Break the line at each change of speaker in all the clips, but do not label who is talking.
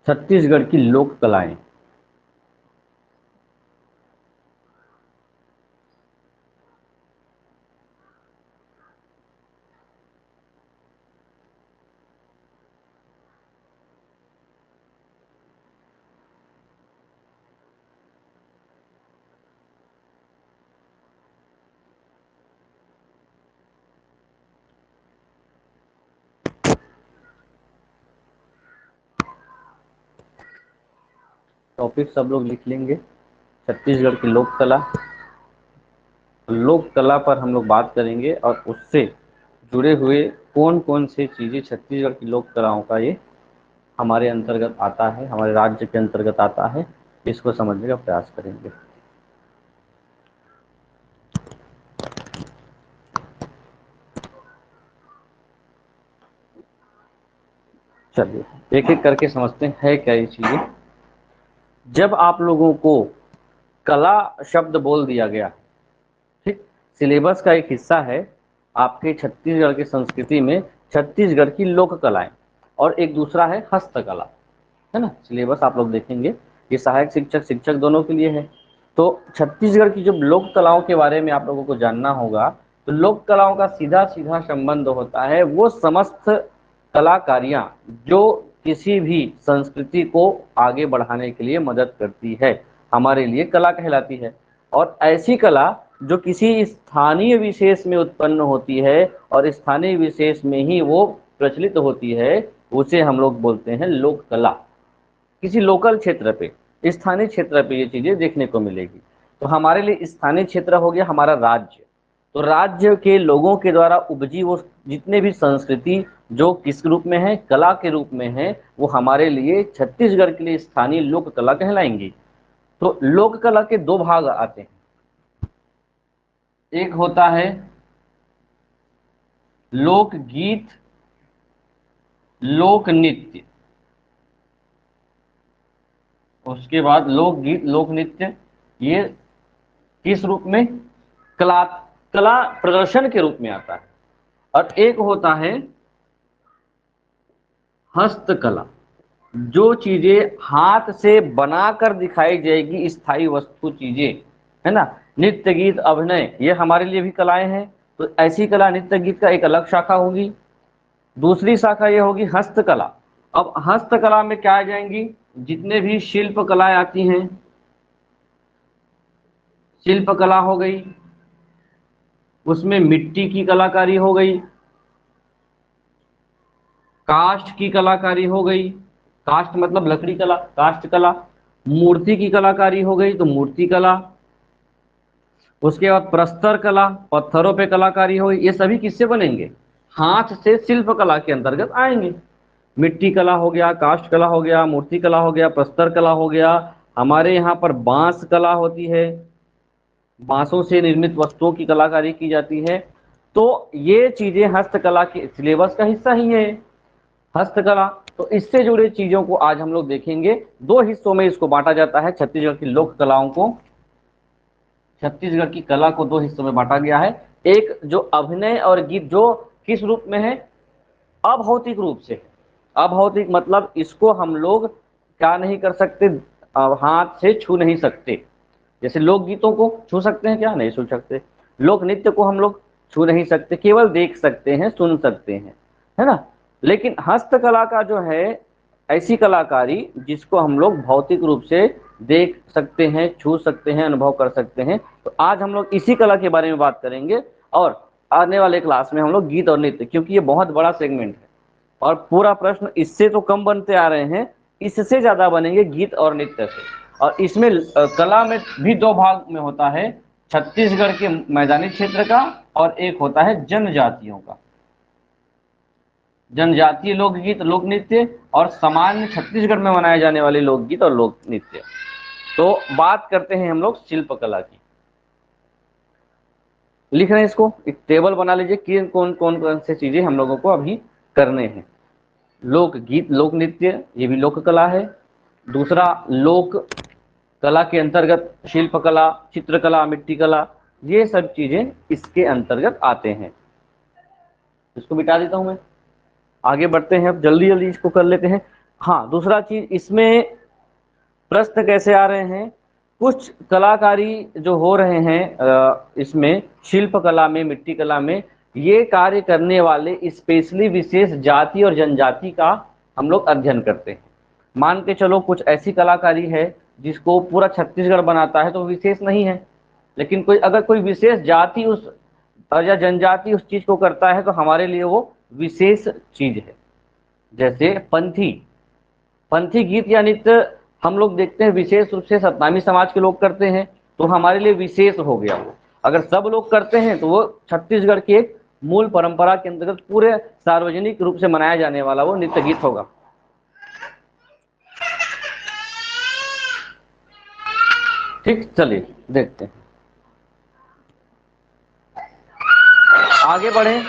छत्तीसगढ़ की लोक कलाएं। टॉपिक सब लोग लिख लेंगे। छत्तीसगढ़ की लोक कला। लोक कला पर हम लोग बात करेंगे और उससे जुड़े हुए कौन कौन से चीजें छत्तीसगढ़ की लोक कलाओं का ये हमारे अंतर्गत आता है, हमारे राज्य के अंतर्गत आता है, इसको समझने का प्रयास करेंगे। चलिए एक एक करके समझते हैं है क्या ये चीजें। जब आप लोगों को कला शब्द बोल दिया गया, ठीक, सिलेबस का एक हिस्सा है आपके छत्तीसगढ़ की संस्कृति में छत्तीसगढ़ की लोक कलाएं, और एक दूसरा है हस्तकला, है ना। सिलेबस आप लोग देखेंगे, ये सहायक शिक्षक शिक्षक दोनों के लिए है। तो छत्तीसगढ़ की जो लोक कलाओं के बारे में आप लोगों को जानना होगा, तो लोक कलाओं का सीधा सीधा संबंध होता है वो समस्त कलाकारियां जो किसी भी संस्कृति को आगे बढ़ाने के लिए मदद करती है, हमारे लिए कला कहलाती है। और ऐसी कला जो किसी स्थानीय विशेष में उत्पन्न होती है और स्थानीय विशेष में ही वो प्रचलित होती है, उसे हम लोग बोलते हैं लोक कला। किसी लोकल क्षेत्र पे, स्थानीय क्षेत्र पे ये चीजें देखने को मिलेगी। तो हमारे लिए स्थानीय क्षेत्र हो गया हमारा राज्य। तो राज्य के लोगों के द्वारा उपजी वो जितने भी संस्कृति जो किस रूप में है, कला के रूप में है, वो हमारे लिए छत्तीसगढ़ के लिए स्थानीय लोक कला कहलाएंगी। तो लोक कला के दो भाग आते हैं, एक होता है लोक गीत, लोक नृत्य। उसके बाद लोक गीत लोक नृत्य ये किस रूप में, कला कला प्रदर्शन के रूप में आता है। और एक होता है हस्तकला, जो चीजें हाथ से बनाकर दिखाई जाएगी, स्थायी वस्तु चीजें, है ना। नृत्य गीत अभिनय ये हमारे लिए भी कलाएं हैं। तो ऐसी कला नृत्य गीत का एक अलग शाखा होगी। दूसरी शाखा ये होगी हस्तकला। अब हस्तकला में क्या आ जाएंगी, जितने भी शिल्प कलाएं आती हैं, शिल्प कला हो गई, उसमें मिट्टी की कलाकारी हो गई, काष्ठ की कलाकारी हो गई, काष्ठ मतलब लकड़ी कला, काष्ठ कला। मूर्ति की कलाकारी हो गई तो मूर्ति कला। उसके बाद प्रस्तर कला, पत्थरों पे कलाकारी हो गई। ये सभी किससे बनेंगे, हाथ से शिल्प कला के अंतर्गत आएंगे। मिट्टी कला हो गया, काष्ठ कला हो गया, मूर्ति कला हो गया, प्रस्तर कला हो गया। हमारे यहाँ पर बांस कला होती है, बांसों से निर्मित वस्तुओं की कलाकारी की जाती है। तो ये चीजें हस्तकला के सिलेबस का हिस्सा ही है, हस्तकला। तो इससे जुड़े चीजों को आज हम लोग देखेंगे। दो हिस्सों में इसको बांटा जाता है, छत्तीसगढ़ की लोक कलाओं को, छत्तीसगढ़ की कला को दो हिस्सों में बांटा गया है। एक जो अभिनय और गीत जो किस रूप में है, अभौतिक रूप से। अभौतिक मतलब इसको हम लोग क्या नहीं कर सकते, हाथ से छू नहीं सकते। जैसे लोकगीतों को छू सकते हैं क्या, नहीं छू सकते। लोक नृत्य को हम लोग छू नहीं सकते, केवल देख सकते हैं, सुन सकते हैं, है ना। लेकिन हस्तकला का जो है ऐसी कलाकारी जिसको हम लोग भौतिक रूप से देख सकते हैं, छू सकते हैं, अनुभव कर सकते हैं। तो आज हम लोग इसी कला के बारे में बात करेंगे। और आने वाले क्लास में हम लोग गीत और नृत्य, क्योंकि ये बहुत बड़ा सेगमेंट है और पूरा प्रश्न इससे तो कम बनते आ रहे हैं, इससे ज्यादा बनेंगे गीत और नृत्य से। और इसमें कला में भी दो भाग में होता है, छत्तीसगढ़ के मैदानी क्षेत्र का और एक होता है जनजातियों का। जनजातीय लोकगीत लोक नृत्य और सामान्य छत्तीसगढ़ में मनाए जाने वाले लोकगीत और लोक नृत्य। तो बात करते हैं हम लोग शिल्पकला की। लिख रहे हैं इसको, एक टेबल बना लीजिए कि कौन कौन कौन से चीजें हम लोगों को अभी करने हैं। लोक गीत लोक नृत्य ये भी लोक कला है। दूसरा लोक कला के अंतर्गत शिल्पकला, चित्रकला, मिट्टी कला, ये सब चीजें इसके अंतर्गत आते हैं। इसको मिटा देता हूं मैं, आगे बढ़ते हैं। अब जल्दी जल्दी इसको कर लेते हैं। हाँ, दूसरा चीज इसमें प्रश्न कैसे आ रहे हैं, कुछ कलाकारी जो हो रहे हैं इसमें शिल्प कला में, मिट्टी कला में, ये कार्य करने वाले स्पेशली विशेष जाति और जनजाति का हम लोग अध्ययन करते हैं। मान के चलो कुछ ऐसी कलाकारी है जिसको पूरा छत्तीसगढ़ बनाता है तो विशेष नहीं है, लेकिन कोई अगर कोई विशेष जाति उस या जनजाति उस चीज को करता है तो हमारे लिए वो विशेष चीज है। जैसे पंथी पंथी गीत या नृत्य हम लोग देखते हैं विशेष रूप से सतनामी समाज के लोग करते हैं तो हमारे लिए विशेष हो गया वो। अगर सब लोग करते हैं तो वो छत्तीसगढ़ की एक मूल परंपरा के अंतर्गत पूरे सार्वजनिक रूप से मनाया जाने वाला वो नृत्य गीत होगा। ठीक, चलिए देखते हैं, आगे बढ़े।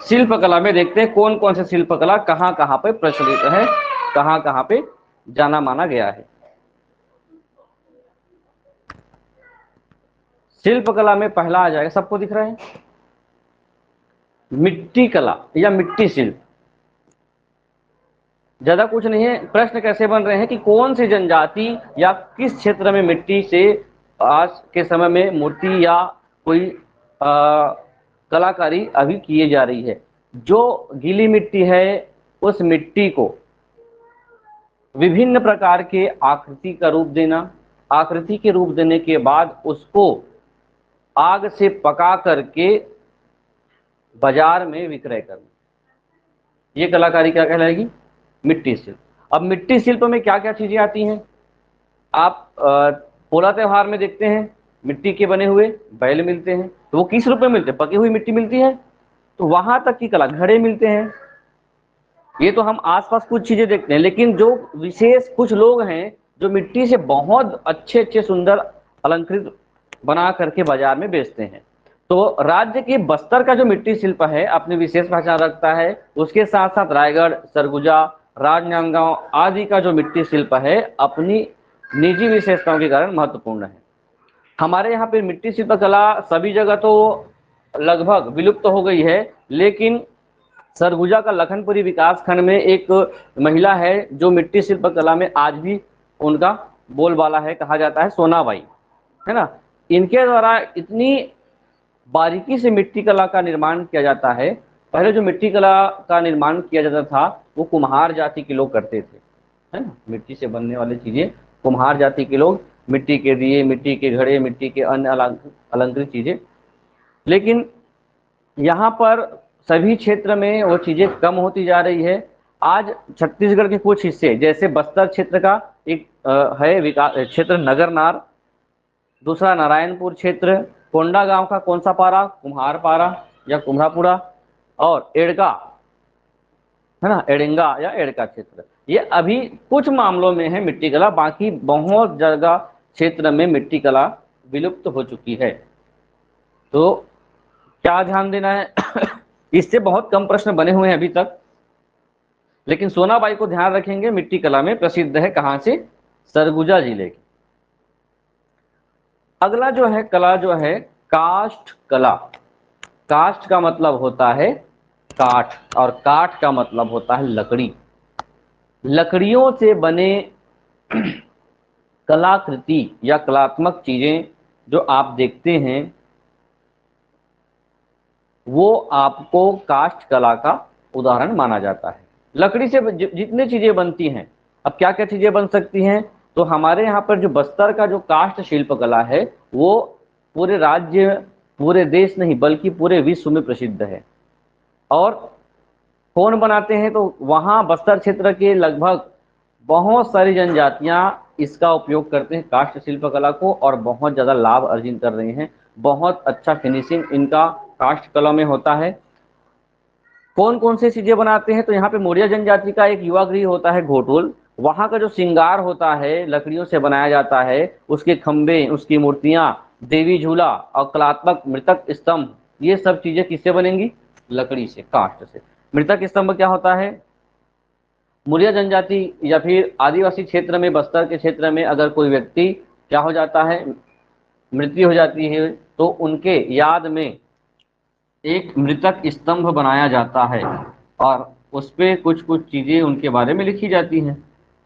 शिल्पकला में देखते हैं कौन कौन से शिल्पकला कहां कहां पे प्रचलित है, कहां कहां पे जाना माना गया है। शिल्पकला में पहला आ जाएगा, सबको दिख रहा है, मिट्टी कला या मिट्टी शिल्प। ज्यादा कुछ नहीं है, प्रश्न कैसे बन रहे हैं कि कौन सी जनजाति या किस क्षेत्र में मिट्टी से आज के समय में मूर्ति या कोई कलाकारी अभी किए जा रही है। जो गीली मिट्टी है उस मिट्टी को विभिन्न प्रकार के आकृति का रूप देना, आकृति के रूप देने के बाद उसको आग से पका करके बाजार में विक्रय करना, ये कलाकारी क्या कहलाएगी, मिट्टी शिल्प। अब मिट्टी शिल्प में क्या क्या चीजें आती हैं, आप पोला त्योहार में देखते हैं मिट्टी के बने हुए बैल मिलते हैं, तो वो किस रूप में मिलते हैं, पकी हुई मिट्टी मिलती है, तो वहां तक की कला, घड़े मिलते हैं। ये तो हम आसपास कुछ चीजें देखते हैं, लेकिन जो विशेष कुछ लोग हैं जो मिट्टी से बहुत अच्छे अच्छे सुंदर अलंकृत बना करके बाजार में बेचते हैं। तो राज्य के बस्तर का जो मिट्टी शिल्प है अपनी विशेष पहचान रखता है, उसके साथ साथ रायगढ़, सरगुजा, राजनांदगांव आदि का जो मिट्टी शिल्प है अपनी निजी विशेषताओं के कारण महत्वपूर्ण है। हमारे यहाँ पे मिट्टी शिल्प कला सभी जगह तो लगभग विलुप्त हो गई है, लेकिन सरगुजा का लखनपुरी विकास खंड में एक महिला है जो मिट्टी शिल्प कला में आज भी उनका बोलबाला है, कहा जाता है सोनाबाई, है ना। इनके द्वारा इतनी बारीकी से मिट्टी कला का निर्माण किया जाता है। पहले जो मिट्टी कला का निर्माण किया जाता था वो कुम्हार जाति के लोग करते थे, है ना, मिट्टी से बनने वाली चीजें कुम्हार जाति के लोग, मिट्टी के दिए, मिट्टी के घड़े, मिट्टी के अन्य अलंकृत चीजें। लेकिन यहाँ पर सभी क्षेत्र में वो चीजें कम होती जा रही है। आज छत्तीसगढ़ के कुछ हिस्से जैसे बस्तर क्षेत्र का एक है विकास क्षेत्र नगरनार, दूसरा नारायणपुर क्षेत्र, कोंडागांव का कौन सा पारा, कुम्हार पारा या कुम्हारपुरा, और एड़का, है ना, एड़ेंगा या एड़का क्षेत्र, ये अभी कुछ मामलों में है मिट्टी कला, बाकी बहुत जगह क्षेत्र में मिट्टी कला विलुप्त हो चुकी है। तो क्या ध्यान देना है इससे बहुत कम प्रश्न बने हुए हैं अभी तक, लेकिन सोनाबाई को ध्यान रखेंगे, मिट्टी कला में प्रसिद्ध है, कहां से, सरगुजा जिले की। अगला जो है कला जो है काष्ठ कला। काष्ठ का मतलब होता है काठ, और काठ का मतलब होता है लकड़ी। लकड़ियों से बने कलाकृति या कलात्मक चीजें जो आप देखते हैं वो आपको काष्ठ कला का उदाहरण माना जाता है। लकड़ी से जितनी चीजें बनती हैं, अब क्या क्या चीजें बन सकती हैं, तो हमारे यहाँ पर जो बस्तर का जो काष्ठ शिल्प कला है वो पूरे राज्य, पूरे देश नहीं बल्कि पूरे विश्व में प्रसिद्ध है। और कौन बनाते हैं, तो वहाँ बस्तर क्षेत्र के लगभग बहुत सारी जनजातियां इसका उपयोग करते हैं काष्ठ शिल्प कला को, और बहुत ज़्यादा लाभ अर्जित कर रहे हैं। बहुत अच्छा फिनिशिंग इनका काष्ठ कला में होता है। कौन कौन सी चीजें बनाते हैं, तो यहाँ पे मौर्य जनजाति का एक युवा गृह होता है घोटुल, वहाँ का जो श्रृंगार होता है लकड़ियों से बनाया जाता है, उसके खंबे, उसकी मूर्तियां, देवी झूला और कलात्मक मृतक स्तंभ, ये सब चीजें किससे बनेंगी, लकड़ी से, काष्ठ से। मृतक स्तंभ क्या होता है, मौर्य जनजाति या फिर आदिवासी क्षेत्र में, बस्तर के क्षेत्र में अगर कोई व्यक्ति क्या हो जाता है, मृत्यु हो जाती है, तो उनके याद में एक मृतक स्तंभ बनाया जाता है, और उस पे कुछ कुछ चीजें उनके बारे में लिखी जाती हैं,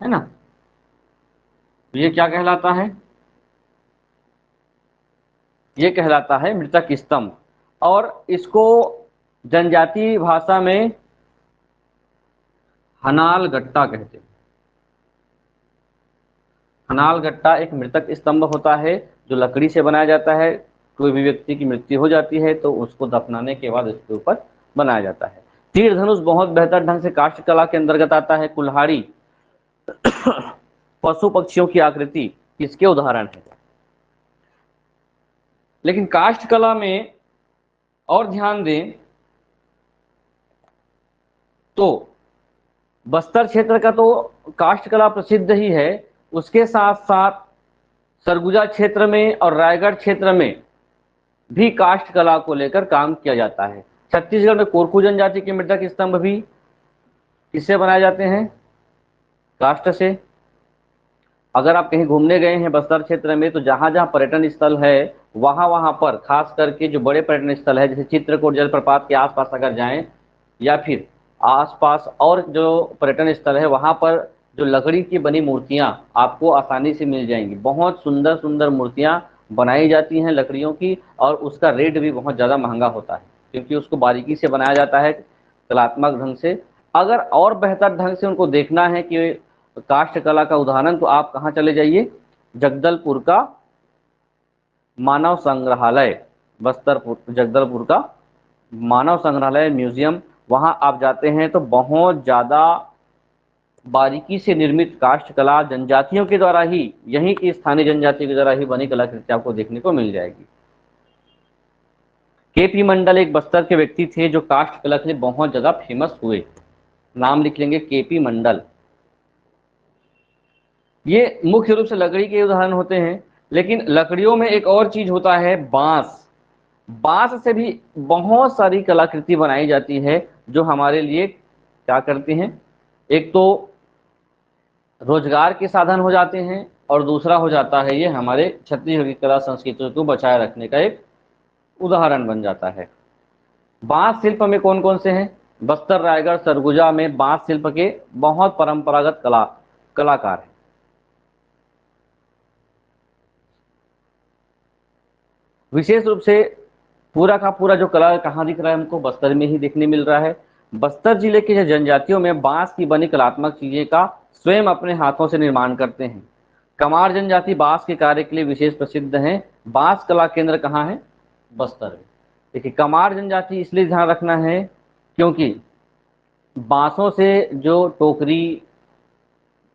है ना। तो ये क्या कहलाता है? ये कहलाता है मृतक स्तंभ। और इसको जनजातीय भाषा में हनाल गट्टा कहते हैं। हनाल गट्टा एक मृतक स्तंभ होता है जो लकड़ी से बनाया जाता है। कोई भी व्यक्ति की मृत्यु हो जाती है तो उसको दफनाने के बाद उसके ऊपर बनाया जाता है। तीर धनुष बहुत बेहतर ढंग से काष्ठ कला के अंतर्गत आता है। कुल्हाड़ी पशु पक्षियों की आकृति इसके उदाहरण है। लेकिन काष्ठ कला में और ध्यान दें तो बस्तर क्षेत्र का तो काष्ठ कला प्रसिद्ध ही है, उसके साथ साथ सरगुजा क्षेत्र में और रायगढ़ क्षेत्र में भी काष्ठ कला को लेकर काम किया जाता है। छत्तीसगढ़ में कोरकू जनजाति के मृतक स्तंभ भी किससे बनाए जाते हैं? काष्ठ से। अगर आप कहीं घूमने गए हैं बस्तर क्षेत्र में तो जहां जहां पर्यटन स्थल है वहां वहां पर खास करके जो बड़े पर्यटन स्थल है जैसे चित्रकूट जलप्रपात के आसपास अगर जाएं या फिर आसपास और जो पर्यटन स्थल है वहां पर जो लकड़ी की बनी मूर्तियां आपको आसानी से मिल जाएंगी। बहुत सुंदर सुंदर मूर्तियां बनाई जाती हैं लकड़ियों की, और उसका रेट भी बहुत ज़्यादा महंगा होता है क्योंकि उसको बारीकी से बनाया जाता है कलात्मक ढंग से। अगर और बेहतर ढंग से उनको देखना है कि काष्ठ कला का उदाहरण, तो आप कहाँ चले जाइए? जगदलपुर का मानव संग्रहालय, बस्तरपुर जगदलपुर का मानव संग्रहालय म्यूजियम, वहां आप जाते हैं तो बहुत ज्यादा बारीकी से निर्मित काष्ठ कला जनजातियों के द्वारा ही, यहीं की स्थानीय जनजातियों के द्वारा ही बनी कलाकृति आपको देखने को मिल जाएगी। केपी मंडल एक बस्तर के व्यक्ति थे जो काष्ठ कला के लिए बहुत ज्यादा फेमस हुए। नाम लिख लेंगे, केपी मंडल। ये मुख्य रूप से लकड़ी के उदाहरण होते हैं, लेकिन लकड़ियों में एक और चीज होता है बांस। बांस से भी बहुत सारी कलाकृति बनाई जाती है जो हमारे लिए क्या करती हैं? एक तो रोजगार के साधन हो जाते हैं और दूसरा हो जाता है ये हमारे छत्तीसगढ़ की कला संस्कृति को बचाए रखने का एक उदाहरण बन जाता है। बांस शिल्प में कौन कौन से हैं? बस्तर रायगढ़ सरगुजा में बांस शिल्प के बहुत परंपरागत कलाकार हैं। विशेष रूप से पूरा का पूरा जो कला कहाँ दिख रहा है हमको? बस्तर में ही देखने मिल रहा है। बस्तर जिले के जनजातियों में बांस की बनी कलात्मक चीजें का स्वयं अपने हाथों से निर्माण करते हैं। कमार जनजाति बांस के कार्य के लिए विशेष प्रसिद्ध है। बांस कला केंद्र कहाँ है? बस्तर में। देखिए, कमार जनजाति इसलिए ध्यान रखना है क्योंकि बांसों से जो टोकरी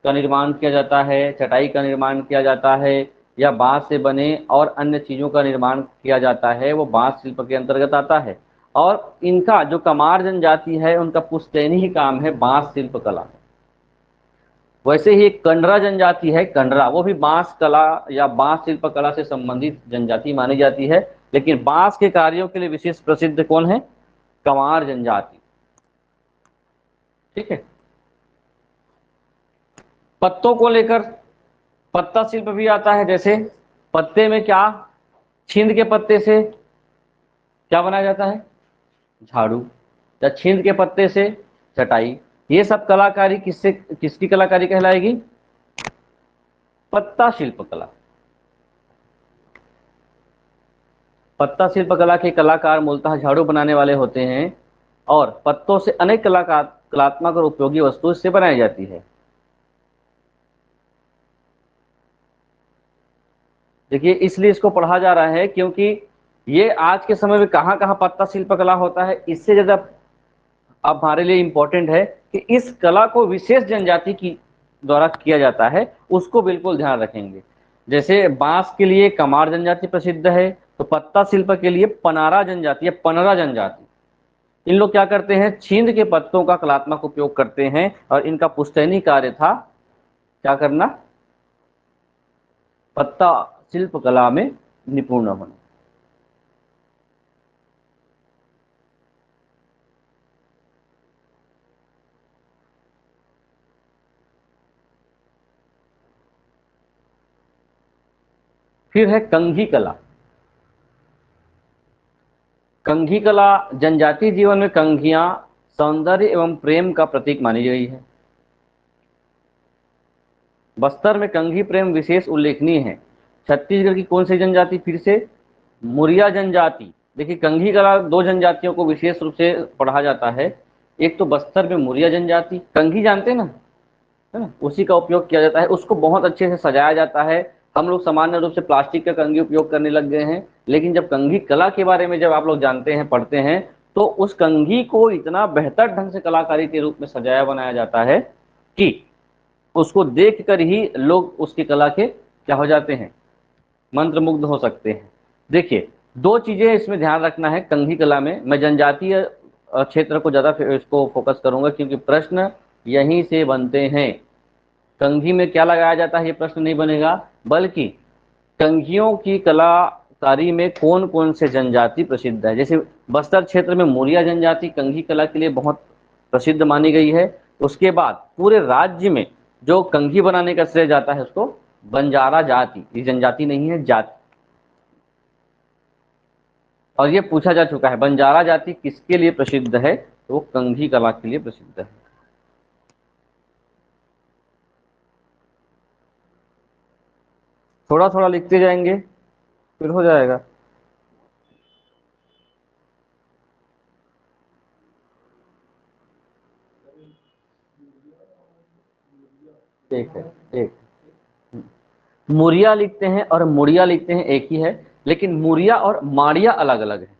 का निर्माण किया जाता है, चटाई का निर्माण किया जाता है, या बांस से बने और अन्य चीज़ों का निर्माण किया जाता है, वो बांस शिल्प के अंतर्गत आता है। और इनका जो कमार जनजाति है उनका पुश्तैनी ही काम है बांस शिल्प कला। वैसे ही एक कंडरा जनजाति है, कंडरा, वो भी बांस कला या बांस शिल्प कला से संबंधित जनजाति मानी जाती है, लेकिन बांस के कार्यों के लिए विशेष प्रसिद्ध कौन है? कमार जनजाति। ठीक है। पत्तों को लेकर पत्ता शिल्प भी आता है। जैसे पत्ते में क्या, छींद के पत्ते से क्या बनाया जाता है? झाड़ू। या छींद के पत्ते से चटाई। ये सब कलाकारी किससे, किसकी कलाकारी कहलाएगी? पत्ता शिल्प कला। पत्ता शिल्प कला के कलाकार मूलतः झाड़ू बनाने वाले होते हैं और पत्तों से अनेक कलात्मक और उपयोगी वस्तु इससे बनाई जाती है। देखिए, इसलिए इसको पढ़ा जा रहा है क्योंकि ये आज के समय में कहाँ कहाँ पत्ता शिल्प कला होता है, इससे ज्यादा अब हमारे लिए इंपॉर्टेंट है कि इस कला को विशेष जनजाति की द्वारा किया जाता है, उसको बिल्कुल ध्यान रखेंगे। जैसे बांस के लिए कमार जनजाति प्रसिद्ध है, तो पत्ता शिल्प के लिए पनारा जनजाति या पनरा जनजाति। इन लोग क्या करते हैं? छींद के पत्तों का कलात्मक उपयोग करते हैं और इनका पुश्तैनी कार्य था क्या करना? पत्ता शिल्प कला में निपुण होना। फिर है कंघी कला। कंघी कला जनजातीय जीवन में कंघियां सौंदर्य एवं प्रेम का प्रतीक मानी गई है। बस्तर में कंघी प्रेम विशेष उल्लेखनीय है। छत्तीसगढ़ की कौन सी जनजाति, फिर से मुरिया जनजाति। देखिए कंघी कला दो जनजातियों को विशेष रूप से पढ़ा जाता है। एक तो बस्तर में मुरिया जनजाति, कंघी जानते हैं ना, है ना, उसी का उपयोग किया जाता है। उसको बहुत अच्छे से सजाया जाता है। हम लोग सामान्य रूप से प्लास्टिक का कंघी उपयोग करने लग गए हैं, लेकिन जब कंघी कला के बारे में जब आप लोग जानते हैं, पढ़ते हैं, तो उस कंघी को इतना बेहतर ढंग से कलाकारी के रूप में सजाया बनाया जाता है कि उसको देख कर ही लोग उसकी कला के क्या हो जाते हैं, मंत्रमुग्ध हो सकते हैं। देखिए दो चीजें इसमें ध्यान रखना है कंघी कला में। मैं जनजातीय क्षेत्र को ज्यादा इसको फोकस करूंगा क्योंकि प्रश्न यहीं से बनते हैं। कंघी में क्या लगाया जाता है ये प्रश्न नहीं बनेगा, बल्कि कंघियों की कलाकारी में कौन कौन से जनजाति प्रसिद्ध है। जैसे बस्तर क्षेत्र में मोरिया जनजाति कंघी कला के लिए बहुत प्रसिद्ध मानी गई है। उसके बाद पूरे राज्य में जो कंघी बनाने का श्रेय जाता है उसको बंजारा जाति, ये जनजाति नहीं है, जाति। और ये पूछा जा चुका है बंजारा जाति किसके लिए प्रसिद्ध है, तो वो कंघी कला के लिए प्रसिद्ध है। थोड़ा थोड़ा लिखते जाएंगे फिर हो जाएगा। ठीक है, एक मुरिया लिखते हैं और मुड़िया लिखते हैं, एक ही है, लेकिन मुरिया और माड़िया अलग अलग है।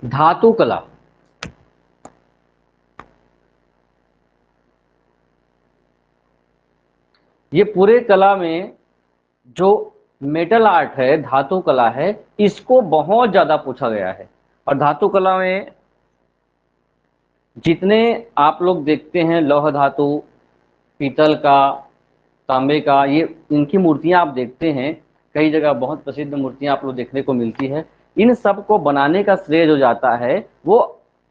धातु कला, ये पूरे कला में जो मेटल आर्ट है, धातु कला है, इसको बहुत ज्यादा पूछा गया है। और धातु कला में जितने आप लोग देखते हैं लौह धातु, पीतल का, तांबे का, ये इनकी मूर्तियां आप देखते हैं, कई जगह बहुत प्रसिद्ध मूर्तियां आप लोग देखने को मिलती है। इन सब को बनाने का श्रेय जो जाता है वो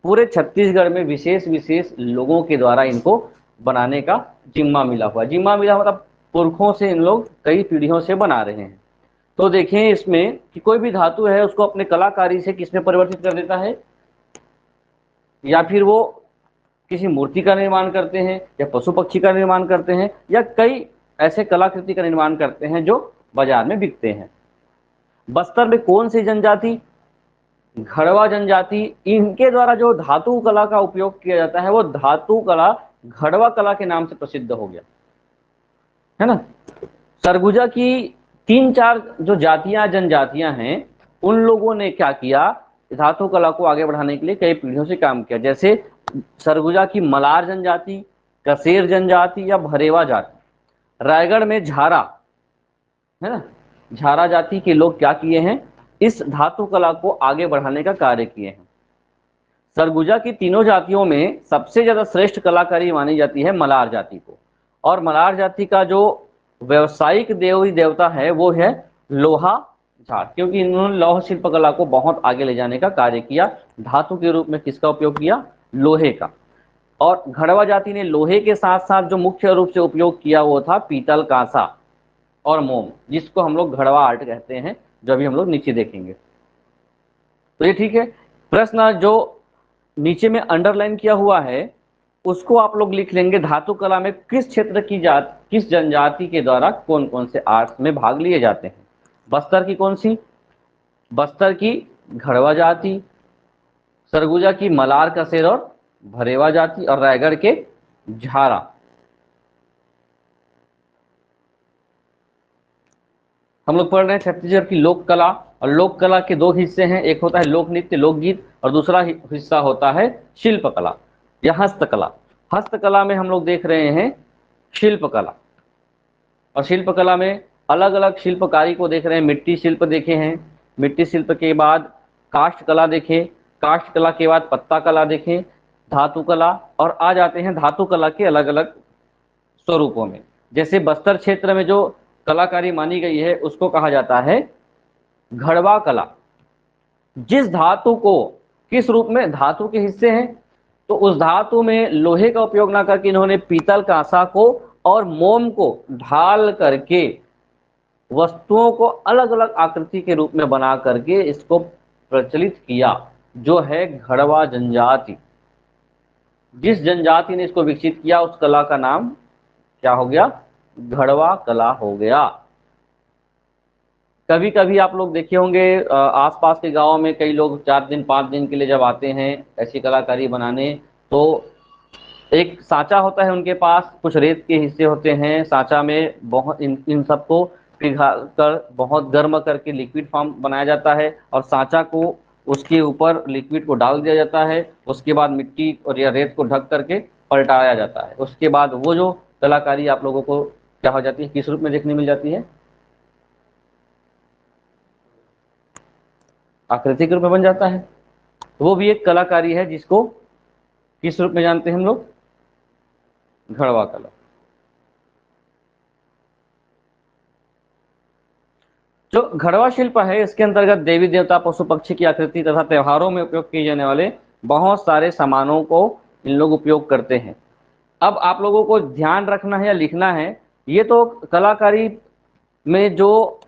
पूरे छत्तीसगढ़ में विशेष विशेष लोगों के द्वारा इनको बनाने का जिम्मा मिला हुआ। जिम्मा मिला मतलब पुरखों से इन लोग कई पीढ़ियों से बना रहे हैं। तो देखिए इसमें कि कोई भी धातु है उसको अपने कलाकारी से किसमें परिवर्तित कर देता है, या फिर वो किसी मूर्ति का निर्माण करते हैं, या पशु पक्षी का निर्माण करते हैं, या कई ऐसे कलाकृति का निर्माण करते हैं जो बाजार में बिकते हैं। बस्तर में कौन सी जनजाति, घड़वा जनजाति, इनके द्वारा जो धातु कला का उपयोग किया जाता है वो धातु कला घड़वा कला के नाम से प्रसिद्ध हो गया, है ना। सरगुजा की तीन चार जो जातियां जनजातियां हैं उन लोगों ने क्या किया, धातु कला को आगे बढ़ाने के लिए कई पीढ़ियों से काम किया। जैसे सरगुजा की मलार जनजाति, कसेर जनजाति या भरेवा जाति। रायगढ़ में झारा, है ना, झारा जाति के लोग क्या किए हैं, इस धातु कला को आगे बढ़ाने का कार्य किए हैं। सरगुजा की तीनों जातियों में सबसे ज्यादा श्रेष्ठ कलाकारी मानी जाती है मलार जाति को। और मलार जाति का जो व्यवसायिक देवी देवता है वो है लोहा झाड़, क्योंकि इन्होंने लौह शिल्प कला को बहुत आगे ले जाने का कार्य किया। धातु के रूप में किसका उपयोग किया, लोहे का। और घड़वा जाति ने लोहे के साथ साथ जो मुख्य रूप से उपयोग किया वो था पीतल, कांसा और मोम, जिसको हम लोग घड़वा आर्ट कहते हैं, जो अभी हम लोग नीचे देखेंगे। तो ये ठीक है। प्रश्न जो नीचे में अंडरलाइन किया हुआ है उसको आप लोग लिख लेंगे, धातु कला में किस क्षेत्र की किस जनजाति के द्वारा कौन कौन से आर्ट्स में भाग लिए जाते हैं। बस्तर की कौन सी, बस्तर की घड़वा जाति, सरगुजा की मलार, कसेर और भरेवा जाति, और रायगढ़ के झारा। हम लोग पढ़ रहे हैं छत्तीसगढ़ की लोक कला, और लोक कला के दो हिस्से हैं, एक होता है लोक नृत्य लोकगीत और दूसरा हिस्सा होता है शिल्प कला या हस्तकला। हस्तकला में हम लोग देख रहे हैं शिल्प कला, और शिल्प कला में अलग अलग शिल्पकारी को देख रहे हैं। मिट्टी शिल्प देखे हैं, मिट्टी शिल्प के बाद काष्ठ कला देखें, काष्ठ कला के बाद पत्ता कला देखें, धातु कला, और आ जाते हैं धातु कला के अलग अलग स्वरूपों में। जैसे बस्तर क्षेत्र में जो कलाकारी मानी गई है उसको कहा जाता है घड़वा कला। जिस धातु को किस रूप में, धातु के हिस्से हैं तो उस धातु में लोहे का उपयोग ना करके इन्होंने पीतल, कांसा को और मोम को ढाल करके वस्तुओं को अलग अलग आकृति के रूप में बना करके इसको प्रचलित किया, जो है घड़वा जनजाति। जिस जनजाति ने इसको विकसित किया उस कला का नाम क्या हो गया? घड़वा कला हो गया। कभी कभी आप लोग देखे होंगे आसपास के गांवों में कई लोग 4 दिन 5 दिन के लिए जब आते हैं ऐसी कलाकारी बनाने, तो एक सांचा होता है उनके पास, कुछ रेत के हिस्से होते हैं, सांचा में बहुत इन सबको पिघला कर बहुत गर्म करके लिक्विड फॉर्म बनाया जाता है और सांचा को उसके ऊपर लिक्विड को डाल दिया जाता है। उसके बाद मिट्टी और या रेत को ढक करके पलटाया जाता है। उसके बाद वो जो कलाकारी आप लोगों को क्या हो जाती है, किस रूप में देखने मिल जाती है? आकृतिक रूप में बन जाता है। वो भी एक कलाकारी है जिसको किस रूप में जानते हैं हम लोग? घड़वा कला। जो घड़वा शिल्प है इसके अंतर्गत देवी देवता, पशु पक्षी की आकृति तथा त्योहारों में उपयोग किए जाने वाले बहुत सारे सामानों को इन लोग उपयोग करते हैं। अब आप लोगों को ध्यान रखना है या लिखना है, ये तो कलाकारी में जो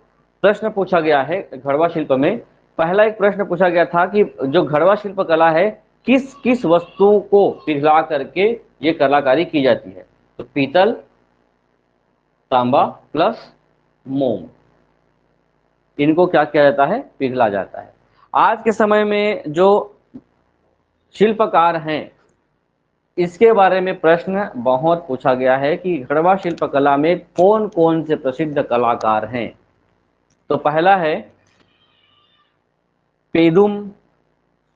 प्रश्न पूछा गया है घड़वा शिल्प में, पहला एक प्रश्न पूछा गया था कि जो घड़वा शिल्प कला है किस किस वस्तु को पिघला करके ये कलाकारी की जाती है? तो पीतल, तांबा प्लस मोम, इनको क्या किया जाता है? पिघला जाता है। आज के समय में जो शिल्पकार हैं इसके बारे में प्रश्न बहुत पूछा गया है कि घड़वा शिल्प कला में कौन कौन से प्रसिद्ध कलाकार हैं। तो पहला है पेदुम,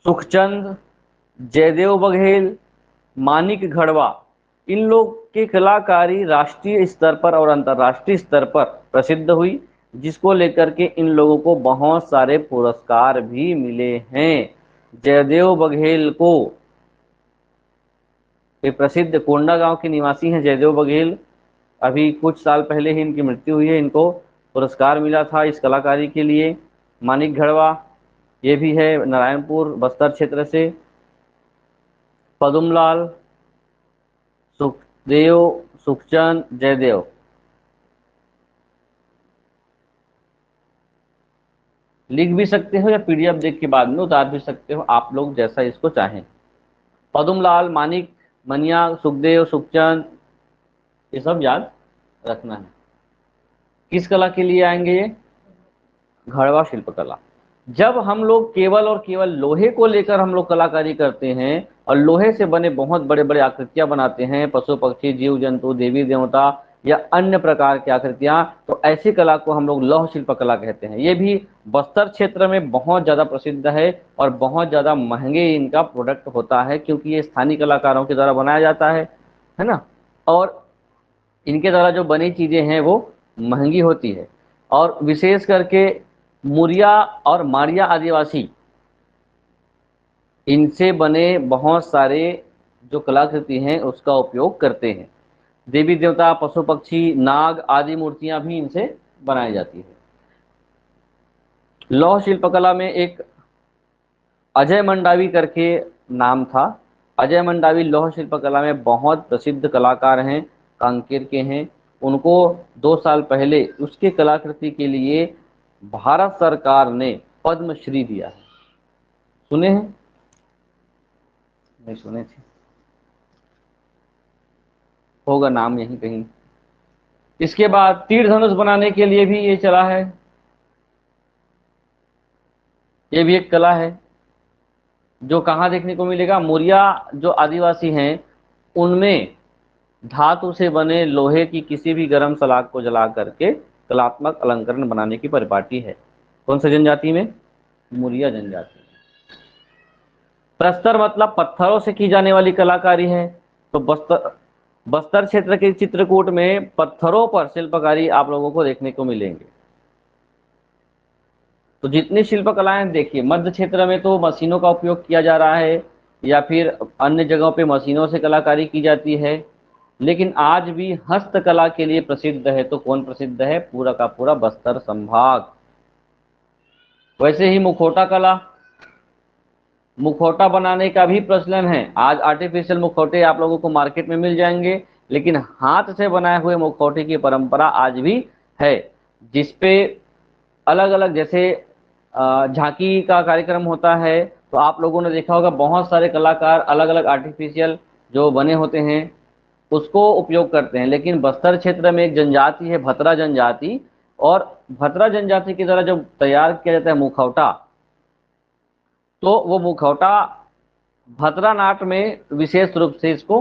सुखचंद, जयदेव बघेल, मानिक घड़वा। इन लोग की कलाकारी राष्ट्रीय स्तर पर और अंतर्राष्ट्रीय स्तर पर प्रसिद्ध हुई, जिसको लेकर के इन लोगों को बहुत सारे पुरस्कार भी मिले हैं। जयदेव बघेल को, ये प्रसिद्ध कोंडा गांव के निवासी हैं जयदेव बघेल, अभी कुछ साल पहले ही इनकी मृत्यु हुई है, इनको पुरस्कार मिला था इस कलाकारी के लिए। मानिक घड़वा ये भी है नारायणपुर बस्तर क्षेत्र से। पदुमलाल, सुखदेव, सुखचंद, जयदेव, लिख भी सकते हो या पीडीएफ देख के बाद में उतार भी सकते हो, आप लोग जैसा इसको चाहें। पदुमलाल, मानिक, मनिया, सुखदेव, सुखचंद, ये सब याद रखना है। किस कला के लिए आएंगे ये? घड़वा शिल्प कला। जब हम लोग केवल और केवल लोहे को लेकर हम लोग कलाकारी करते हैं और लोहे से बने बहुत बड़े बड़े आकृतियां बनाते हैं, पशु पक्षी जीव जंतु देवी देवता या अन्य प्रकार की आकृतियां, तो ऐसी कला को हम लोग लौह शिल्प कला कहते हैं। ये भी बस्तर क्षेत्र में बहुत ज़्यादा प्रसिद्ध है और बहुत ज़्यादा महंगे इनका प्रोडक्ट होता है, क्योंकि ये स्थानीय कलाकारों के द्वारा बनाया जाता है ना, और इनके द्वारा जो बनी चीज़ें हैं वो महंगी होती है। और विशेष करके मुरिया और मारिया आदिवासी इनसे बने बहुत सारे जो कलाकृति हैं उसका उपयोग करते हैं। देवी देवता, पशु पक्षी, नाग आदि मूर्तियां भी इनसे बनाई जाती है। लौह शिल्पकला में एक अजय मंडावी करके नाम था। अजय मंडावी लौह शिल्पकला में बहुत प्रसिद्ध कलाकार हैं, कांकेर के हैं। उनको 2 साल पहले उसके कलाकृति के लिए भारत सरकार ने पद्मश्री दिया है। सुने हैं? नहीं सुने थे, होगा नाम यहीं कहीं। इसके बाद तीर धनुष बनाने के लिए भी ये चला है, ये भी एक कला है जो कहाँ देखने को मिलेगा? मुरिया जो आदिवासी हैं उनमें धातु से बने लोहे की किसी भी गर्म सलाख को जला करके कलात्मक अलंकरण बनाने की परिपाटी है। कौन सी जनजाति में? मुरिया जनजाति। प्रस्तर मतलब पत्थरों से की जाने वाली कलाकारी है। तो बस्तर क्षेत्र के चित्रकूट में पत्थरों पर शिल्पकारी आप लोगों को देखने को मिलेंगे। तो जितनी शिल्पकलाएं देखिए, मध्य क्षेत्र में तो मशीनों का उपयोग किया जा रहा है या फिर अन्य जगहों पे मशीनों से कलाकारी की जाती है, लेकिन आज भी हस्तकला के लिए प्रसिद्ध है। तो कौन प्रसिद्ध है? पूरा का पूरा बस्तर संभाग। वैसे ही मुखौटा कला, मुखौटा बनाने का भी प्रचलन है। आज आर्टिफिशियल मुखौटे आप लोगों को मार्केट में मिल जाएंगे, लेकिन हाथ से बनाए हुए मुखौटे की परंपरा आज भी है, जिसपे अलग अलग, जैसे झांकी का कार्यक्रम होता है तो आप लोगों ने देखा होगा बहुत सारे कलाकार अलग अलग आर्टिफिशियल जो बने होते हैं उसको उपयोग करते हैं। लेकिन बस्तर क्षेत्र में एक जनजाति है भतरा जनजाति, और भतरा जनजाति के द्वारा जब तैयार किया जाता है मुखौटा, तो वो मुखौटा भतरा नाट में विशेष रूप से इसको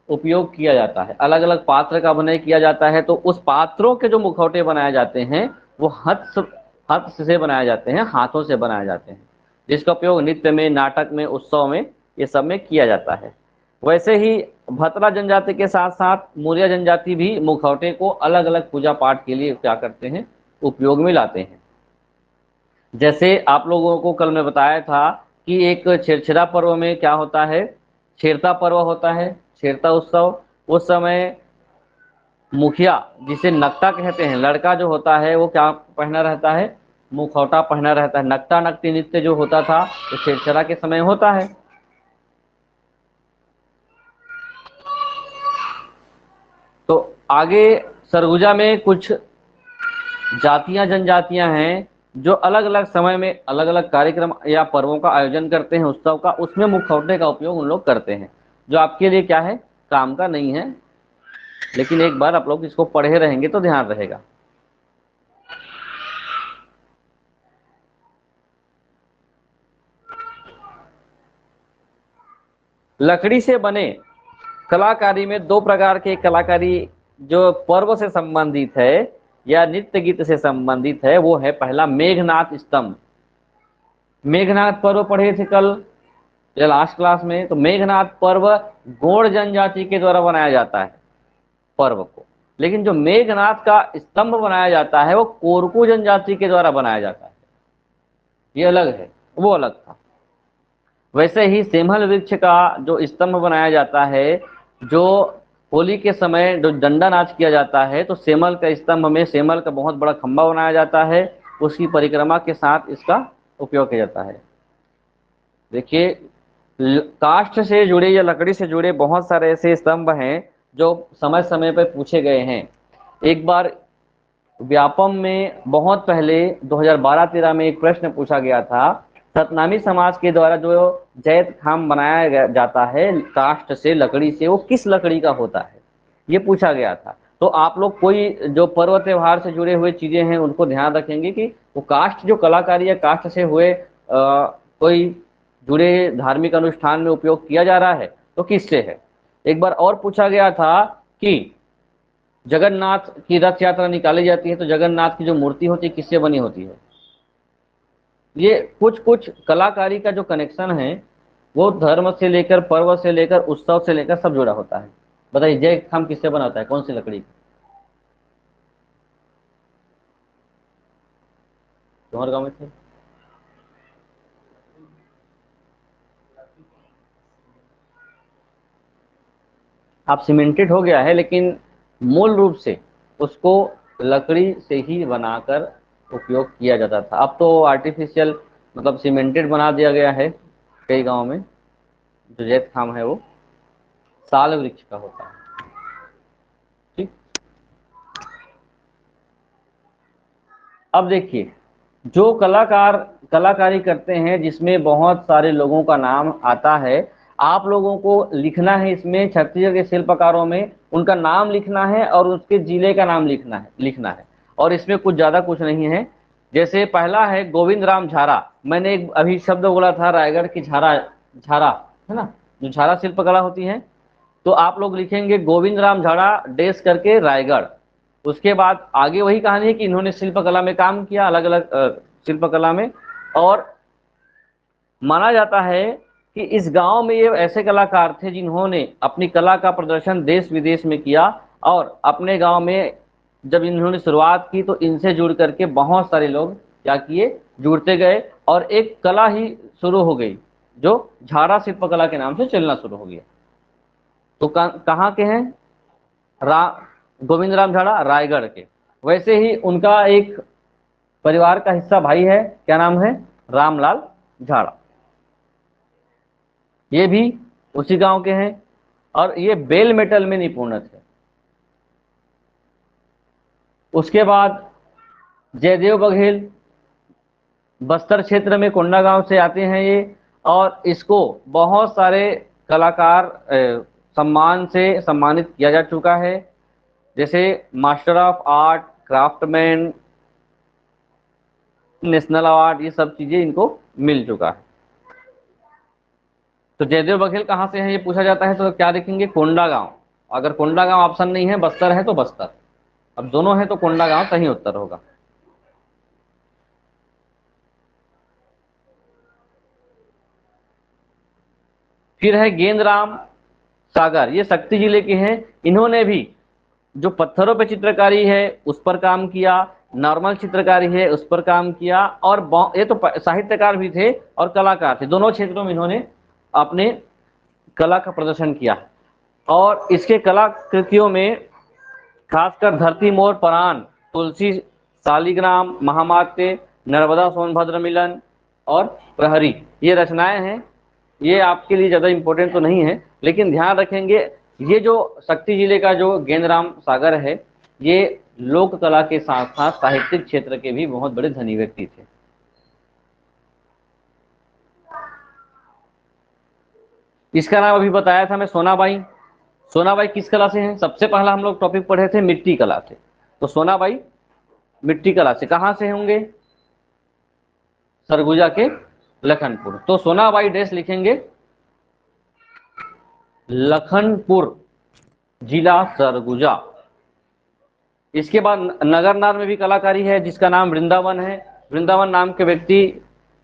उपयोग किया जाता है। अलग अलग पात्र का अभिनय किया जाता है, तो उस पात्रों के जो मुखौटे बनाए जाते हैं वो हाथ से बनाए जाते हैं, हाथों से बनाए जाते हैं, जिसका उपयोग नृत्य में, नाटक में, उत्सव में, ये सब में किया जाता है। वैसे ही भतरा जनजाति के साथ साथ मौर्य जनजाति भी मुखौटे को अलग अलग पूजा पाठ के लिए क्या करते हैं, उपयोग में लाते हैं। जैसे आप लोगों को कल मैं बताया था कि एक छेरछेरा पर्व में क्या होता है, छेरता पर्व होता है, छेरता उत्सव। उस समय मुखिया, जिसे नकटा कहते हैं, लड़का जो होता है वो क्या पहना रहता है, मुखौटा पहना रहता है। नकटा नकटी नृत्य जो होता था वो छेरछेरा के समय होता है। तो आगे सरगुजा में कुछ जातियां जनजातियां हैं जो अलग अलग समय में अलग अलग कार्यक्रम या पर्वों का आयोजन करते हैं, उत्सव का, उसमें मुखौटे का उपयोग उन लोग करते हैं, जो आपके लिए क्या है, काम का नहीं है, लेकिन एक बार आप लोग इसको पढ़े रहेंगे तो ध्यान रहेगा। लकड़ी से बने कलाकारी में दो प्रकार के कलाकारी जो पर्व से संबंधित है या नृत्य गीत से संबंधित है, वो है पहला मेघनाथ स्तंभ। मेघनाथ पर्व पढ़े थे कल या लास्ट क्लास में, तो मेघनाथ पर्व गोंड जनजाति के द्वारा बनाया जाता है पर्व को, लेकिन जो मेघनाथ का स्तंभ बनाया जाता है वो कोरकू जनजाति के द्वारा बनाया जाता है, ये अलग है, वो अलग था। वैसे ही सेमल वृक्ष का जो स्तंभ बनाया जाता है, जो होली के समय जो डंडा नाच किया जाता है, तो सेमल का स्तंभ में सेमल का बहुत बड़ा खंभा बनाया जाता है, उसकी परिक्रमा के साथ इसका उपयोग किया जाता है। देखिए, काष्ठ से जुड़े या लकड़ी से जुड़े बहुत सारे ऐसे स्तंभ हैं जो समय समय पर पूछे गए हैं। एक बार व्यापम में बहुत पहले 2012-13 में एक प्रश्न पूछा गया था, सतनामी समाज के द्वारा जो जैत खाम बनाया जाता है काष्ठ से, लकड़ी से, वो किस लकड़ी का होता है, ये पूछा गया था। तो आप लोग कोई जो पर्व त्योहार से जुड़े हुए चीजें हैं उनको ध्यान रखेंगे कि वो काष्ठ जो कलाकारी या काष्ठ से हुए कोई जुड़े धार्मिक अनुष्ठान में उपयोग किया जा रहा है तो किससे है। एक बार और पूछा गया था कि जगन्नाथ की रथ यात्रा निकाली जाती है तो जगन्नाथ की जो मूर्ति होती है किससे बनी होती है। ये कुछ कुछ कलाकारी का जो कनेक्शन है वो धर्म से लेकर, पर्व से लेकर, उत्सव से लेकर सब जुड़ा होता है। बताइए जय खाम किससे बना होता है, कौन सी लकड़ी का, तुम्हारे गाँव में थे? आप सीमेंटेड हो गया है, लेकिन मूल रूप से उसको लकड़ी से ही बनाकर उपयोग किया जाता था। अब तो आर्टिफिशियल मतलब सीमेंटेड बना दिया गया है कई गांव में। जो जैत खाम है वो साल वृक्ष का होता है। ठीक, अब देखिए, जो कलाकार कलाकारी करते हैं जिसमें बहुत सारे लोगों का नाम आता है, आप लोगों को लिखना है इसमें छत्तीसगढ़ के शिल्पकारों में उनका नाम लिखना है और उसके जिले का नाम लिखना है। और इसमें कुछ ज्यादा कुछ नहीं है। जैसे पहला है गोविंद राम झारा, मैंने एक अभी शब्द बोला था रायगढ़ की झारा, झारा है ना, जो झारा शिल्पकला होती है, तो आप लोग लिखेंगे गोविंद राम झाड़ा डेस करके रायगढ़। उसके बाद आगे वही कहानी है कि इन्होंने शिल्पकला में काम किया, अलग अलग शिल्पकला में, और माना जाता है कि इस गांव में ये ऐसे कलाकार थे जिन्होंने अपनी कला का प्रदर्शन देश विदेश में किया, और अपने गांव में जब इन्होंने शुरुआत की तो इनसे जुड़ करके बहुत सारे लोग क्या किए, जुड़ते गए, और एक कला ही शुरू हो गई जो झाड़ा शिल्पकला के नाम से चलना शुरू हो गया। तो कहाँ के हैं, रा गोविंद राम झाड़ा रायगढ़ के। वैसे ही उनका एक परिवार का हिस्सा भाई है, क्या नाम है, रामलाल झाड़ा। ये भी उसी गांव के हैं और ये बेल मेटल में निपुण थे। उसके बाद जयदेव बघेल बस्तर क्षेत्र में कोंडागांव से आते हैं ये, और इसको बहुत सारे कलाकार सम्मान से सम्मानित किया जा चुका है, जैसे master of art, craftsman, national award, ये सब चीजें इनको मिल चुका है। तो जयदेव बघेल कहाँ से हैं ये पूछा जाता है तो क्या देखेंगे, कोंडागांव। अगर कोंडागांव ऑप्शन नहीं है, बस्तर है तो बस्तर, अब दोनों है तो कोंडागांव सही उत्तर होगा। फिर है गेंदराम सागर, ये शक्ति जिले के हैं। इन्होंने भी जो पत्थरों पे चित्रकारी है उस पर काम किया, नॉर्मल चित्रकारी है उस पर काम किया, और ये तो साहित्यकार भी थे और कलाकार थे, दोनों क्षेत्रों में इन्होंने अपने कला का प्रदर्शन किया। और इसके कलाकृतियों में खासकर धरती मोर परान, तुलसी शालिग्राम, महामात्य, नर्मदा सोनभद्र मिलन और प्रहरी, ये रचनाएं हैं। ये आपके लिए ज़्यादा इंपॉर्टेंट तो नहीं है, लेकिन ध्यान रखेंगे ये जो शक्ति जिले का जो गेंदराम सागर है, ये लोक कला के साथ साथ साहित्यिक क्षेत्र के भी बहुत बड़े धनी व्यक्ति थे। इसका नाम अभी बताया था मैं, सोनाबाई। सोनाबाई किस कला से हैं, सबसे पहला हम लोग टॉपिक पढ़े थे मिट्टी कला से, तो सोनाबाई मिट्टी कला से कहां से होंगे, सरगुजा के लखनपुर। तो सोनाबाई डेस लिखेंगे लखनपुर जिला सरगुजा। इसके बाद नगरनार में भी कलाकारी है जिसका नाम वृंदावन है। वृंदावन नाम के व्यक्ति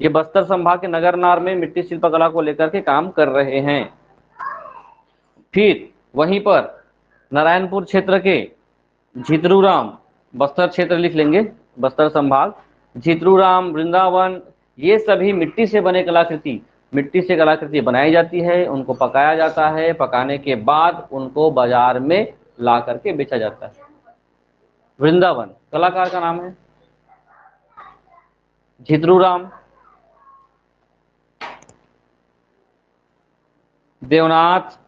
ये बस्तर संभाग के नगरनार में मिट्टी शिल्पकला को लेकर के काम कर रहे हैं। फिर वहीं पर नारायणपुर क्षेत्र के झितरूराम, बस्तर क्षेत्र लिख लेंगे, बस्तर संभाग, झितरूराम, वृंदावन, ये सभी मिट्टी से बने कलाकृति, मिट्टी से कलाकृति बनाई जाती है, उनको पकाया जाता है, पकाने के बाद उनको बाजार में ला करके बेचा जाता है। वृंदावन कलाकार का नाम है झितरूराम। देवनाथ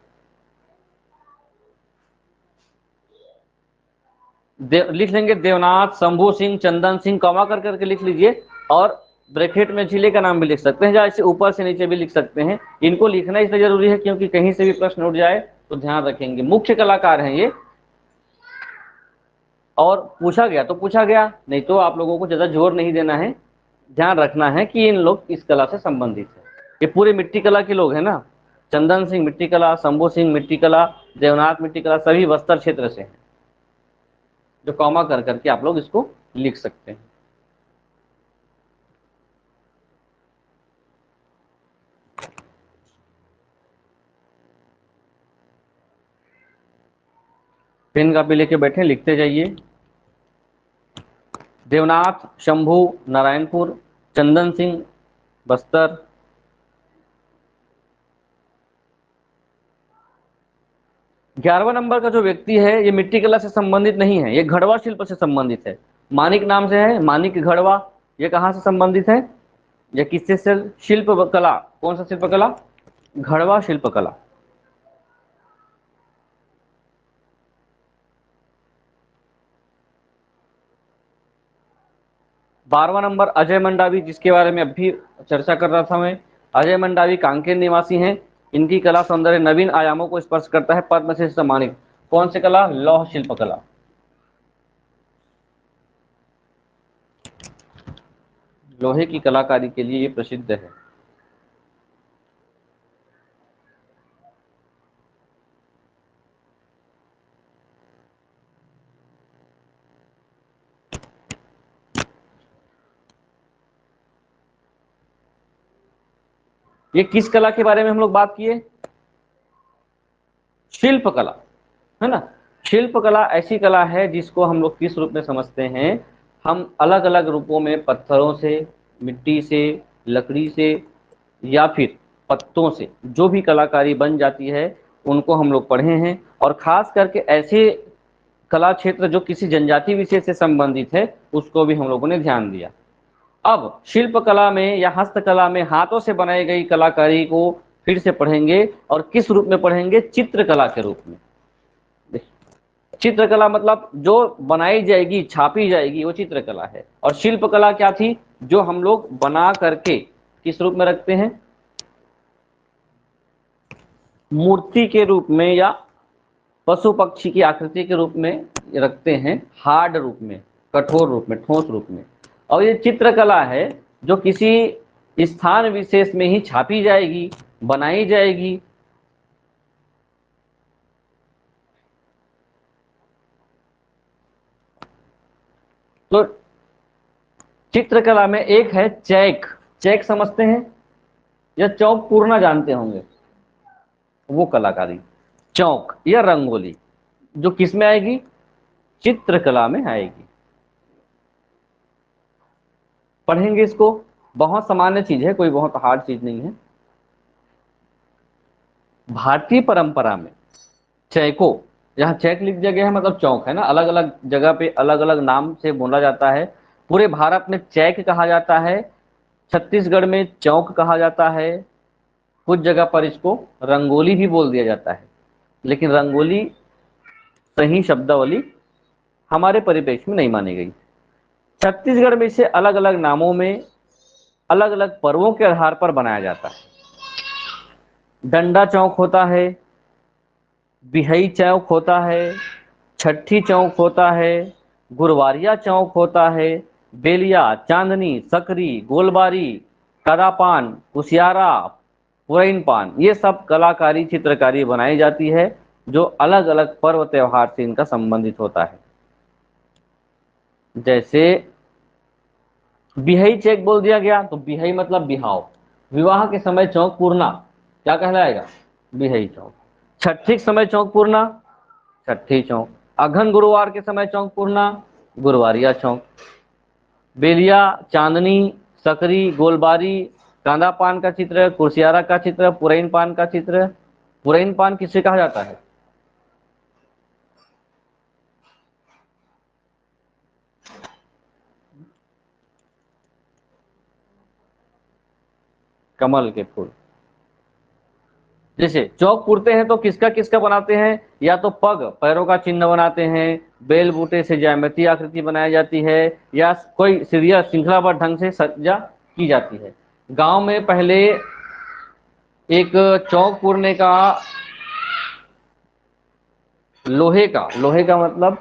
लिख लेंगे देवनाथ, शंभू सिंह, चंदन सिंह, कमा कर करके लिख लीजिए, और ब्रैकेट में जिले का नाम भी लिख सकते हैं, या इसे ऊपर से नीचे भी लिख सकते हैं। इनको लिखना इसलिए जरूरी है क्योंकि कहीं से भी प्रश्न उठ जाए तो ध्यान रखेंगे। मुख्य कलाकार हैं ये, और पूछा गया तो पूछा गया, नहीं तो आप लोगों को ज्यादा जोर नहीं देना है, ध्यान रखना है कि इन लोग इस कला से संबंधित है। ये पूरे मिट्टी कला के लोग हैं ना, चंदन सिंह मिट्टी कला, शंभू सिंह मिट्टी कला, देवनाथ मिट्टी कला, सभी बस्तर क्षेत्र से हैं, जो कॉमा कर करके आप लोग इसको लिख सकते हैं। पेन कापी लेके बैठे, लिखते जाइए। देवनाथ, शंभू नारायणपुर, चंदन सिंह बस्तर, 11वां नंबर का जो व्यक्ति है ये मिट्टी कला से संबंधित नहीं है, ये घड़वा शिल्प से संबंधित है। मानिक नाम से है, मानिक घड़वा। ये कहां से संबंधित है, ये किससे से, शिल्प कला, कौन सा शिल्प कला, घड़वा शिल्प कला। 12वां नंबर अजय मंडावी, जिसके बारे में अभी चर्चा कर रहा था मैं। अजय मंडावी कांकेर निवासी हैं। इनकी कला सौंदर्य नवीन आयामों को स्पर्श करता है, पद्मश्री से सम्मानित। कौन सी कला, लौह शिल्प कला। लोहे की कलाकारी के लिए ये प्रसिद्ध है। ये किस कला के बारे में हम लोग बात किए, शिल्प कला, है ना। शिल्प कला ऐसी कला है जिसको हम लोग किस रूप में समझते हैं, हम अलग अलग रूपों में पत्थरों से, मिट्टी से, लकड़ी से या फिर पत्तों से जो भी कलाकारी बन जाती है उनको हम लोग पढ़े हैं। और खास करके ऐसे कला क्षेत्र जो किसी जनजाति विशेष से संबंधित है उसको भी हम लोगों ने ध्यान दिया। अब शिल्प कला में या हस्तकला में हाथों से बनाई गई कलाकारी को फिर से पढ़ेंगे, और किस रूप में पढ़ेंगे? चित्रकला के रूप में। चित्रकला मतलब जो बनाई जाएगी, छापी जाएगी, वो चित्रकला है। और शिल्पकला क्या थी? जो हम लोग बना करके किस रूप में रखते हैं? मूर्ति के रूप में या पशु पक्षी की आकृति के रूप में रखते हैं, हार्ड रूप में, कठोर रूप में, ठोस रूप में। और ये चित्रकला है जो किसी स्थान विशेष में ही छापी जाएगी, बनाई जाएगी। तो चित्रकला में एक है चैक। चैक समझते हैं या चौक पूरना जानते होंगे? वो कलाकारी, चौक या रंगोली, जो किस में आएगी? चित्रकला में आएगी। पढ़ेंगे इसको, बहुत सामान्य चीज है, कोई बहुत हार्ड चीज नहीं है। भारतीय परंपरा में चैको, यहाँ चैक लिख दिया गया है मतलब चौक है ना, अलग अलग जगह पे अलग अलग नाम से बोला जाता है। पूरे भारत में चैक कहा जाता है, छत्तीसगढ़ में चौक कहा जाता है, कुछ जगह पर इसको रंगोली भी बोल दिया जाता है। लेकिन रंगोली सही शब्दावली हमारे परिप्रेक्ष्य में नहीं मानी गई। छत्तीसगढ़ में इसे अलग अलग नामों में अलग अलग पर्वों के आधार पर बनाया जाता है। डंडा चौक होता है, बिहई चौक होता है, छठी चौक होता है, गुरवारिया चौक होता है, बेलिया, चांदनी, सकरी, गोलबारी, कदापान, कुसियारा, पुरैन पान, ये सब कलाकारी चित्रकारी बनाई जाती है जो अलग अलग पर्व त्योहार से इनका संबंधित होता है। जैसे बिहई चेक बोल दिया गया तो बिहई मतलब बिहाव, विवाह के समय चौक पूरना क्या कहलाएगा? बिहई चौक। छठी के समय चौक पूरना, छठी चौक। अघन गुरुवार के समय चौक पूरना, गुरुवारिया चौक। बेलिया, चांदनी, सकरी, गोलबारी, कांदा पान का चित्र, कुर्सियारा का चित्र, पुरैन पान का चित्र। पुरैन पान किसे कहा जाता है? कमल के फूल। जैसे चौक पुरते हैं तो किसका किसका बनाते हैं? या तो पग, पैरों का चिन्ह बनाते हैं, बेल बूटे से ज्यामितीय आकृति बनाई जाती है, या कोई सीरिया श्रृंखलाबद्ध ढंग से सज्जा की जाती है। गांव में पहले एक चौक पुरने का लोहे का मतलब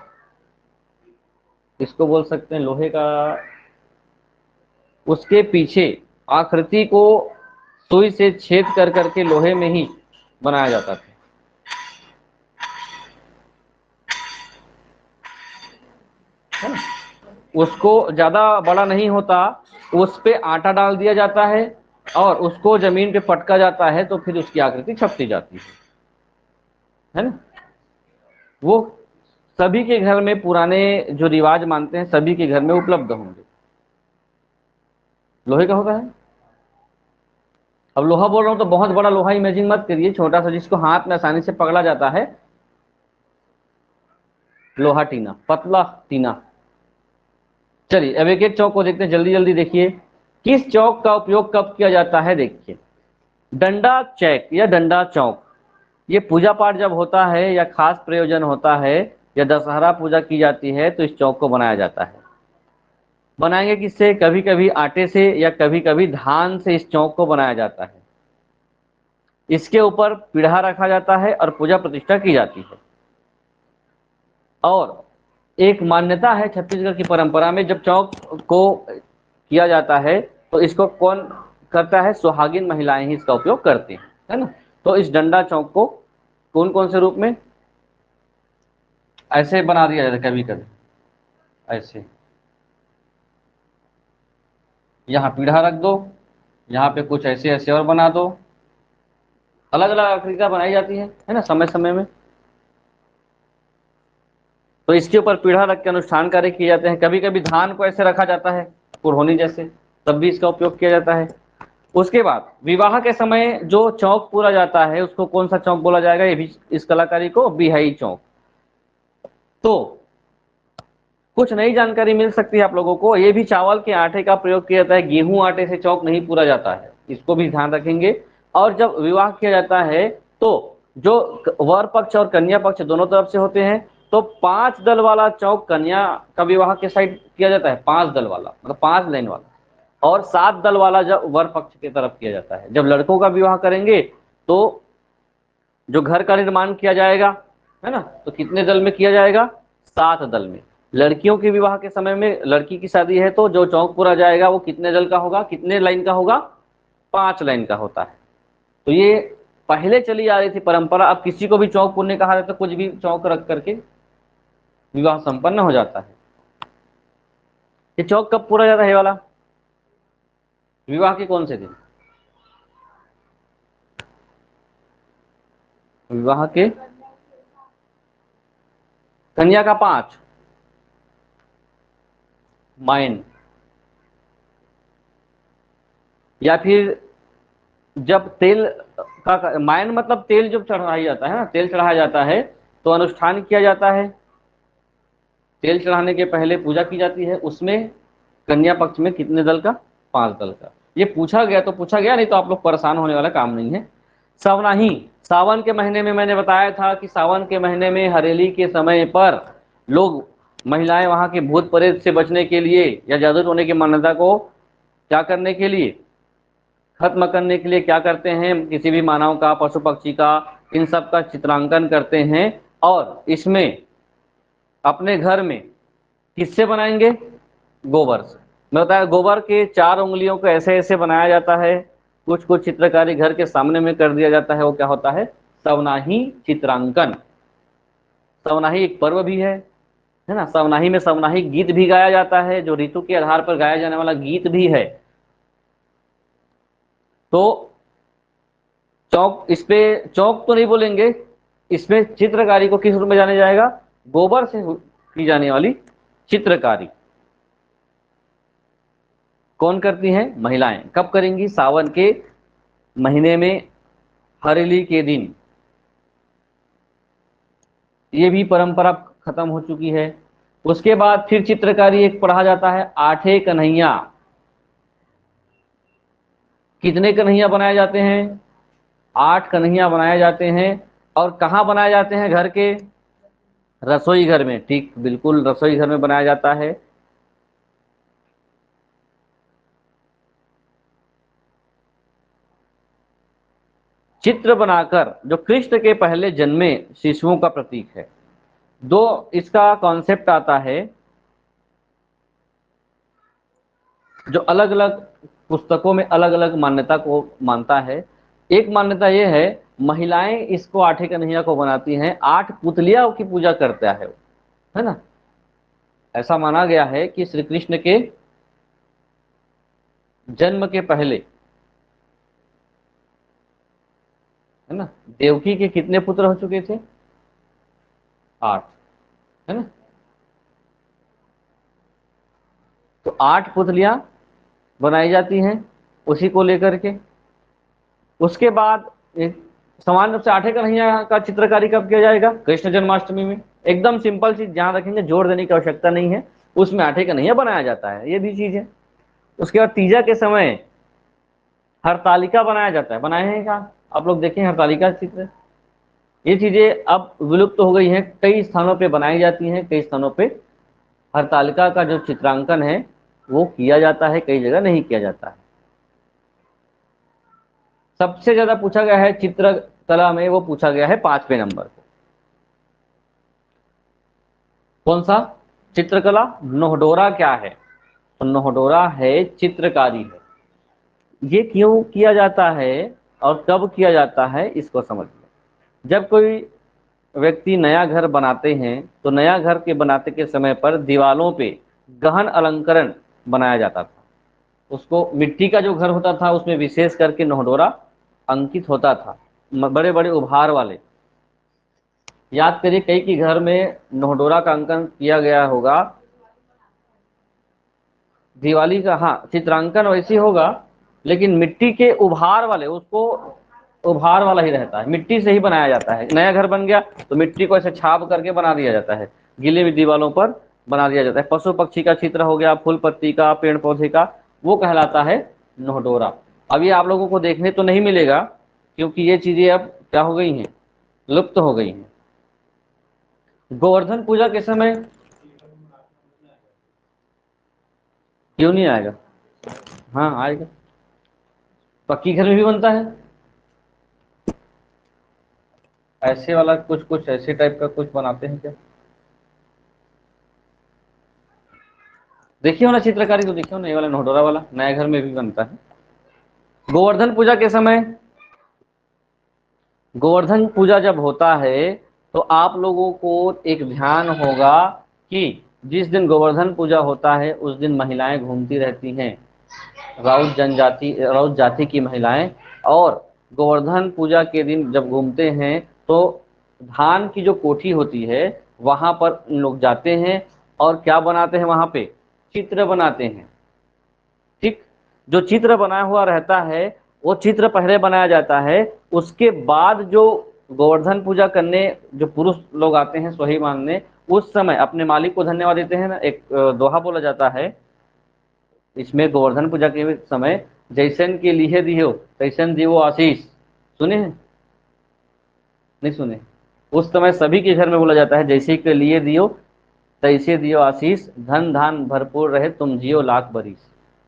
इसको बोल सकते हैं लोहे का, उसके पीछे आकृति को सुई से छेद कर करके लोहे में ही बनाया जाता था, है ना? उसको ज्यादा बड़ा नहीं होता, उस पे आटा डाल दिया जाता है और उसको जमीन पे पटका जाता है, तो फिर उसकी आकृति छपती जाती है ना? वो सभी के घर में, पुराने जो रिवाज मानते हैं सभी के घर में उपलब्ध होंगे। लोहे का होता है। अब लोहा बोल रहा हूं तो बहुत बड़ा लोहा इमेजिन मत करिए, छोटा सा जिसको हाथ में आसानी से पकड़ा जाता है, लोहा टीना, पतला टीना। चलिए अब एक एक चौक को देखते हैं, जल्दी जल्दी देखिए। किस चौक का उपयोग कब किया जाता है? देखिए, डंडा चैक या डंडा चौक, ये पूजा पाठ जब होता है या खास प्रयोजन होता है या दशहरा पूजा की जाती है तो इस चौक को बनाया जाता है। बनाएंगे किससे? कभी कभी आटे से या कभी कभी धान से इस चौक को बनाया जाता है। इसके ऊपर पीढ़ा रखा जाता है और पूजा प्रतिष्ठा की जाती है। और एक मान्यता है छत्तीसगढ़ की परंपरा में, जब चौक को किया जाता है तो इसको कौन करता है? सुहागिन महिलाएं ही इसका उपयोग करती हैं, है ना? तो इस डंडा चौक को कौन कौन से रूप में ऐसे बना दिया जाता है? कभी कभी ऐसे, यहाँ पीढ़ा रख दो, यहाँ पे कुछ ऐसे ऐसे और बना दो, अलग अलग आकृतियां बनाई जाती है ना, समय समय में। तो इसके ऊपर पीढ़ा रख के अनुष्ठान कार्य किए जाते हैं। कभी कभी धान को ऐसे रखा जाता है पुरहोनी जैसे, तब भी इसका उपयोग किया जाता है। उसके बाद विवाह के समय जो चौक पूरा जाता है उसको कौन सा चौक बोला जाएगा? ये भी इस कलाकारी को बिहाई चौक। तो कुछ नई जानकारी मिल सकती है आप लोगों को, ये भी चावल के आटे का प्रयोग किया जाता है, गेहूं आटे से चौक नहीं पूरा जाता है, इसको भी ध्यान रखेंगे। और जब विवाह किया जाता है तो जो वर पक्ष और कन्या पक्ष दोनों तरफ से होते हैं, तो 5 दल वाला चौक कन्या का विवाह के साइड किया जाता है, 5 दल वाला मतलब 5 लाइन वाला, और 7 दल वाला जब वर पक्ष की तरफ किया जाता है। जब लड़कों का विवाह करेंगे तो जो घर का निर्माण किया जाएगा, है ना, तो कितने दल में किया जाएगा? 7 दल में। लड़कियों के विवाह के समय में, लड़की की शादी है तो जो चौक पूरा जाएगा वो कितने दल का होगा, कितने लाइन का होगा? 5 लाइन का होता है। तो ये पहले चली आ रही थी परंपरा। अब किसी को भी चौक पुण्य कहा जाता है, कुछ भी चौक रख करके विवाह संपन्न हो जाता है। ये चौक कब पूरा जाता है? ये वाला विवाह के कौन से दिन? विवाह के कन्या का 5 माइन, या फिर जब तेल का मायन मतलब तेल जब चढ़ाया जाता है ना, तेल चढ़ाया जाता है तो अनुष्ठान किया जाता है। तेल चढ़ाने के पहले पूजा की जाती है, उसमें कन्या पक्ष में कितने दल का? 5 दल का। ये पूछा गया तो पूछा गया, नहीं तो आप लोग परेशान होने वाला काम नहीं है। सवनाही, सावन के महीने में मैंने बताया था कि सावन के महीने में हरेली के समय पर लोग, महिलाएं वहां के भूत प्रेत से बचने के लिए या जादू टोने की मान्यता को क्या करने के लिए, खत्म करने के लिए क्या करते हैं, किसी भी मानव का, पशु पक्षी का, इन सब का चित्रांकन करते हैं और इसमें अपने घर में किससे बनाएंगे? गोबर से। मैं बताया गोबर के 4 उंगलियों को ऐसे ऐसे बनाया जाता है, कुछ कुछ चित्रकारी घर के सामने में कर दिया जाता है। वो क्या होता है? सवनाही चित्रांकन। सवनाही एक पर्व भी है ना। सवनाही में सवनाही गीत भी गाया जाता है, जो ऋतु के आधार पर गाया जाने वाला गीत भी है। तो चौक, इस पे चौक तो नहीं बोलेंगे, इसमें चित्रकारी को किस रूप में जाने जाएगा? गोबर से की जाने वाली चित्रकारी कौन करती हैं? महिलाएं। कब करेंगी? सावन के महीने में, हरेली के दिन। ये भी परंपरा खत्म हो चुकी है। उसके बाद फिर चित्रकारी एक पढ़ा जाता है, 8 कन्हैया। कितने कन्हैया बनाए जाते हैं? 8 कन्हैया बनाए जाते हैं। और कहाँ बनाए जाते हैं? घर के रसोई घर में। ठीक, बिल्कुल, रसोई घर में बनाया जाता है। चित्र बनाकर, जो कृष्ण के पहले जन्मे शिशुओं का प्रतीक है। दो इसका कॉन्सेप्ट आता है जो अलग अलग पुस्तकों में अलग अलग मान्यता को मानता है। एक मान्यता यह है, महिलाएं इसको 8 कन्हैया को बनाती हैं, 8 पुतलियां की पूजा करता है ना। ऐसा माना गया है कि श्री कृष्ण के जन्म के पहले, है ना, देवकी के कितने पुत्र हो चुके थे? 8, है ना। तो 8 पुतलियां बनाई जाती हैं उसी को लेकर के। उसके बाद एक समान रूप से 8 कन्हैया का चित्रकारी कब किया जाएगा? कृष्ण जन्माष्टमी में। एकदम सिंपल चीज, ध्यान रखेंगे, जोड़ देने की आवश्यकता नहीं है, उसमें 8 कन्हैया बनाया जाता है, ये भी चीज है। उसके बाद तीजा के समय हरतालिका बनाया जाता है। बनाए हैं क्या आप लोग? देखें हरतालिका चित्र। ये चीजें अब विलुप्त हो गई हैं, कई स्थानों पे बनाई जाती हैं, कई स्थानों पे हरतालिका का जो चित्रांकन है वो किया जाता है, कई जगह नहीं किया जाता है। सबसे ज्यादा पूछा गया है चित्रकला में, वो पूछा गया है 5वें नंबर को। कौन सा? चित्रकला। नोहडोरा क्या है? तो नोहडोरा है चित्रकारी है। ये क्यों किया जाता है और कब किया जाता है, इसको समझ लो। जब कोई व्यक्ति नया घर बनाते हैं तो नया घर के बनाते के समय पर दीवालों पे गहन अलंकरण बनाया जाता था। उसको, मिट्टी का जो घर होता था उसमें विशेष करके नोहडोरा अंकित होता था, बड़े बड़े उभार वाले। याद करिए, कई के घर में नोहडोरा का अंकन किया गया होगा। दिवाली का, हाँ, चित्रांकन वैसे होगा, लेकिन मिट्टी के उभार वाले, उसको उभार वाला ही रहता है, मिट्टी से ही बनाया जाता है। नया घर बन गया तो मिट्टी को ऐसे छाप करके बना दिया जाता है, गीले दीवालों पर बना दिया जाता है। पशु पक्षी का चित्र हो गया, फूल पत्ती का, पेड़ पौधे का, वो कहलाता है नोहडोरा। अभी आप लोगों को देखने तो नहीं मिलेगा, क्योंकि ये चीजें अब क्या हो गई हैं, लुप्त हो गई हैं। गोवर्धन पूजा के समय क्यों नहीं आएगा, हाँ आएगा। पक्की घर में भी बनता है ऐसे वाला, कुछ कुछ ऐसे टाइप का कुछ बनाते हैं क्या? देखिए हो ना चित्रकारी, तो देखिए हो ना, ये वाला नोडोरा वाला नए घर में भी बनता है। गोवर्धन पूजा के समय, गोवर्धन पूजा जब होता है तो आप लोगों को एक ध्यान होगा कि जिस दिन गोवर्धन पूजा होता है उस दिन महिलाएं घूमती रहती हैं, राउत जाति की महिलाएं। और गोवर्धन पूजा के दिन जब घूमते हैं तो धान की जो कोठी होती है वहां पर उन लोग जाते हैं और क्या बनाते हैं, वहां पे चित्र बनाते हैं। ठीक, जो चित्र बनाया हुआ रहता है वो चित्र पहले बनाया जाता है, उसके बाद जो गोवर्धन पूजा करने जो पुरुष लोग आते हैं सोही मानने, उस समय अपने मालिक को धन्यवाद देते हैं ना, एक दोहा बोला जाता है इसमें गोवर्धन पूजा के समय, जैसन के लिए दियो तैसन दियो आशीष। सुने हैं, नहीं सुने? उस समय सभी के घर में बोला जाता है जैसे के लिए दियो तैसे दियो आशीष, धन धान भरपूर रहे तुम जियो लाख बरिस।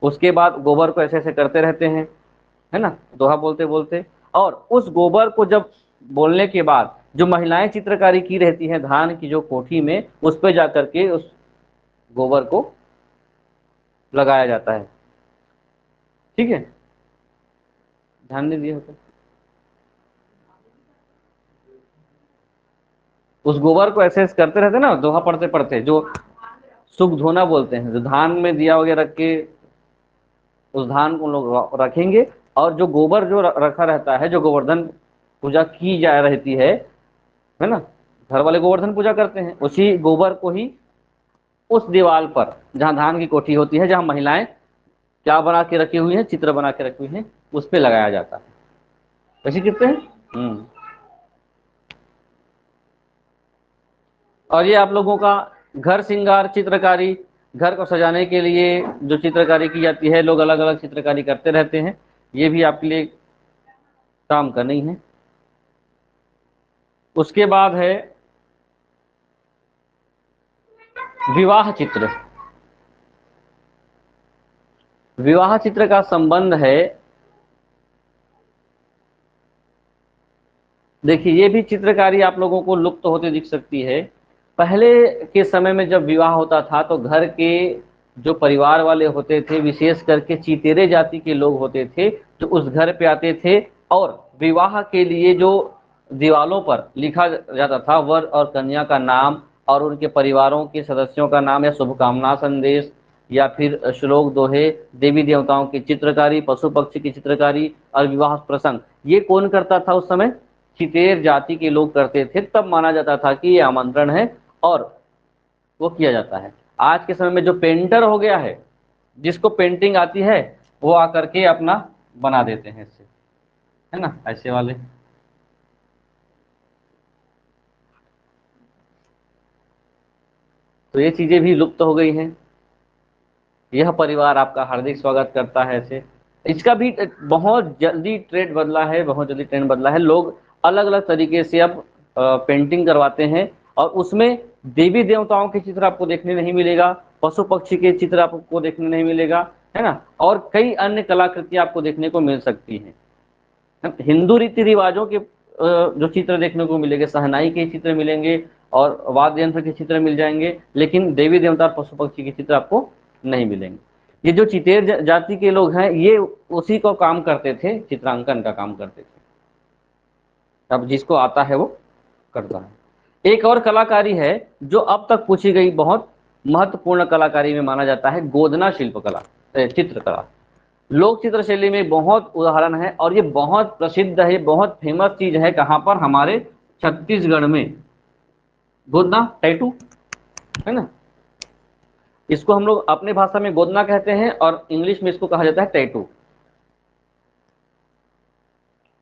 उसके बाद गोबर को ऐसे ऐसे करते रहते हैं, है ना, दोहा बोलते बोलते। और उस गोबर को जब बोलने के बाद जो महिलाएं चित्रकारी की रहती हैं धान की जो कोठी में, उस पर जाकर के उस गोबर को लगाया जाता है। ठीक है, ध्यान नहीं दिया होता। उस गोबर को ऐसे ऐसे करते रहते ना, दोहा पढ़ते पढ़ते, जो सुख धोना बोलते हैं, जो धान में दिया वगैरह रख के उस धान को लोग रखेंगे। और जो गोबर जो रखा रहता है, जो गोवर्धन पूजा की जा रहती है ना, घर वाले गोवर्धन पूजा करते हैं, उसी गोबर को ही उस दीवार पर जहाँ धान की कोठी होती है, जहाँ महिलाएं क्या बना के रखी हुई हैं, चित्र बना के रखी हुई हैं, उस पे लगाया जाता है। वैसे कितने हैं। और ये आप लोगों का घर श्रृंगार चित्रकारी, घर को सजाने के लिए जो चित्रकारी की जाती है, लोग अलग अलग चित्रकारी करते रहते हैं, ये भी आपके लिए काम करना ही है। उसके बाद है विवाह चित्र। विवाह चित्र का संबंध है, देखिए ये भी चित्रकारी आप लोगों को लुप्त होते दिख सकती है। पहले के समय में जब विवाह होता था तो घर के जो परिवार वाले होते थे, विशेष करके चितेरे जाति के लोग होते थे, जो उस घर पे आते थे और विवाह के लिए जो दीवालों पर लिखा जाता था वर और कन्या का नाम और उनके परिवारों के सदस्यों का नाम, या शुभकामना संदेश, या फिर श्लोक दोहे, देवी देवताओं की चित्रकारी, पशु पक्षी की चित्रकारी और विवाह प्रसंग, ये कौन करता था उस समय? चितेर जाति के लोग करते थे। तब माना जाता था कि ये आमंत्रण है और वो किया जाता है। आज के समय में जो पेंटर हो गया है, जिसको पेंटिंग आती है, वो आकर के अपना बना देते हैं इससे, है ना, ऐसे वाले। तो ये चीजें भी लुप्त हो गई हैं। यह परिवार आपका हार्दिक स्वागत करता है ऐसे। इसका भी बहुत जल्दी ट्रेंड बदला है, बहुत जल्दी ट्रेंड बदला है। लोग अलग अलग तरीके से अब पेंटिंग करवाते हैं और उसमें देवी देवताओं के चित्र आपको देखने नहीं मिलेगा, पशु पक्षी के चित्र आपको देखने नहीं मिलेगा, है ना, और कई अन्य कलाकृतियां आपको देखने को मिल सकती हैं। हिंदू रीति रिवाजों के जो चित्र देखने को मिलेंगे, सहनाई के चित्र मिलेंगे और वाद्य यंत्र के चित्र मिल जाएंगे, लेकिन देवी देवता और पशु पक्षी के चित्र आपको नहीं मिलेंगे। ये जो चितेर जाति के लोग हैं, ये उसी को काम करते थे, चित्रांकन का काम करते थे। अब जिसको आता है वो करता है। एक और कलाकारी है जो अब तक पूछी गई बहुत महत्वपूर्ण कलाकारी में माना जाता है, गोदना शिल्पकला, चित्रकला। लोक चित्र शैली में बहुत उदाहरण है और ये बहुत प्रसिद्ध है, बहुत फेमस चीज है। कहाँ पर? हमारे छत्तीसगढ़ में। गोदना टैटू, है ना, इसको हम लोग अपने भाषा में गोदना कहते हैं और इंग्लिश में इसको कहा जाता है टैटू।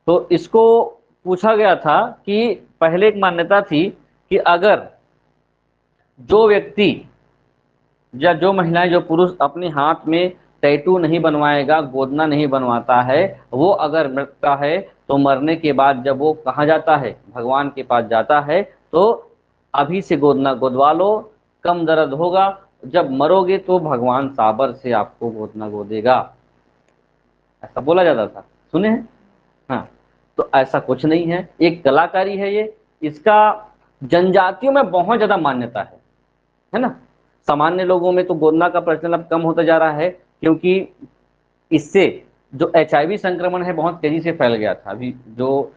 तो इसको पूछा गया था कि पहले एक मान्यता थी कि अगर जो व्यक्ति या जो महिलाएं, जो पुरुष अपने हाथ में टैटू नहीं बनवाएगा, गोदना नहीं बनवाता है, वो अगर मरता है तो मरने के बाद जब वो कहाँ जाता है, भगवान के पास जाता है, तो अभी से गोदना गोदवा लो, कम दर्द होगा, जब मरोगे तो भगवान साबर से आपको गोदना गोदेगा, ऐसा बोला जाता था, सुने हैं? हाँ, तो ऐसा कुछ नहीं है, एक कलाकारी है ये। इसका जनजातियों में बहुत ज्यादा मान्यता है ना। सामान्य लोगों में तो गोदना का प्रचलन अब कम होता जा रहा है, क्योंकि इससे जो HIV संक्रमण है बहुत तेजी से फैल गया था। अभी जो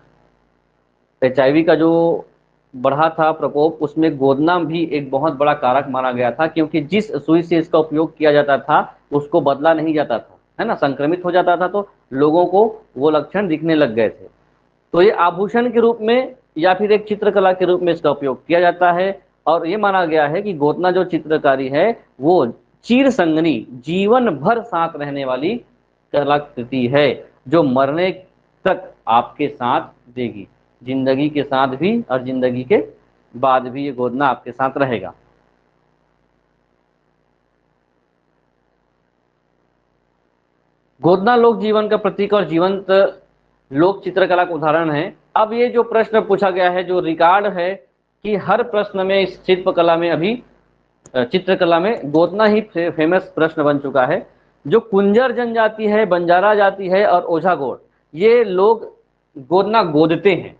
HIV का जो बढ़ा था प्रकोप, उसमें गोदना भी एक बहुत बड़ा कारक माना गया था, क्योंकि जिस सुई से इसका उपयोग किया जाता था उसको बदला नहीं जाता था, है ना, संक्रमित हो जाता था तो लोगों को वो लक्षण दिखने लग गए थे। तो ये आभूषण के रूप में या फिर एक चित्रकला के रूप में इसका उपयोग किया जाता है। और ये माना गया है कि गोदना जो चित्रकारी है वो चिर संगनी, जीवन भर साथ रहने वाली कलाकृति है, जो मरने तक आपके साथ देगी, जिंदगी के साथ भी और जिंदगी के बाद भी ये गोदना आपके साथ रहेगा। गोदना लोक जीवन का प्रतीक और जीवंत लोक चित्रकला का उदाहरण है। अब ये जो प्रश्न पूछा गया है, जो रिकॉर्ड है कि हर प्रश्न में इस शिल्पकला में अभी चित्रकला में गोदना ही फेमस प्रश्न बन चुका है। जो कुंजर जनजाति है, बंजारा जाति है और ओझा गोड़, ये लोग गोदना गोदते हैं,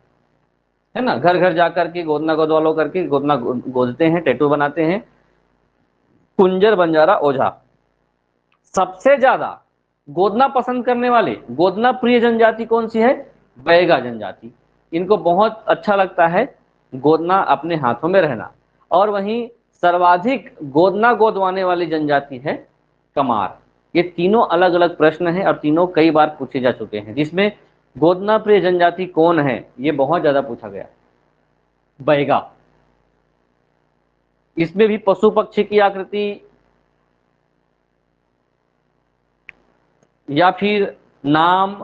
है ना, घर घर जाकर के गोदना गोदवालो करके गोदना गोदते हैं, टैटू बनाते हैं। कुंजर, बंजारा, ओझा। सबसे ज्यादा गोदना पसंद करने वाले, गोदना प्रिय जनजाति कौन सी है? बैगा जनजाति। इनको बहुत अच्छा लगता है गोदना अपने हाथों में रहना। और वहीं सर्वाधिक गोदना गोदवाने वाली जनजाति है कमार। ये तीनों अलग अलग प्रश्न हैं और तीनों कई बार पूछे जा चुके हैं, जिसमें गोदना प्रिय जनजाति कौन है ये बहुत ज्यादा पूछा गया। बैगा। इसमें भी पशु पक्षी की आकृति या फिर नाम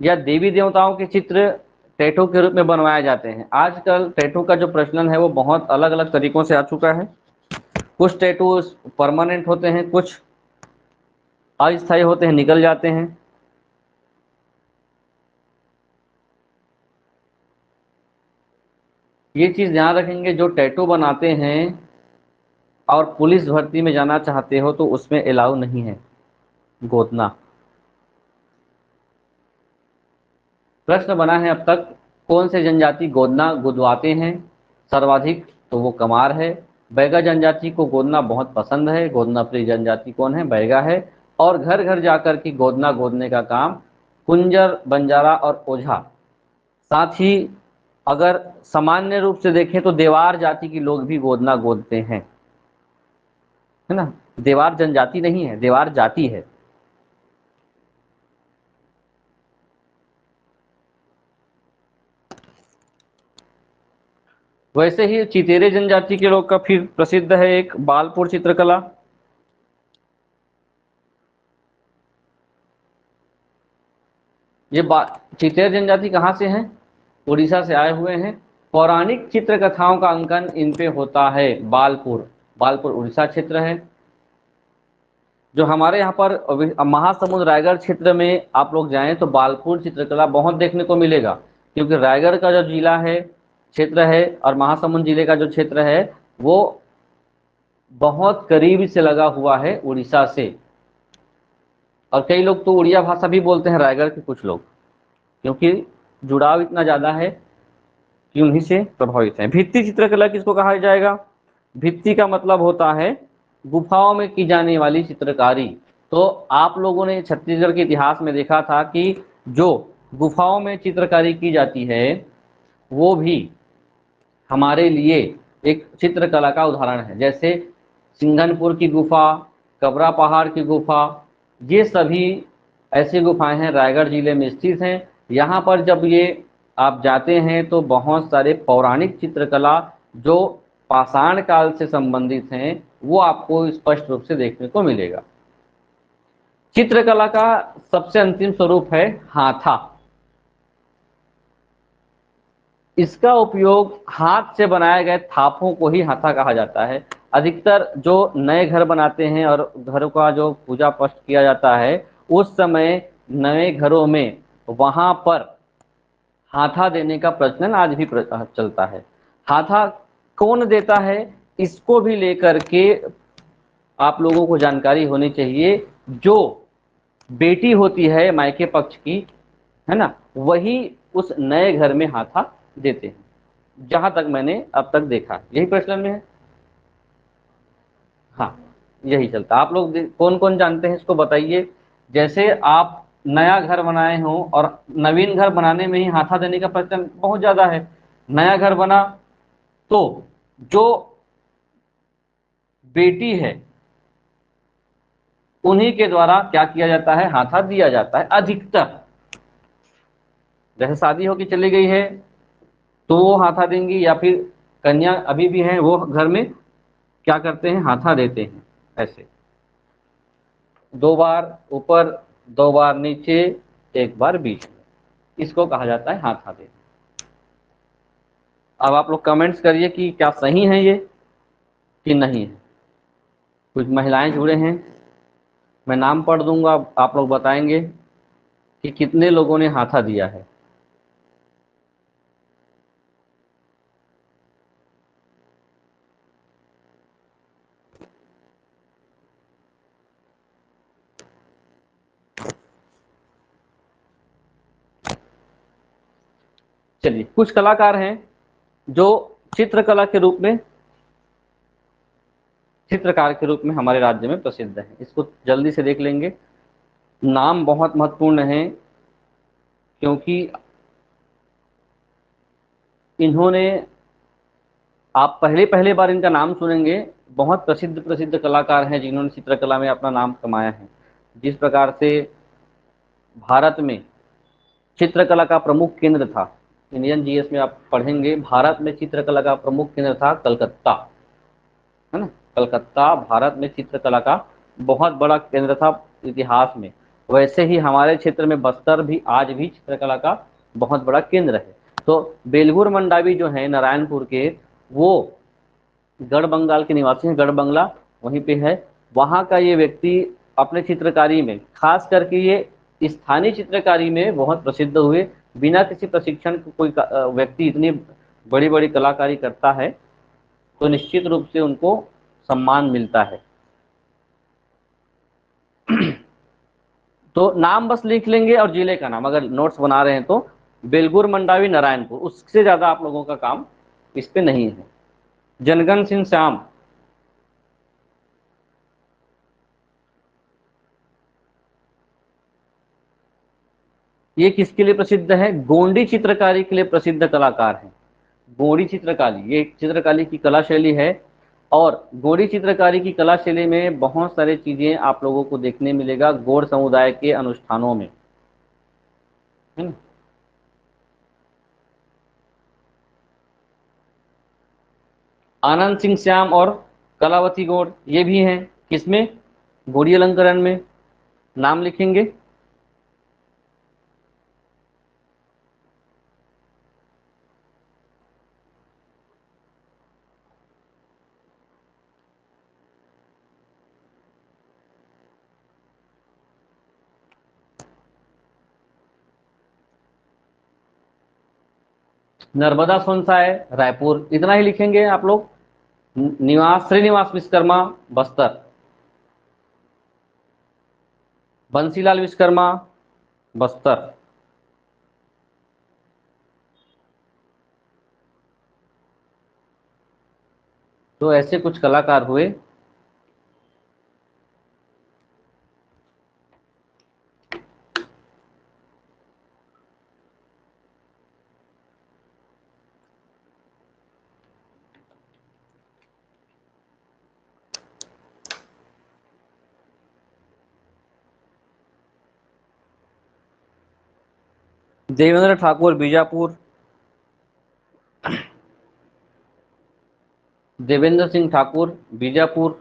या देवी देवताओं के चित्र टैटू के रूप में बनवाए जाते हैं। आजकल टैटू का जो प्रचलन है वो बहुत अलग अलग तरीकों से आ चुका है। कुछ टैटू परमानेंट होते हैं, कुछ अस्थायी होते हैं, निकल जाते हैं। ये चीज ध्यान रखेंगे, जो टैटू बनाते हैं और पुलिस भर्ती में जाना चाहते हो तो उसमें अलाउ नहीं है गोदना। प्रश्न बना है अब तक, कौन से जनजाति गोदना गुदवाते हैं सर्वाधिक? तो वो कमार है। बैगा जनजाति को गोदना बहुत पसंद है। गोदना प्रिय जनजाति कौन है? बैगा है। और घर घर जाकर के गोदना गोदने का काम कुंजर, बंजारा और ओझा। साथ ही अगर सामान्य रूप से देखें तो देवार जाति के लोग भी गोदना गोदते हैं, है ना। देवार जनजाति नहीं है, देवार जाति है। वैसे ही चितेरे जनजाति के लोग का फिर प्रसिद्ध है एक बालपुर चित्रकला। ये चितेर जनजाति कहाँ से हैं? उड़ीसा से आए हुए हैं। पौराणिक चित्र कथाओं का अंकन इन पे होता है। बालपुर, बालपुर उड़ीसा क्षेत्र है। जो हमारे यहाँ पर महासमुंद रायगढ़ क्षेत्र में आप लोग जाएं तो बालपुर चित्रकला बहुत देखने को मिलेगा, क्योंकि रायगढ़ का जो जिला है, क्षेत्र है, और महासमुंद जिले का जो क्षेत्र है वो बहुत करीब से लगा हुआ है उड़ीसा से। और कई लोग तो उड़िया भाषा भी बोलते हैं, रायगढ़ के कुछ लोग, क्योंकि जुड़ाव इतना ज़्यादा है कि उन्हीं से प्रभावित है। भित्ति चित्रकला किसको कहा जाएगा? भित्ति का मतलब होता है गुफाओं में की जाने वाली चित्रकारी। तो आप लोगों ने छत्तीसगढ़ के इतिहास में देखा था कि जो गुफाओं में चित्रकारी की जाती है वो भी हमारे लिए एक चित्रकला का उदाहरण है। जैसे सिंघनपुर की गुफा, कबरा पहाड़ की गुफा, ये सभी ऐसी गुफाएं हैं, रायगढ़ जिले में स्थित हैं। यहाँ पर जब ये आप जाते हैं तो बहुत सारे पौराणिक चित्रकला जो पाषाण काल से संबंधित हैं वो आपको स्पष्ट रूप से देखने को मिलेगा। चित्रकला का सबसे अंतिम स्वरूप है हाथा। इसका उपयोग हाथ से बनाए गए थापों को ही हाथा कहा जाता है। अधिकतर जो नए घर बनाते हैं और घरों का जो पूजा पाठ किया जाता है उस समय नए घरों में वहां पर हाथा देने का प्रचलन आज भी चलता है। हाथा कौन देता है, इसको भी लेकर के आप लोगों को जानकारी होनी चाहिए। जो बेटी होती है मायके पक्ष की, है ना, वही उस नए घर में हाथा देते हैं, जहां तक मैंने अब तक देखा। यही प्रचलन में है। हाँ, यही चलता। आप लोग कौन कौन जानते हैं इसको बताइए। जैसे आप नया घर बनाए हो, और नवीन घर बनाने में ही हाथा देने का प्रचलन बहुत ज्यादा है। नया घर बना तो जो बेटी है उन्हीं के द्वारा क्या किया जाता है, हाथा दिया जाता है अधिकतर। जैसे शादी होके चली गई है तो वो हाथा देंगी, या फिर कन्या अभी भी है वो घर में क्या करते हैं, हाथा देते हैं। ऐसे 2 बार ऊपर, 2 बार नीचे, 1 बार बीच में, इसको कहा जाता है हाथा देना। अब आप लोग कमेंट्स करिए कि क्या सही है ये कि नहीं है। कुछ महिलाएं जुड़े हैं, मैं नाम पढ़ दूंगा, आप लोग बताएंगे कि कितने लोगों ने हाथा दिया है। चलिए, कुछ कलाकार हैं जो चित्रकला के रूप में, चित्रकार के रूप में हमारे राज्य में प्रसिद्ध हैं। इसको जल्दी से देख लेंगे। नाम बहुत महत्वपूर्ण है, क्योंकि इन्होंने, आप पहले पहले बार इनका नाम सुनेंगे। बहुत प्रसिद्ध प्रसिद्ध कलाकार हैं जिन्होंने चित्रकला में अपना नाम कमाया है। जिस प्रकार से भारत में चित्रकला का प्रमुख केंद्र था, इंडियन जीएस में आप पढ़ेंगे, भारत में चित्रकला का प्रमुख केंद्र था कलकत्ता, है ना। कलकत्ता भारत में चित्रकला का बहुत बड़ा केंद्र था इतिहास में। वैसे ही हमारे क्षेत्र में बस्तर भी आज भी चित्रकला का बहुत बड़ा केंद्र है। तो बेलगुर मंडावी जो है नारायणपुर के, वो गढ़ बंगाल के निवासी हैं। गढ़ बंगला वहीं पे है। वहाँ का ये व्यक्ति अपने चित्रकारी में, खास करके ये स्थानीय चित्रकारी में बहुत प्रसिद्ध हुए। बिना किसी प्रशिक्षण को कोई व्यक्ति इतनी बड़ी बड़ी कलाकारी करता है तो निश्चित रूप से उनको सम्मान मिलता है। तो नाम बस लिख लेंगे, और जिले का नाम अगर नोट्स बना रहे हैं तो बेलगुर मंडावी नारायणपुर, उससे ज्यादा आप लोगों का काम इस पे नहीं है। जनगण सिंह श्याम, ये किसके लिए प्रसिद्ध है, गोंडी चित्रकारी के लिए प्रसिद्ध कलाकार हैं। गोंडी चित्रकारी, ये एक चित्रकारी की कला शैली है। और गोंडी चित्रकारी की कला शैली में बहुत सारी चीजें आप लोगों को देखने मिलेगा गौड़ समुदाय के अनुष्ठानों में, है ना। आनंद सिंह श्याम और कलावती गौड़, ये भी हैं किसमें, गौड़ी अलंकरण में। नाम लिखेंगे। नर्मदा सोनसाय रायपुर, इतना ही लिखेंगे आप लोग। निवास श्रीनिवास विश्वकर्मा बस्तर, बंसीलाल विश्वकर्मा बस्तर। तो ऐसे कुछ कलाकार हुए। देवेंद्र ठाकुर बीजापुर, देवेंद्र सिंह ठाकुर बीजापुर।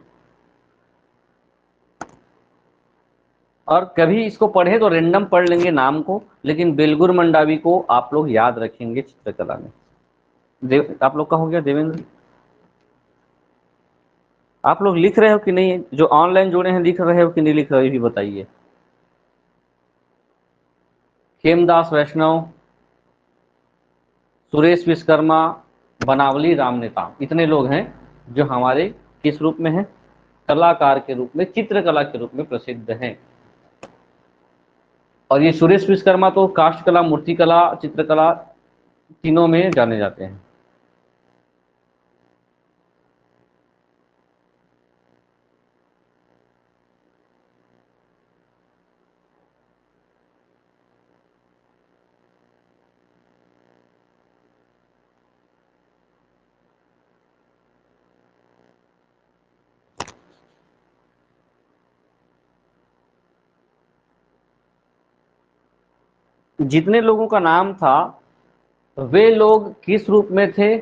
और कभी इसको पढ़े तो रेंडम पढ़ लेंगे नाम को, लेकिन बेलगुर मंडावी को आप लोग याद रखेंगे चित्रकला में। आप लोग का हो गया देवेंद्र। आप लोग लिख रहे हो कि नहीं, जो ऑनलाइन जुड़े हैं लिख रहे हो कि नहीं लिख रहे हो, भी बताइए। खेमदास वैष्णव, सुरेश विश्वकर्मा, बनावली राम नेताम, इतने लोग हैं जो हमारे किस रूप में हैं, कलाकार के रूप में, चित्रकला के रूप में प्रसिद्ध हैं। और ये सुरेश विश्वकर्मा तो काष्ठ कला, मूर्ति कला, चित्रकला तीनों में जाने जाते हैं। जितने लोगों का नाम था वे लोग किस रूप में थे,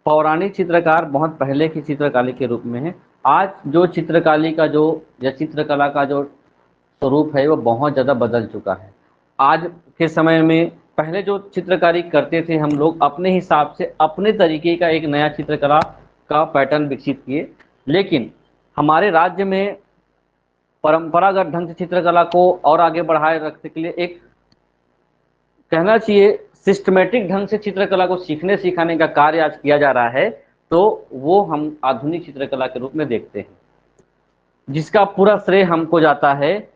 पौराणिक चित्रकार बहुत पहले की चित्रकारी के रूप में है। आज जो चित्रकारी का जो या चित्रकला का जो स्वरूप है वो बहुत ज़्यादा बदल चुका है। आज के समय में पहले जो चित्रकारी करते थे हम लोग अपने हिसाब से अपने तरीके का एक नया चित्रकला का पैटर्न विकसित किए, लेकिन हमारे राज्य में परंपरागत ढंग से चित्रकला को और आगे बढ़ाए रखने के लिए एक कहना चाहिए सिस्टमेटिक ढंग से चित्रकला को सीखने सिखाने का कार्य आज किया जा रहा है, तो वो हम आधुनिक चित्रकला के रूप में देखते हैं, जिसका पूरा श्रेय हमको जाता है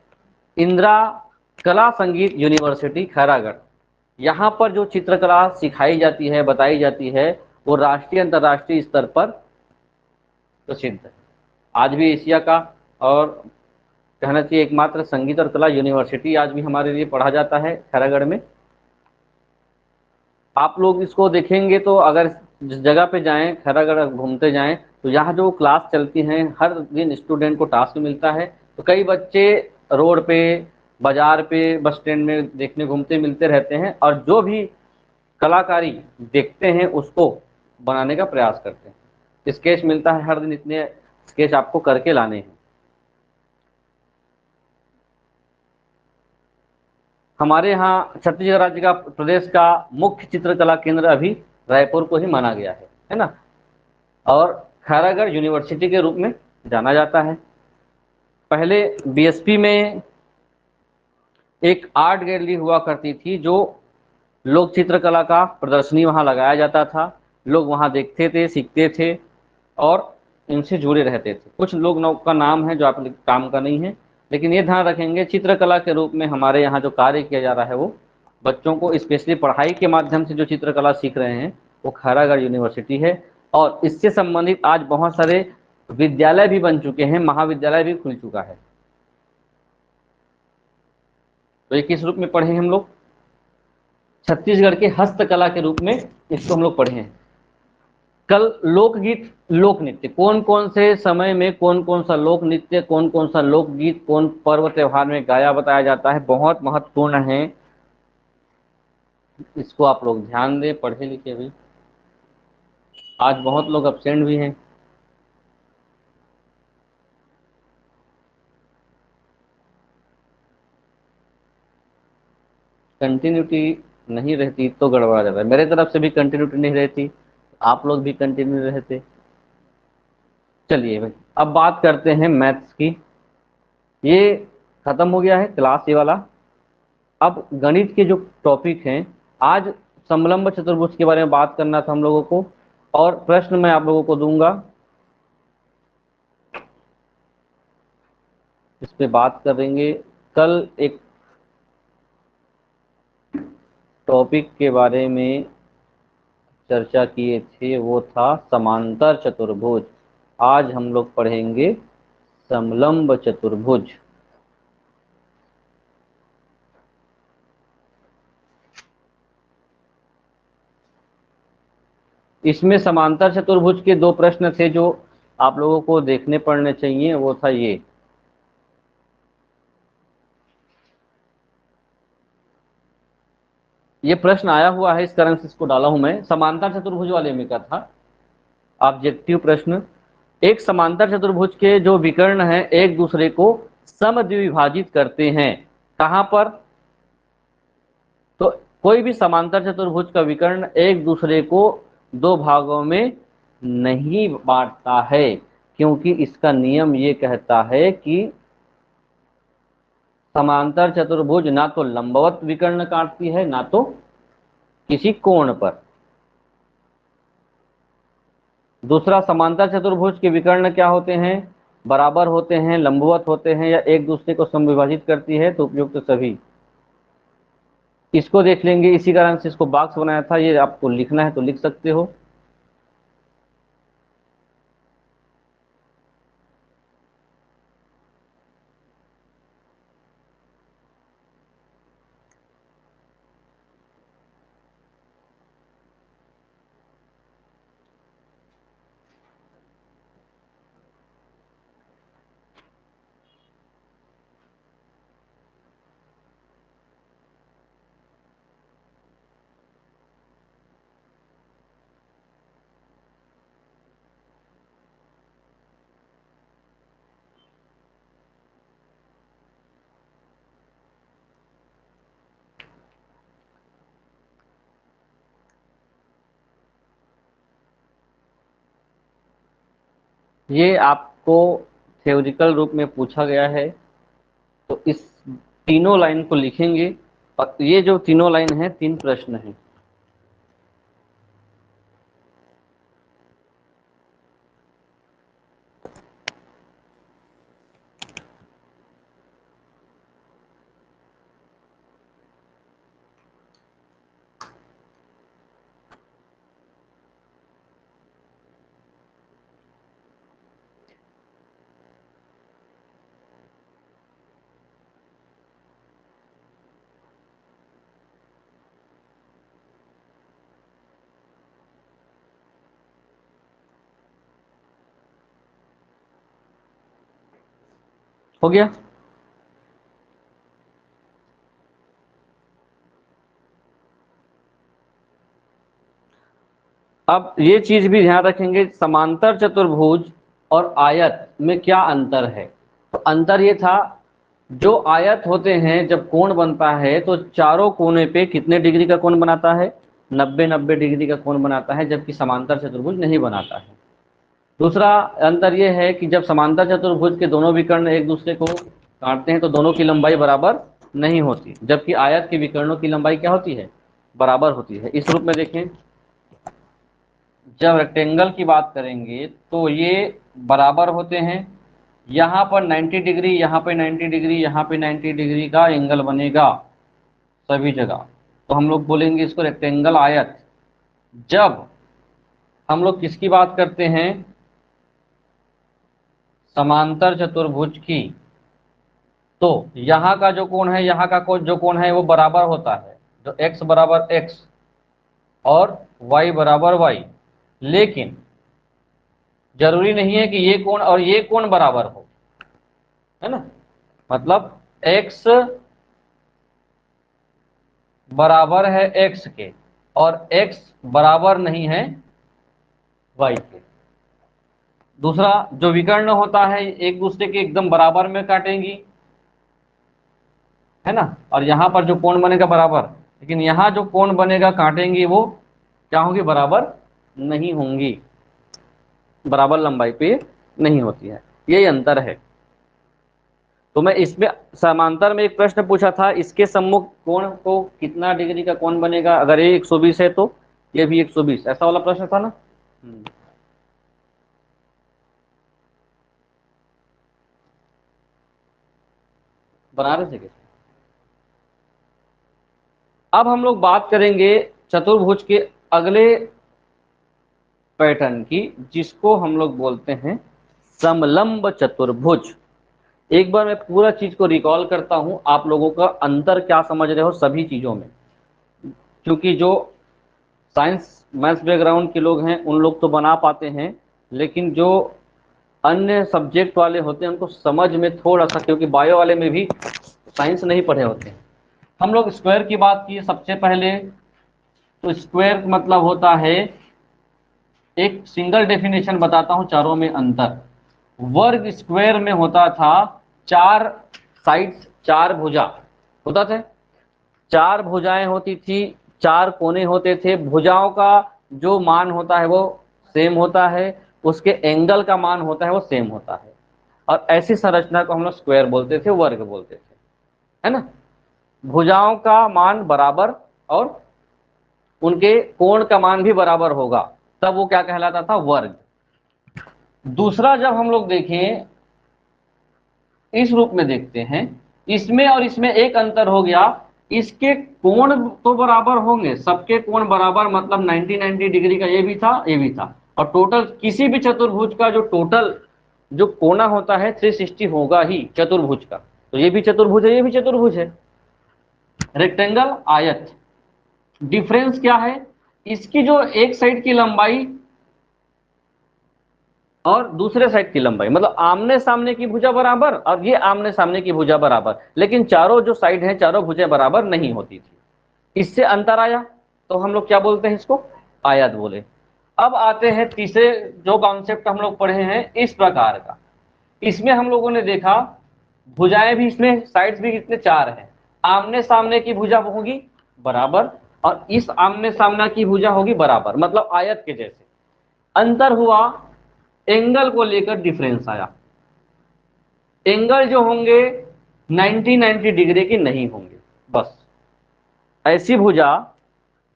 इंदिरा कला संगीत यूनिवर्सिटी खैरागढ़। यहाँ पर जो चित्रकला सिखाई जाती है, बताई जाती है, वो राष्ट्रीय अंतर्राष्ट्रीय स्तर पर प्रसिद्ध है। आज भी एशिया का और कहना चाहिए एकमात्र संगीत और कला यूनिवर्सिटी आज भी हमारे लिए पढ़ा जाता है खैरागढ़ में। आप लोग इसको देखेंगे तो अगर जिस जगह पे जाएं, खैरागढ़ घूमते जाएं, तो यहाँ जो क्लास चलती हैं हर दिन स्टूडेंट को टास्क मिलता है, तो कई बच्चे रोड पे, बाजार पे, बस स्टैंड में देखने घूमते मिलते रहते हैं और जो भी कलाकारी देखते हैं उसको बनाने का प्रयास करते हैं। स्केच मिलता है हर दिन, इतने स्केच आपको करके लाने हैं। हमारे यहाँ छत्तीसगढ़ राज्य का, प्रदेश का मुख्य चित्रकला केंद्र अभी रायपुर को ही माना गया है ना, और खैरागढ़ यूनिवर्सिटी के रूप में जाना जाता है। पहले बीएसपी में एक आर्ट गैलरी हुआ करती थी, जो लोक चित्रकला का प्रदर्शनी वहाँ लगाया जाता था, लोग वहाँ देखते थे, सीखते थे और इनसे जुड़े रहते थे। कुछ लोग का नाम है जो आप काम का नहीं है, लेकिन ये ध्यान रखेंगे चित्रकला के रूप में हमारे यहाँ जो कार्य किया जा रहा है वो बच्चों को स्पेशली पढ़ाई के माध्यम से जो चित्रकला सीख रहे हैं वो खैरागढ़ यूनिवर्सिटी है। और इससे संबंधित आज बहुत सारे विद्यालय भी बन चुके हैं, महाविद्यालय भी खुल चुका है। तो ये किस रूप में पढ़े हम लोग, छत्तीसगढ़ के हस्तकला के रूप में इसको हम लोग पढ़े हैं। कल लोकगीत, लोक नृत्य, कौन कौन से समय में कौन कौन सा लोक नृत्य, कौन कौन सा लोकगीत, कौन पर्व त्योहार में गाया बताया जाता है, बहुत महत्वपूर्ण है। इसको आप लोग ध्यान दें, पढ़े लिखे भी। आज बहुत लोग एब्सेंट भी हैं। कंटिन्यूटी नहीं रहती तो गड़बड़ा जाता है। मेरे तरफ से भी कंटिन्यूटी नहीं रहती, आप लोग भी कंटिन्यू रहते। चलिए भाई, अब बात करते हैं मैथ्स की। ये खत्म हो गया है क्लास ये वाला। अब गणित के जो टॉपिक हैं, आज समलंब चतुर्भुज के बारे में बात करना था हम लोगों को, और प्रश्न मैं आप लोगों को दूंगा, इस पे बात करेंगे। कल एक टॉपिक के बारे में चर्चा किए थे, वो था समांतर चतुर्भुज। आज हम लोग पढ़ेंगे समलंब चतुर्भुज। इसमें समांतर चतुर्भुज के दो प्रश्न थे जो आप लोगों को देखने पड़ने चाहिए, वो था ये प्रश्न आया हुआ है, इस कारण से इसको डाला हूं मैं। समांतर चतुर्भुज वाले में का था ऑब्जेक्टिव प्रश्न। एक समांतर चतुर्भुज के जो विकर्ण हैं एक दूसरे को समद्विभाजित करते हैं, कहां पर, तो कोई भी समांतर चतुर्भुज का विकर्ण एक दूसरे को दो भागों में नहीं बांटता है, क्योंकि इसका नियम ये कहता है कि समांतर चतुर्भुज ना तो लंबवत विकर्ण काटती है ना तो किसी कोण पर। दूसरा, समांतर चतुर्भुज के विकर्ण क्या होते हैं? बराबर होते हैं, लंबवत होते हैं, या एक दूसरे को समविभाजित करती है, तो उपयुक्त सभी। इसको देख लेंगे, इसी कारण से इसको बॉक्स बनाया था, ये आपको लिखना है तो लिख सकते हो। ये आपको थ्योरिटिकल रूप में पूछा गया है, तो इस तीनों लाइन को लिखेंगे, और ये जो तीनों लाइन है, 3 प्रश्न हैं। हो गया? अब ये चीज भी ध्यान रखेंगे, समांतर चतुर्भुज और आयत में क्या अंतर है। तो अंतर ये था, जो आयत होते हैं जब कोण बनता है तो चारों कोने पे कितने डिग्री का कोण बनाता है? 90-90 डिग्री का कोण बनाता है, जबकि समांतर चतुर्भुज नहीं बनाता है। दूसरा अंतर यह है कि जब समांतर चतुर्भुज के दोनों विकर्ण एक दूसरे को काटते हैं तो दोनों की लंबाई बराबर नहीं होती, जबकि आयत के विकर्णों की लंबाई क्या होती है? बराबर होती है। इस रूप में देखें, जब रेक्टेंगल की बात करेंगे तो ये बराबर होते हैं, यहाँ पर 90 डिग्री, यहाँ पे 90 डिग्री, यहाँ पे 90 डिग्री का एंगल बनेगा सभी जगह, तो हम लोग बोलेंगे इसको रेक्टेंगल आयत। जब हम लोग किसकी बात करते हैं? समांतर चतुर्भुज की, तो यहाँ का जो कोण है, यहाँ का जो कोण है वो बराबर होता है, जो x बराबर x और y बराबर y। लेकिन जरूरी नहीं है कि ये कोण और ये कोण बराबर हो, है ना। मतलब x बराबर है x के और x बराबर नहीं है y के। दूसरा, जो विकर्ण होता है एक दूसरे के एकदम बराबर में काटेंगी, है ना, और यहाँ पर जो कोण बनेगा बराबर, लेकिन यहाँ जो कोण बनेगा काटेंगी वो क्या होंगी? बराबर नहीं होंगी, बराबर लंबाई पे नहीं होती है, यही अंतर है। तो मैं इसमें समांतर में एक प्रश्न पूछा था, इसके सम्मुख कोण को कितना डिग्री का कोण बनेगा? अगर ये 120 है तो ये भी 120, ऐसा वाला प्रश्न था ना। बना रहे थे क्या? अब हम लोग बात करेंगे चतुर्भुज के अगले पैटर्न की, जिसको हम लोग बोलते हैं समलंब चतुर्भुज। एक बार मैं पूरा चीज को रिकॉल करता हूं, आप लोगों का अंतर क्या समझ रहे हो सभी चीजों में, क्योंकि जो साइंस मैथ्स बैकग्राउंड के लोग हैं उन लोग तो बना पाते हैं, लेकिन जो अन्य सब्जेक्ट वाले होते हैं उनको समझ में थोड़ा सा, क्योंकि बायो वाले में भी साइंस नहीं पढ़े होते हैं। हम लोग स्क्वायर की बात की सबसे पहले, तो स्क्वायर मतलब होता है, एक सिंगल डेफिनेशन बताता हूं चारों में अंतर। वर्ग स्क्वायर में होता था 4 साइड्स, 4 भुजा होता थे, 4 भुजाएं होती थी, 4 कोने होते थे, भुजाओं का जो मान होता है वो सेम होता है, उसके एंगल का मान होता है वो सेम होता है, और ऐसी संरचना को हम लोग स्क्वायर बोलते थे, वर्ग बोलते थे, है ना। भुजाओं का मान बराबर और उनके कोण का मान भी बराबर होगा, तब वो क्या कहलाता था? वर्ग। दूसरा जब हम लोग देखें इस रूप में देखते हैं, इसमें और इसमें एक अंतर हो गया, इसके कोण तो बराबर होंगे, सबके कोण बराबर, मतलब 90 डिग्री का ये भी था ये भी था, और टोटल किसी भी चतुर्भुज का जो टोटल जो कोना होता है 360 होगा ही चतुर्भुज का। तो ये भी चतुर्भुज है, ये भी चतुर्भुज है। रेक्टेंगल आयत, डिफरेंस क्या है, इसकी जो एक साइड की लंबाई और दूसरे साइड की लंबाई, मतलब आमने सामने की भुजा बराबर और ये आमने सामने की भुजा बराबर, लेकिन चारों जो साइड है चारों भुजाएं बराबर नहीं होती थी, इससे अंतर आया, तो हम लोग क्या बोलते हैं, इसको आयत बोले। अब आते हैं तीसरे जो कॉन्सेप्ट हम लोग पढ़े हैं इस प्रकार का, इसमें हम लोगों ने देखा भुजाएं भी, इसमें साइड्स भी कितने, चार हैं, आमने सामने की भुजा होगी बराबर और इस आमने सामने की भुजा होगी बराबर, मतलब आयत के जैसे। अंतर हुआ एंगल को लेकर, डिफरेंस आया, एंगल जो होंगे 90 डिग्री की नहीं होंगे, बस ऐसी भुजा,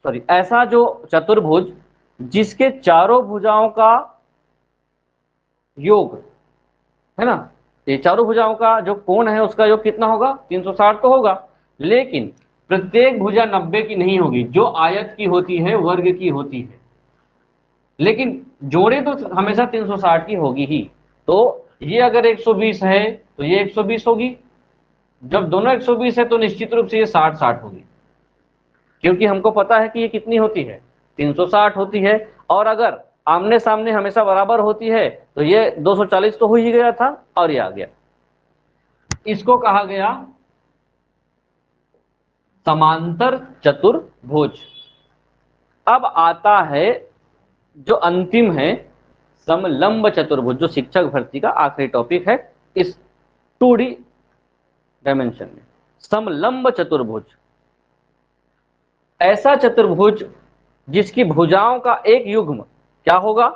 सॉरी ऐसा जो चतुर्भुज जिसके चारों भुजाओं का योग है ना, ये चारों भुजाओं का जो कोण है उसका योग कितना होगा, 360 तो होगा, लेकिन प्रत्येक भुजा 90 की नहीं होगी, जो आयत की होती है वर्ग की होती है, लेकिन जोड़े तो हमेशा 360 की होगी ही। तो ये अगर 120 है तो ये 120 होगी, जब दोनों 120 है तो निश्चित रूप से ये 60-60 होगी, क्योंकि हमको पता है कि ये कितनी होती है, 360 होती है, और अगर आमने सामने हमेशा बराबर होती है तो ये 240 तो हो ही गया था और ये आ गया। इसको कहा गया समांतर चतुर्भुज। अब आता है जो अंतिम है समलंब चतुर्भुज, जो शिक्षक भर्ती का आखिरी टॉपिक है इस 2D डायमेंशन में। समलंब चतुर्भुज, ऐसा चतुर्भुज जिसकी भुजाओं का एक युग्म क्या होगा,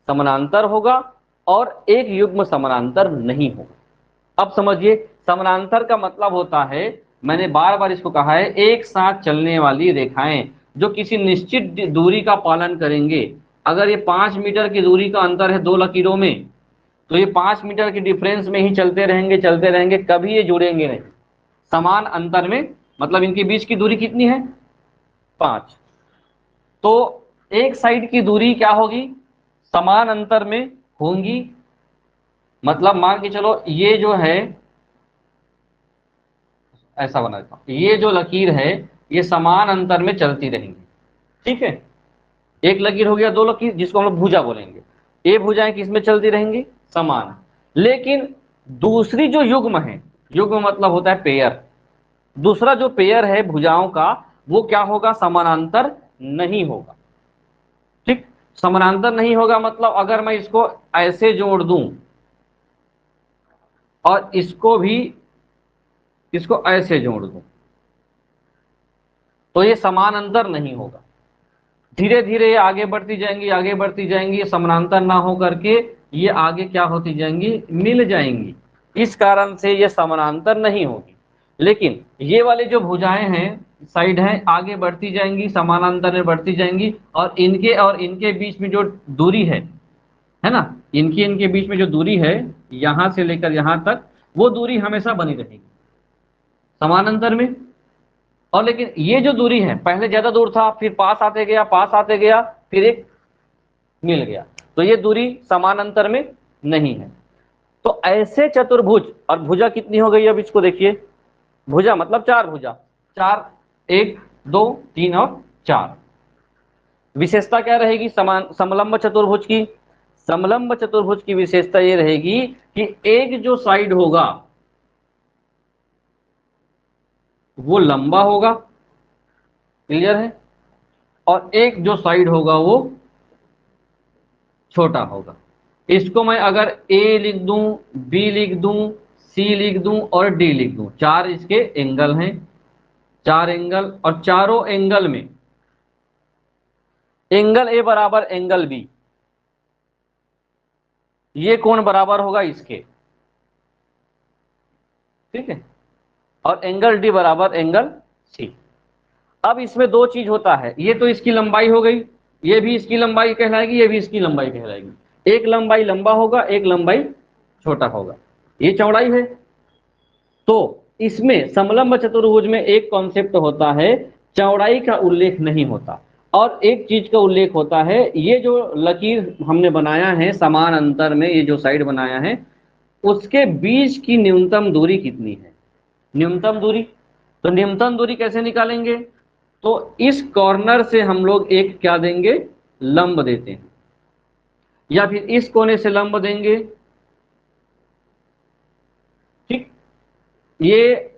समानांतर होगा, और एक युग्म समानांतर नहीं होगा। अब समझिए, समानांतर का मतलब होता है, मैंने बार बार इसको कहा है, एक साथ चलने वाली रेखाएं जो किसी निश्चित दूरी का पालन करेंगे। अगर ये 5 मीटर की दूरी का अंतर है दो लकीरों में, तो ये 5 मीटर की डिफरेंस में ही चलते रहेंगे, कभी ये जुड़ेंगे नहीं समान अंतर में, मतलब इनके बीच की दूरी कितनी है, 5। तो एक साइड की दूरी क्या होगी, समान अंतर में होंगी, मतलब मान के चलो ये जो है, ऐसा बना देता हूं, ये जो लकीर है ये समान अंतर में चलती रहेंगी, ठीक है। एक लकीर हो गया, दो लकीर जिसको हम लोग भुजा बोलेंगे, ये भुजाएं किस में चलती रहेंगी, समान। लेकिन दूसरी जो युग्म है, युग्म मतलब होता है पेयर, दूसरा जो पेयर है भुजाओं का वो क्या होगा, समानांतर नहीं होगा, ठीक। समानांतर नहीं होगा मतलब अगर मैं इसको ऐसे जोड़ दूं और इसको भी इसको ऐसे जोड़ दूं तो ये समानांतर नहीं होगा, धीरे धीरे ये आगे बढ़ती जाएंगी, आगे बढ़ती जाएंगी, ये समानांतर ना हो करके ये आगे क्या होती जाएंगी, मिल जाएंगी, इस कारण से ये समानांतर नहीं होगी। लेकिन ये वाली जो भुजाएं हैं साइड हैं आगे बढ़ती जाएंगी, समानांतर में बढ़ती जाएंगी, और इनके बीच में जो दूरी है ना, इनके बीच में जो दूरी है यहां से लेकर यहां तक, वो दूरी हमेशा बनी रहेगी समानांतर में। और लेकिन ये जो दूरी है पहले ज्यादा दूर था, फिर पास आते गया, फिर एक मिल गया, तो ये दूरी समानांतर में नहीं है। तो ऐसे चतुर्भुज, और भुजा कितनी हो गई, अब इसको देखिए, भुजा मतलब चार भुजा, चार, 1 2 3 और 4। विशेषता क्या रहेगी समलंब चतुर्भुज की, समलंब चतुर्भुज की विशेषता ये रहेगी कि एक जो साइड होगा वो लंबा होगा, क्लियर है, और एक जो साइड होगा वो छोटा होगा। इसको मैं अगर ए लिख दूं, बी लिख दूं, सी लिख दूं और डी लिख दूं, चार इसके एंगल हैं, चार एंगल, और चारों एंगल में एंगल ए बराबर एंगल बी, ये कोण बराबर होगा इसके, ठीक है, और एंगल डी बराबर एंगल सी। अब इसमें दो चीज होता है, ये तो इसकी लंबाई हो गई, ये भी इसकी लंबाई कहलाएगी, ये भी इसकी लंबाई कहलाएगी, एक लंबाई लंबा होगा, एक लंबाई छोटा होगा, ये चौड़ाई है। तो इसमें समलंब चतुर्भुज में एक कॉन्सेप्ट होता है, चौड़ाई का उल्लेख नहीं होता, और एक चीज का उल्लेख होता है, ये जो लकीर हमने बनाया है समान अंतर में, ये जो साइड बनाया है, उसके बीच की न्यूनतम दूरी कितनी है, न्यूनतम दूरी। तो न्यूनतम दूरी कैसे निकालेंगे, तो इस कॉर्नर से हम लोग एक क्या देंगे, लंब देते हैं, या फिर इस कोने से लंब देंगे, ठीक। ये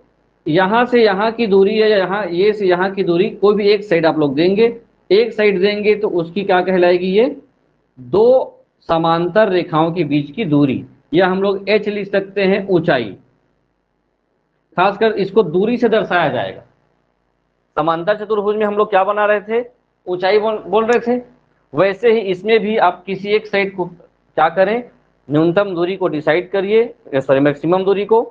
यहां से यहां की दूरी है, या यहां ये से यहां की दूरी, कोई भी एक साइड आप लोग देंगे, एक साइड देंगे तो उसकी क्या कहलाएगी, ये दो समांतर रेखाओं के बीच की दूरी, या हम लोग एच लिख सकते हैं ऊंचाई, खासकर इसको दूरी से दर्शाया जाएगा। समांतर चतुर्भुज में हम लोग क्या बना रहे थे, ऊंचाई बोल रहे थे, वैसे ही इसमें भी आप किसी एक साइड को क्या करें, न्यूनतम दूरी को डिसाइड करिए, सॉरी मैक्सिमम दूरी को,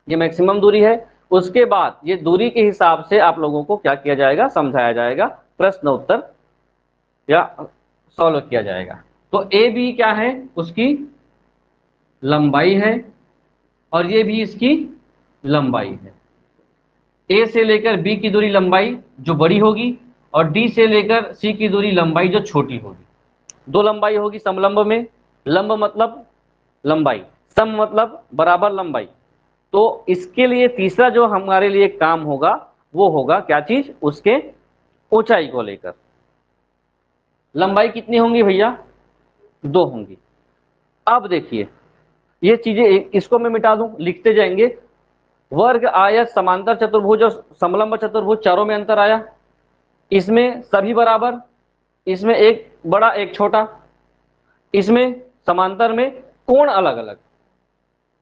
ये मैक्सिमम दूरी है। उसके बाद ये दूरी के हिसाब से आप लोगों को क्या किया जाएगा, समझाया जाएगा, प्रश्न उत्तर या सॉल्व किया जाएगा। तो ए बी क्या है, उसकी लंबाई है, और ये भी इसकी लंबाई है। ए से लेकर बी की दूरी लंबाई जो बड़ी होगी, और डी से लेकर सी की दूरी लंबाई जो छोटी होगी। दो लंबाई होगी समलंब में, लंब मतलब लंबाई, सम मतलब बराबर लंबाई। तो इसके लिए तीसरा जो हमारे लिए काम होगा वो होगा क्या चीज, उसके ऊंचाई को लेकर। लंबाई कितनी होंगी भैया, दो होंगी। अब देखिए ये चीजें, इसको मैं मिटा दूं, लिखते जाएंगे। वर्ग, आयत, समांतर चतुर्भुज और समलंब चतुर्भुज, चारों में अंतर आया। इसमें सभी बराबर, इसमें एक बड़ा एक छोटा, इसमें समांतर में कोण अलग अलग,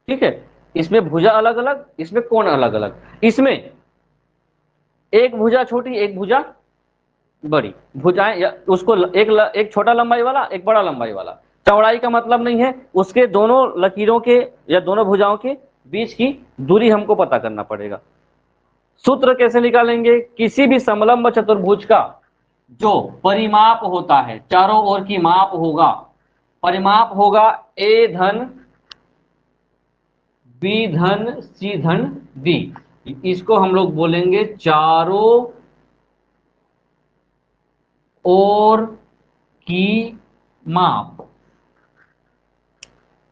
ठीक है, इसमें भुजा अलग अलग, इसमें कोण अलग अलग, इसमें एक भुजा छोटी एक भुजा बड़ी, भुजाएं या उसको एक छोटा लंबाई वाला एक बड़ा लंबाई वाला। चौड़ाई का मतलब नहीं है, उसके दोनों लकीरों के या दोनों भुजाओं के बीच की दूरी हमको पता करना पड़ेगा। सूत्र कैसे निकालेंगे, किसी भी समलंब चतुर्भुज का जो परिमाप होता है, चारों ओर की माप होगा, परिमाप होगा ए धन बी धन सी धन डी, इसको हम लोग बोलेंगे चारों ओर की माप।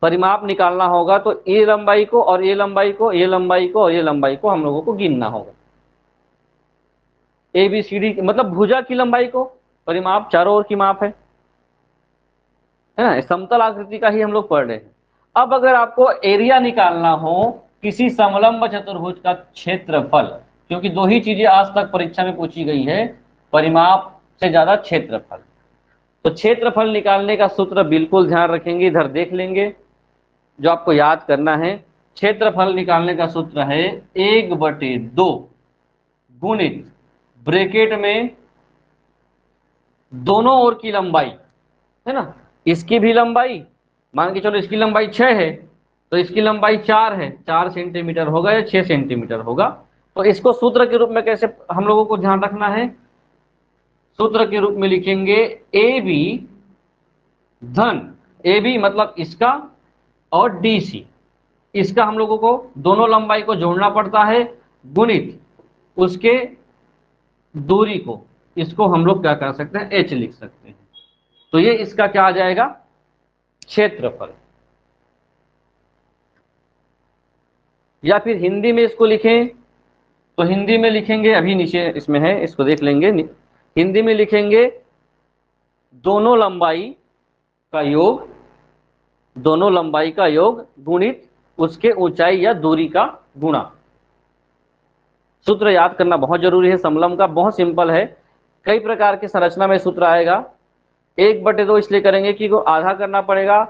परिमाप निकालना होगा तो ए लंबाई को और ये लंबाई को, ये लंबाई को और ये लंबाई को हम लोगों को गिनना होगा। ए बी सी डी मतलब भुजा की लंबाई को परिमाप, चारों ओर की माप है ना, समतल आकृति का ही हम लोग पढ़ रहे हैं। अब अगर आपको एरिया निकालना हो किसी समलंब चतुर्भुज का क्षेत्रफल, क्योंकि दो ही चीजें आज तक परीक्षा में पूछी गई है, परिमाप से ज्यादा क्षेत्रफल, तो क्षेत्रफल निकालने का सूत्र बिल्कुल ध्यान रखेंगे, इधर देख लेंगे जो आपको याद करना है। क्षेत्रफल निकालने का सूत्र है 1/2 गुणित ब्रैकेट में दोनों ओर की लंबाई, है ना, इसकी भी लंबाई, मान के चलो इसकी लंबाई 6 है तो इसकी लंबाई 4 है, 4 सेंटीमीटर होगा या 6 सेंटीमीटर होगा। तो इसको सूत्र के रूप में कैसे हम लोगों को ध्यान रखना है, सूत्र के रूप में लिखेंगे ए बी धन, ए बी मतलब इसका और डी सी, इसका हम लोगों को दोनों लंबाई को जोड़ना पड़ता है, गुणित उसके दूरी को, इसको हम लोग क्या कर सकते हैं, एच लिख सकते हैं। तो ये इसका क्या आ जाएगा, क्षेत्रफल। या फिर हिंदी में इसको लिखें तो हिंदी में लिखेंगे, अभी नीचे इसमें है इसको देख लेंगे, हिंदी में लिखेंगे दोनों लंबाई का योग, दोनों लंबाई का योग गुणित उसके ऊंचाई या दूरी का गुणा। सूत्र याद करना बहुत जरूरी है, समलंब का बहुत सिंपल है, कई प्रकार की संरचना में सूत्र आएगा। 1/2 इसलिए करेंगे कि को आधा करना पड़ेगा,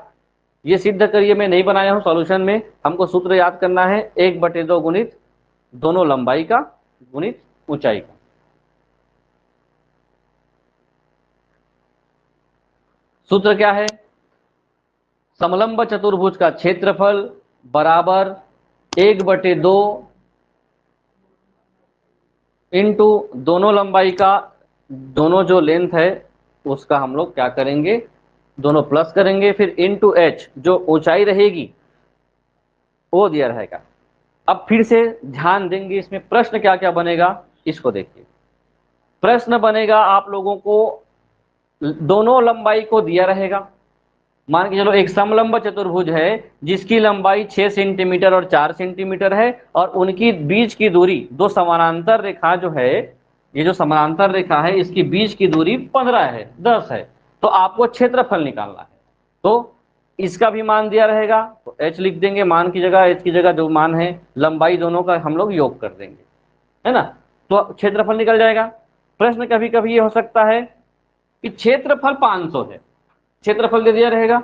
ये सिद्ध करिए, मैं नहीं बनाया हूं सॉल्यूशन में, हमको सूत्र याद करना है 1/2 गुणित दोनों लंबाई का गुणित ऊंचाई का। सूत्र क्या है, समलंब चतुर्भुज का क्षेत्रफल बराबर 1/2 इंटू दोनों लंबाई का, दोनों जो लेंथ है उसका हम लोग क्या करेंगे दोनों प्लस करेंगे, फिर इनटू एच, जो ऊंचाई रहेगी वो दिया रहेगा। अब फिर से ध्यान देंगे इसमें प्रश्न क्या क्या बनेगा, इसको देखिए। प्रश्न बनेगा आप लोगों को, दोनों लंबाई को दिया रहेगा। मान के चलो एक समलंब चतुर्भुज है जिसकी लंबाई 6 सेंटीमीटर और 4 सेंटीमीटर है, और उनकी बीच की दूरी, दो समानांतर रेखा जो है, ये जो समानांतर रेखा है इसकी बीच की दूरी 15 है, 10 है। तो आपको क्षेत्रफल निकालना है। तो इसका भी मान दिया रहेगा, तो h लिख देंगे, मान की जगह, h की जगह जो मान है, लंबाई दोनों का हम लोग योग कर देंगे, है ना। तो क्षेत्रफल निकल जाएगा। प्रश्न कभी कभी ये हो सकता है कि क्षेत्रफल 500 है, क्षेत्रफल दे दिया रहेगा,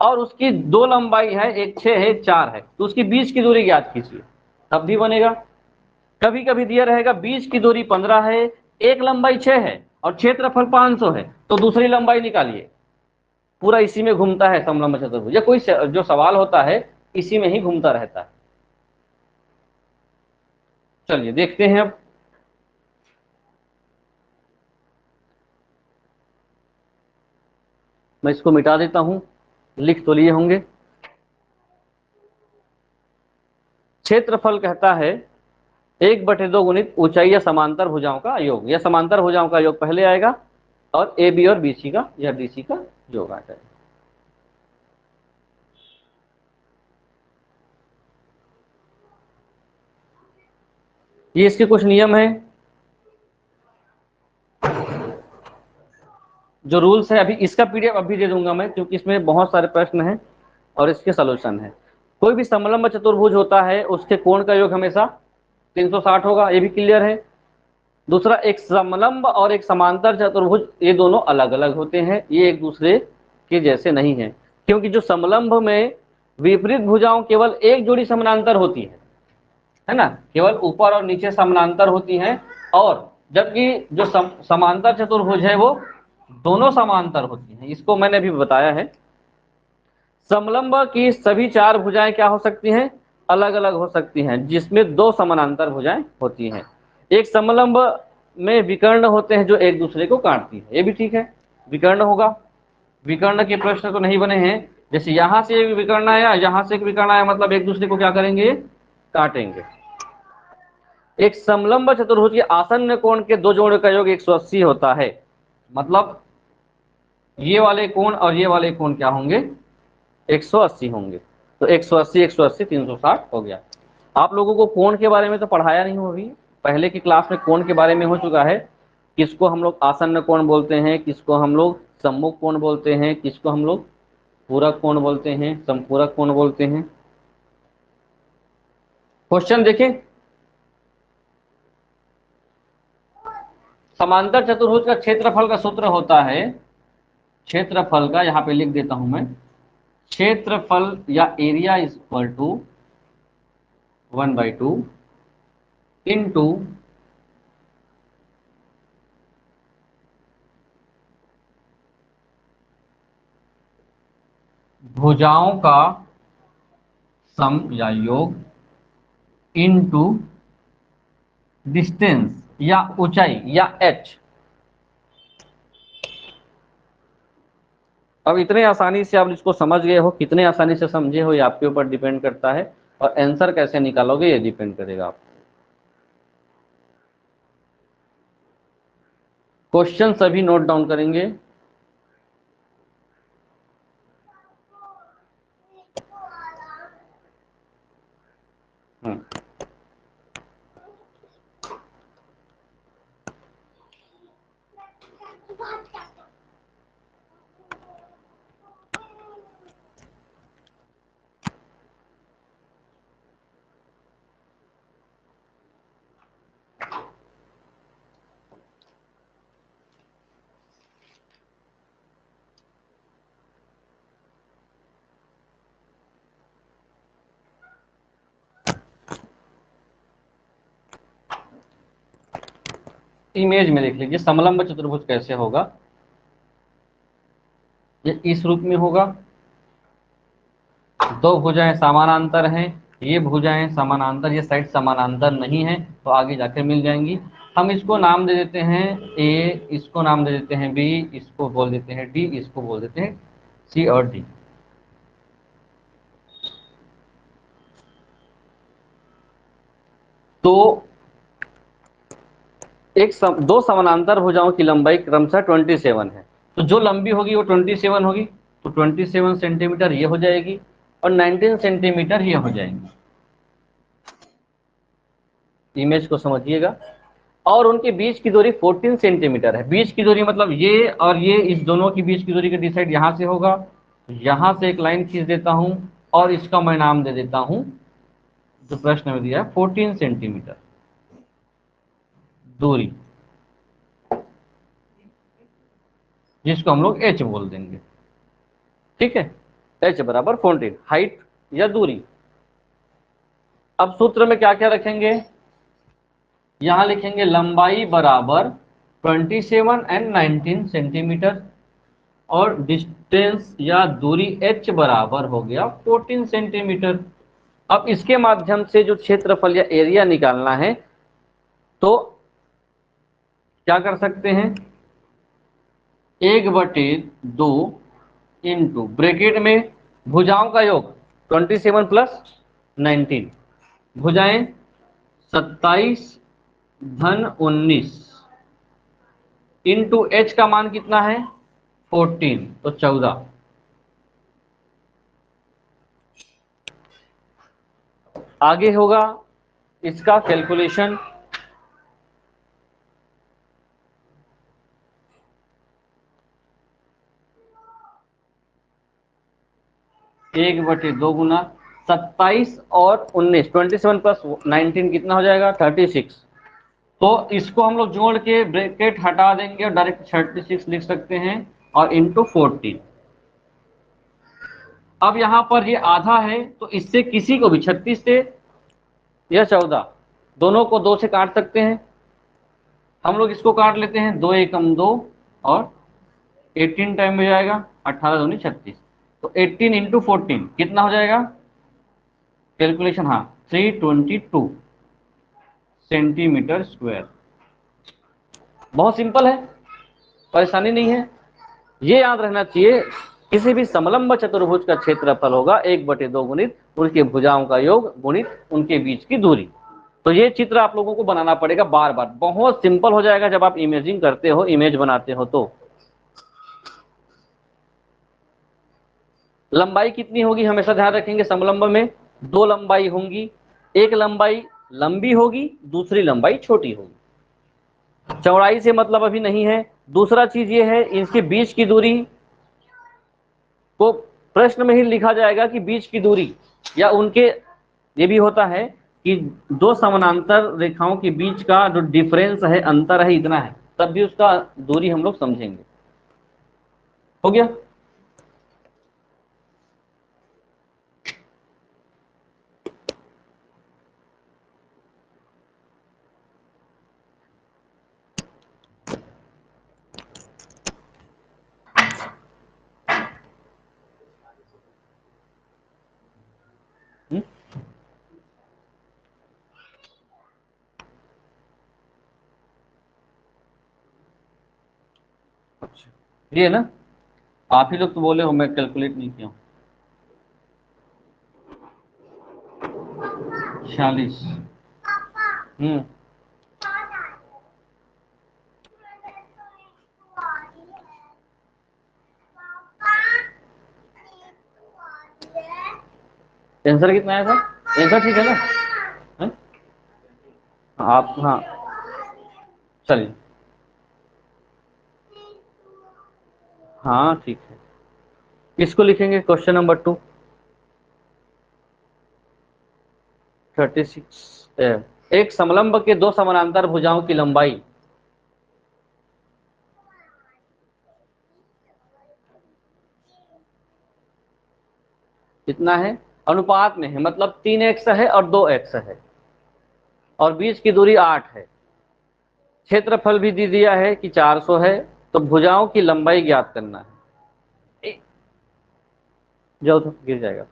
और उसकी दो लंबाई है, एक 6 है, 4 है, तो उसकी बीच की दूरी ज्ञात कीजिए, तब भी बनेगा। कभी कभी दिया रहेगा बीच की दूरी 15 है, एक लंबाई 6 है और क्षेत्रफल 500 है, तो दूसरी लंबाई निकालिए। पूरा इसी में घूमता है समलंब चतुर्भुज, या कोई जो सवाल होता है इसी में ही घूमता रहता है। चलिए देखते हैं अब। मैं इसको मिटा देता हूं, लिख तो लिए होंगे। क्षेत्रफल कहता है 1/2 गुणित ऊंचाई या समांतर भुजाओं का योग, या समांतर भुजाओं का योग पहले आएगा, और ए बी और बीसी का या डीसी का योग आ जाएगा। ये इसके कुछ नियम है, जो रूल्स है। अभी इसका पीडीएफ अभी दे दूंगा मैं, क्योंकि इसमें बहुत सारे प्रश्न हैं और इसके सॉल्यूशन है। कोई भी समलंब चतुर्भुज होता है उसके कोण का योग हमेशा 360 होगा, ये भी क्लियर है। दूसरा, एक समलंब और एक समांतर चतुर्भुज ये दोनों अलग अलग होते हैं, ये एक दूसरे के जैसे नहीं है, क्योंकि जो समलंब में विपरीत भुजाओं केवल एक जोड़ी समानांतर होती है ना, केवल ऊपर और नीचे समानांतर होती हैं, और जबकि जो समांतर चतुर्भुज है वो दोनों समांतर होती हैं। इसको मैंने अभी बताया है। समलंब की सभी 4 भुजाएं क्या हो सकती हैं, अलग अलग हो सकती हैं, जिसमें 2 समानांतर भुजाएं होती हैं। एक समलंब में विकर्ण होते हैं जो एक दूसरे को काटती है, ये भी ठीक है, विकर्ण होगा। विकर्ण के प्रश्न तो नहीं बने हैं, जैसे यहां से एक विकर्ण आया, यहां से एक विकर्ण आया, मतलब एक दूसरे को क्या करेंगे, काटेंगे। एक समलंब चतुर्भुज के आसन्न कोण के दो जोड़ का योग 180 होता है, मतलब ये वाले कोण और ये वाले कोण क्या होंगे, 180 होंगे। तो 180 180 360 हो गया। आप लोगों को कोण के बारे में तो पढ़ाया नहीं हो, अभी पहले की क्लास में कोण के बारे में हो चुका है। किसको हम लोग आसन्न कोण बोलते हैं, किसको हम लोग सम्मुख कोण बोलते हैं, किसको हम लोग पूरक कोण बोलते हैं, संपूरक कोण बोलते हैं। क्वेश्चन देखें। समांतर चतुर्भुज का क्षेत्रफल का सूत्र होता है, क्षेत्रफल का यहां पे लिख देता हूं मैं, क्षेत्रफल या area is equal to 1/2 into भुजाओं का सम या योग इंटू डिस्टेंस या ऊंचाई या h। अब इतने आसानी से आप इसको समझ गए हो, कितने आसानी से समझे हो ये आपके ऊपर डिपेंड करता है, और आंसर कैसे निकालोगे ये डिपेंड करेगा आप। क्वेश्चन सभी नोट डाउन करेंगे। इमेज में देख लीजिए समलंब चतुर्भुज कैसे होगा। ये इस रूप में होगा, दो भुजाएं समानांतर हैं, ये भुजाएं समानांतर, ये साइड समानांतर नहीं है, तो आगे जाकर मिल जाएंगी। हम इसको नाम दे देते हैं ए, इसको नाम दे देते हैं बी, इसको बोल देते हैं डी, इसको बोल देते हैं सी और डी। तो दो समानांतर भुजाओं की लंबाई क्रमशः 27 है। तो जो लंबी होगी वो 27 होगी, तो 27 सेंटीमीटर ये हो जाएगी और 19 सेंटीमीटर ये हो जाएंगी। इमेज को समझिएगा। और उनके बीच की दूरी 14 सेंटीमीटर है। बीच की दूरी मतलब ये और ये, इस दोनों की बीच की दूरी का डिसाइड यहां से होगा। यहां से एक लाइन खींच देता हूं और इसका मैं नाम दे देता हूं, जो प्रश्न में दिया है, 14 सेंटीमीटर दूरी, जिसको हम लोग एच बोल देंगे। ठीक है, एच बराबर 14, हाइट या दूरी। अब सूत्र में क्या क्या रखेंगे, यहां लिखेंगे लंबाई बराबर 27 एंड 19 सेंटीमीटर और डिस्टेंस या दूरी h बराबर हो गया 14 सेंटीमीटर। अब इसके माध्यम से जो क्षेत्रफल या एरिया निकालना है, तो क्या कर सकते हैं, 1/2 इंटू ब्रैकेट में भुजाओं का योग 27 प्लस 19, भुजाएं 27 धन 19 इंटू एच का मान कितना है 14, तो 14। आगे होगा इसका कैलकुलेशन, 1/2 गुना 27 और 19, 27 प्लस 19 कितना हो जाएगा 36। तो इसको हम लोग जोड़ के ब्रैकेट हटा देंगे और डायरेक्ट 36 लिख सकते हैं और इंटू 14। अब यहां पर ये आधा है, तो इससे किसी को भी 36 से या 14 दोनों को 2 से काट सकते हैं। हम लोग इसको काट लेते हैं, 2 एकम 2 और 18 टाइम में जाएगा, 18 दूनी 36, तो 18 इंटू 14 कितना हो जाएगा, कैलकुलेशन, हाँ, 322 सेंटीमीटर स्क्वायर। बहुत सिंपल है, परेशानी नहीं है। ये याद रहना चाहिए, किसी भी समलंब चतुर्भुज का क्षेत्रफल होगा 1/2 गुणित उनके भुजाओं का योग गुणित उनके बीच की दूरी। तो ये चित्र आप लोगों को बनाना पड़ेगा बार बार, बहुत सिंपल हो जाएगा जब आप इमेजिंग करते हो, इमेज बनाते हो। तो लंबाई कितनी होगी हमेशा ध्यान रखेंगे, समलंब में 2 लंबाई होंगी, एक लंबाई लंबी होगी, दूसरी लंबाई छोटी होगी। चौड़ाई से मतलब अभी नहीं है। दूसरा चीज ये है, इनके बीच की दूरी को प्रश्न में ही लिखा जाएगा कि बीच की दूरी, या उनके, ये भी होता है कि दो समानांतर रेखाओं के बीच का जो डिफरेंस है, अंतर है, इतना है, तब भी उसका दूरी हम लोग समझेंगे। हो गया। हुँ? अच्छा, ये ना, आप ही लोग तो बोले हो मैं कैलकुलेट नहीं किया हूँ। 46। हम्म। आंसर कितना आया था, आंसर ठीक है ना, है? आप, हाँ, चलिए, हाँ ठीक है। इसको लिखेंगे क्वेश्चन नंबर 2, 36। एक समलंब के दो समानांतर भुजाओं की लंबाई कितना है, अनुपात में है, मतलब 3x है और 2x है और बीच की दूरी 8 है। क्षेत्रफल भी दे दिया है कि 400 है, तो भुजाओं की लंबाई ज्ञात करना है। जाओ तो गिर जाएगा।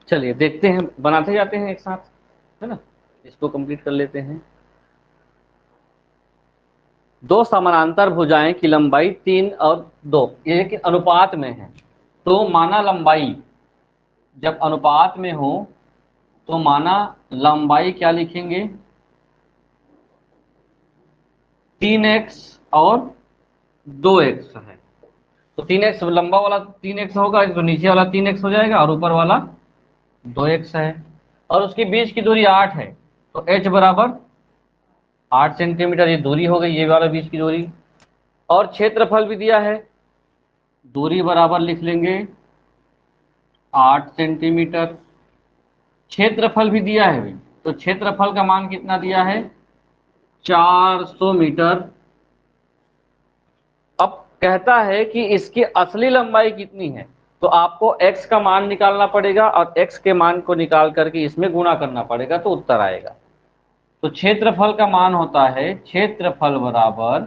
चलिए देखते हैं, बनाते जाते हैं एक साथ, है ना। इसको कंप्लीट कर लेते हैं। दो समानांतर भुजाएं की लंबाई 3 और 2, ये लेकिन अनुपात में है। तो माना लंबाई जब अनुपात में हो तो माना लंबाई क्या लिखेंगे, 3x और 2x है। तो 3x लंबा वाला 3x होगा, तो नीचे वाला 3x हो जाएगा और ऊपर वाला 2x है। और उसके बीच की दूरी 8 है, तो h बराबर 8 सेंटीमीटर, ये दूरी हो गई, ये वाला बीच की दूरी। और क्षेत्रफल भी दिया है, दूरी बराबर लिख लेंगे 8 सेंटीमीटर। क्षेत्रफल भी दिया है भाई, तो क्षेत्रफल का मान कितना दिया है, 400 मीटर। अब कहता है कि इसकी असली लंबाई कितनी है, तो आपको x का मान निकालना पड़ेगा और x के मान को निकाल करके इसमें गुणा करना पड़ेगा, तो उत्तर आएगा। तो क्षेत्रफल का मान होता है, क्षेत्रफल बराबर,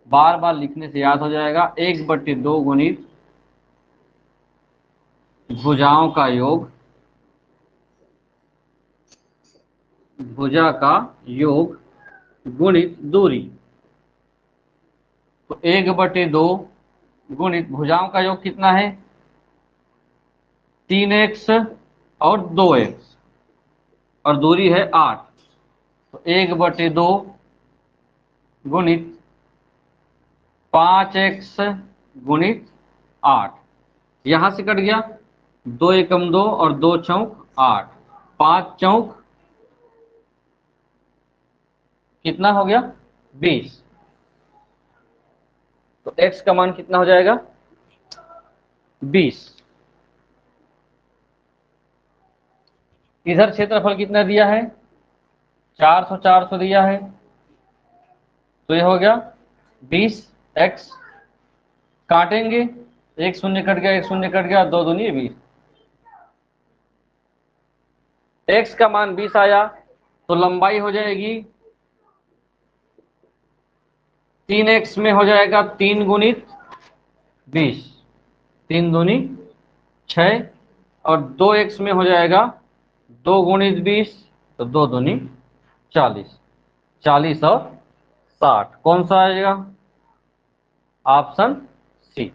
बार बार लिखने से याद हो जाएगा, 1/2 गुणित भुजाओं का योग, भुजा का योग गुणित दूरी। तो 1/2 गुणित भुजाओं का योग कितना है, 3x और 2x, और दूरी है 8। तो 1/2 गुणित 5x गुणित 8, यहां से कट गया, 2 एकम 2 और 2 चौक 8, 5 चौक कितना हो गया, 20। तो x का मान कितना हो जाएगा, 20। इधर क्षेत्रफल कितना दिया है, 400 400 दिया है, तो ये हो गया 20x। काटेंगे, एक शून्य कट गया, एक शून्य कट गया, 2 दूनी 20। x का मान 20 आया, तो लंबाई हो जाएगी 3x में हो जाएगा 3 गुणित 20, 3 दूनी 6, और 2x में हो जाएगा 2 गुणित 20, तो 2 दूनी 40, 40 और 60, कौन सा आएगा, ऑप्शन सी।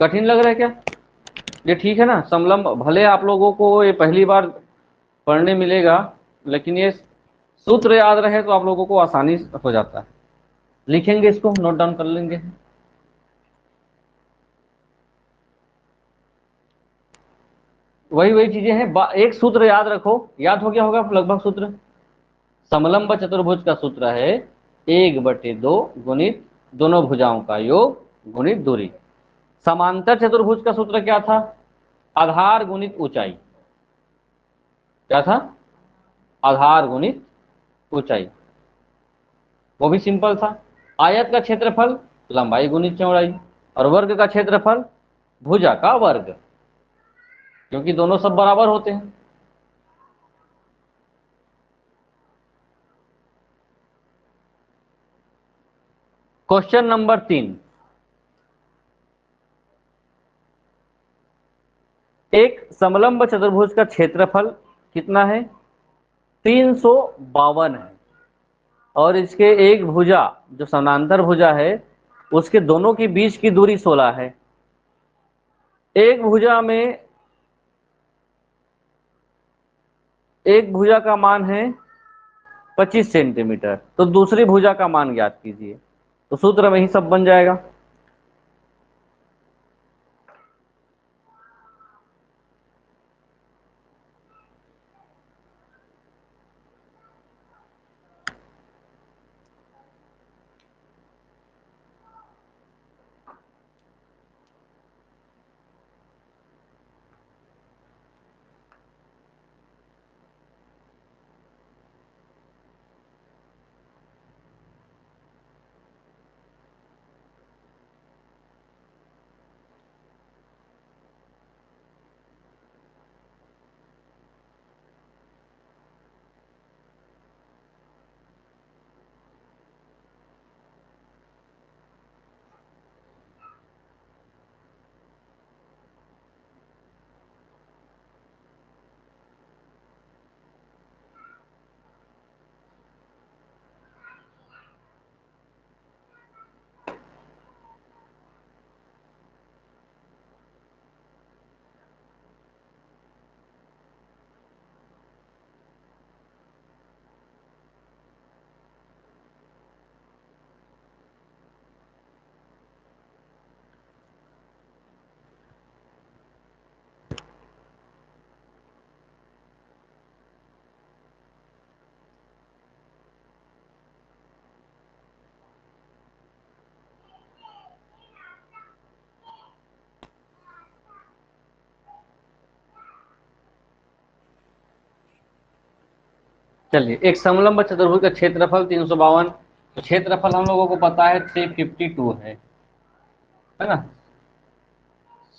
कठिन लग रहा है क्या, ये ठीक है ना। समलंब भले आप लोगों को ये पहली बार पढ़ने मिलेगा, लेकिन ये सूत्र याद रहे तो आप लोगों को आसानी हो जाता है। लिखेंगे, इसको नोट डाउन कर लेंगे। वही वही चीजें हैं, एक सूत्र याद रखो, याद हो गया होगा लगभग सूत्र। समलंब चतुर्भुज का सूत्र है 1/2 गुणित दोनों भुजाओं का योग गुणित दूरी। समांतर चतुर्भुज का सूत्र क्या था, आधार गुणित ऊंचाई। क्या था, आधार गुणित ऊंचाई, वो भी सिंपल था। आयत का क्षेत्रफल लंबाई गुणित चौड़ाई, और वर्ग का क्षेत्रफल भुजा का वर्ग, क्योंकि दोनों सब बराबर होते हैं। क्वेश्चन नंबर 3, एक समलंब चतुर्भुज का क्षेत्रफल कितना है, 352 है, और इसके एक भुजा जो समानांतर भुजा है उसके दोनों के बीच की दूरी 16 है। एक भुजा में, एक भुजा का मान है 25 सेंटीमीटर, तो दूसरी भुजा का मान ज्ञात कीजिए। तो सूत्र में ही सब बन जाएगा। चलिए, एक समलंब चतुर्भुज का क्षेत्रफल 352, तो क्षेत्रफल हम लोगों को पता है 352 है ना,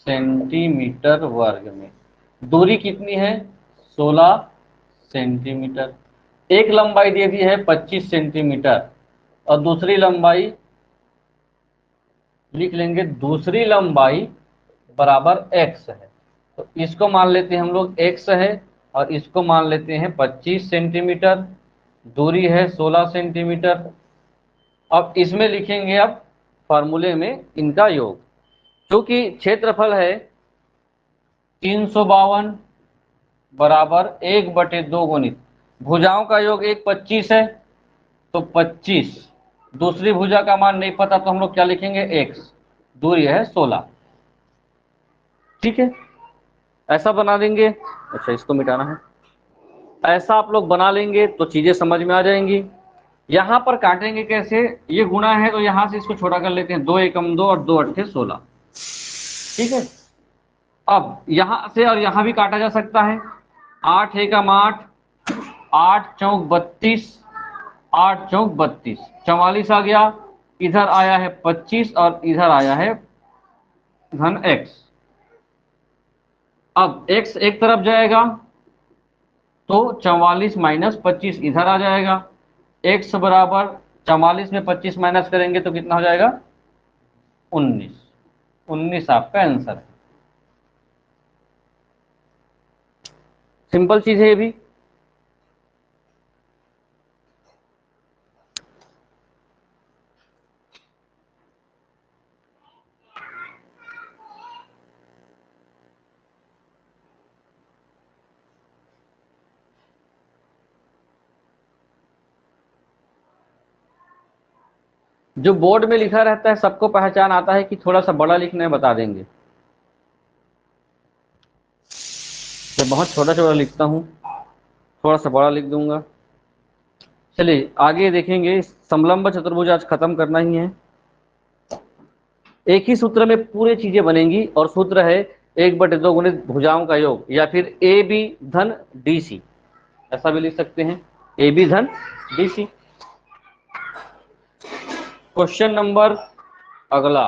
सेंटीमीटर वर्ग में। दूरी कितनी है? 16 सेंटीमीटर। एक लंबाई दे दी है 25 सेंटीमीटर, और दूसरी लंबाई लिख लेंगे, दूसरी लंबाई बराबर x है। तो इसको मान लेते हैं हम लोग x है, और इसको मान लेते हैं 25 सेंटीमीटर। दूरी है 16 सेंटीमीटर। अब इसमें लिखेंगे, अब फॉर्मूले में इनका योग, क्योंकि क्षेत्रफल है 352 बराबर 1/2 गुणित भुजाओं का योग 125 है, तो 25। दूसरी भुजा का मान नहीं पता, तो हम लोग क्या लिखेंगे? x। दूरी है 16। ठीक है, ऐसा बना देंगे। अच्छा, इसको मिटाना है। ऐसा आप लोग बना लेंगे तो चीजें समझ में आ जाएंगी। यहां पर काटेंगे कैसे? ये गुणा है तो यहां से इसको छोटा कर लेते हैं, 2 एकम 2 और 2 अट्ठे 16। ठीक है, अब यहां से और यहां भी काटा जा सकता है। 8 एकम 8, 8 चौक 32, 8 चौक 32, 44 आ गया। इधर आया है 25 और इधर आया है धन x। अब x एक तरफ जाएगा तो 44 माइनस 25 इधर आ जाएगा। x बराबर 44 में 25 माइनस करेंगे तो कितना हो जाएगा? 19। 19 आपका आंसर है। सिंपल चीज है ये भी। जो बोर्ड में लिखा रहता है सबको पहचान आता है कि थोड़ा सा बड़ा लिखना है, बता देंगे। मैं बहुत छोटा छोटा लिखता हूँ, थोड़ा सा बड़ा लिख दूंगा। चलिए आगे देखेंगे। समलंब चतुर्भुज आज खत्म करना ही है। एक ही सूत्र में पूरी चीजें बनेंगी, और सूत्र है 1/2 गुणित भुजाओं का योग, या फिर ए बी धन डी सी, ऐसा भी लिख सकते हैं, ए बी धन डी सी। क्वेश्चन नंबर अगला,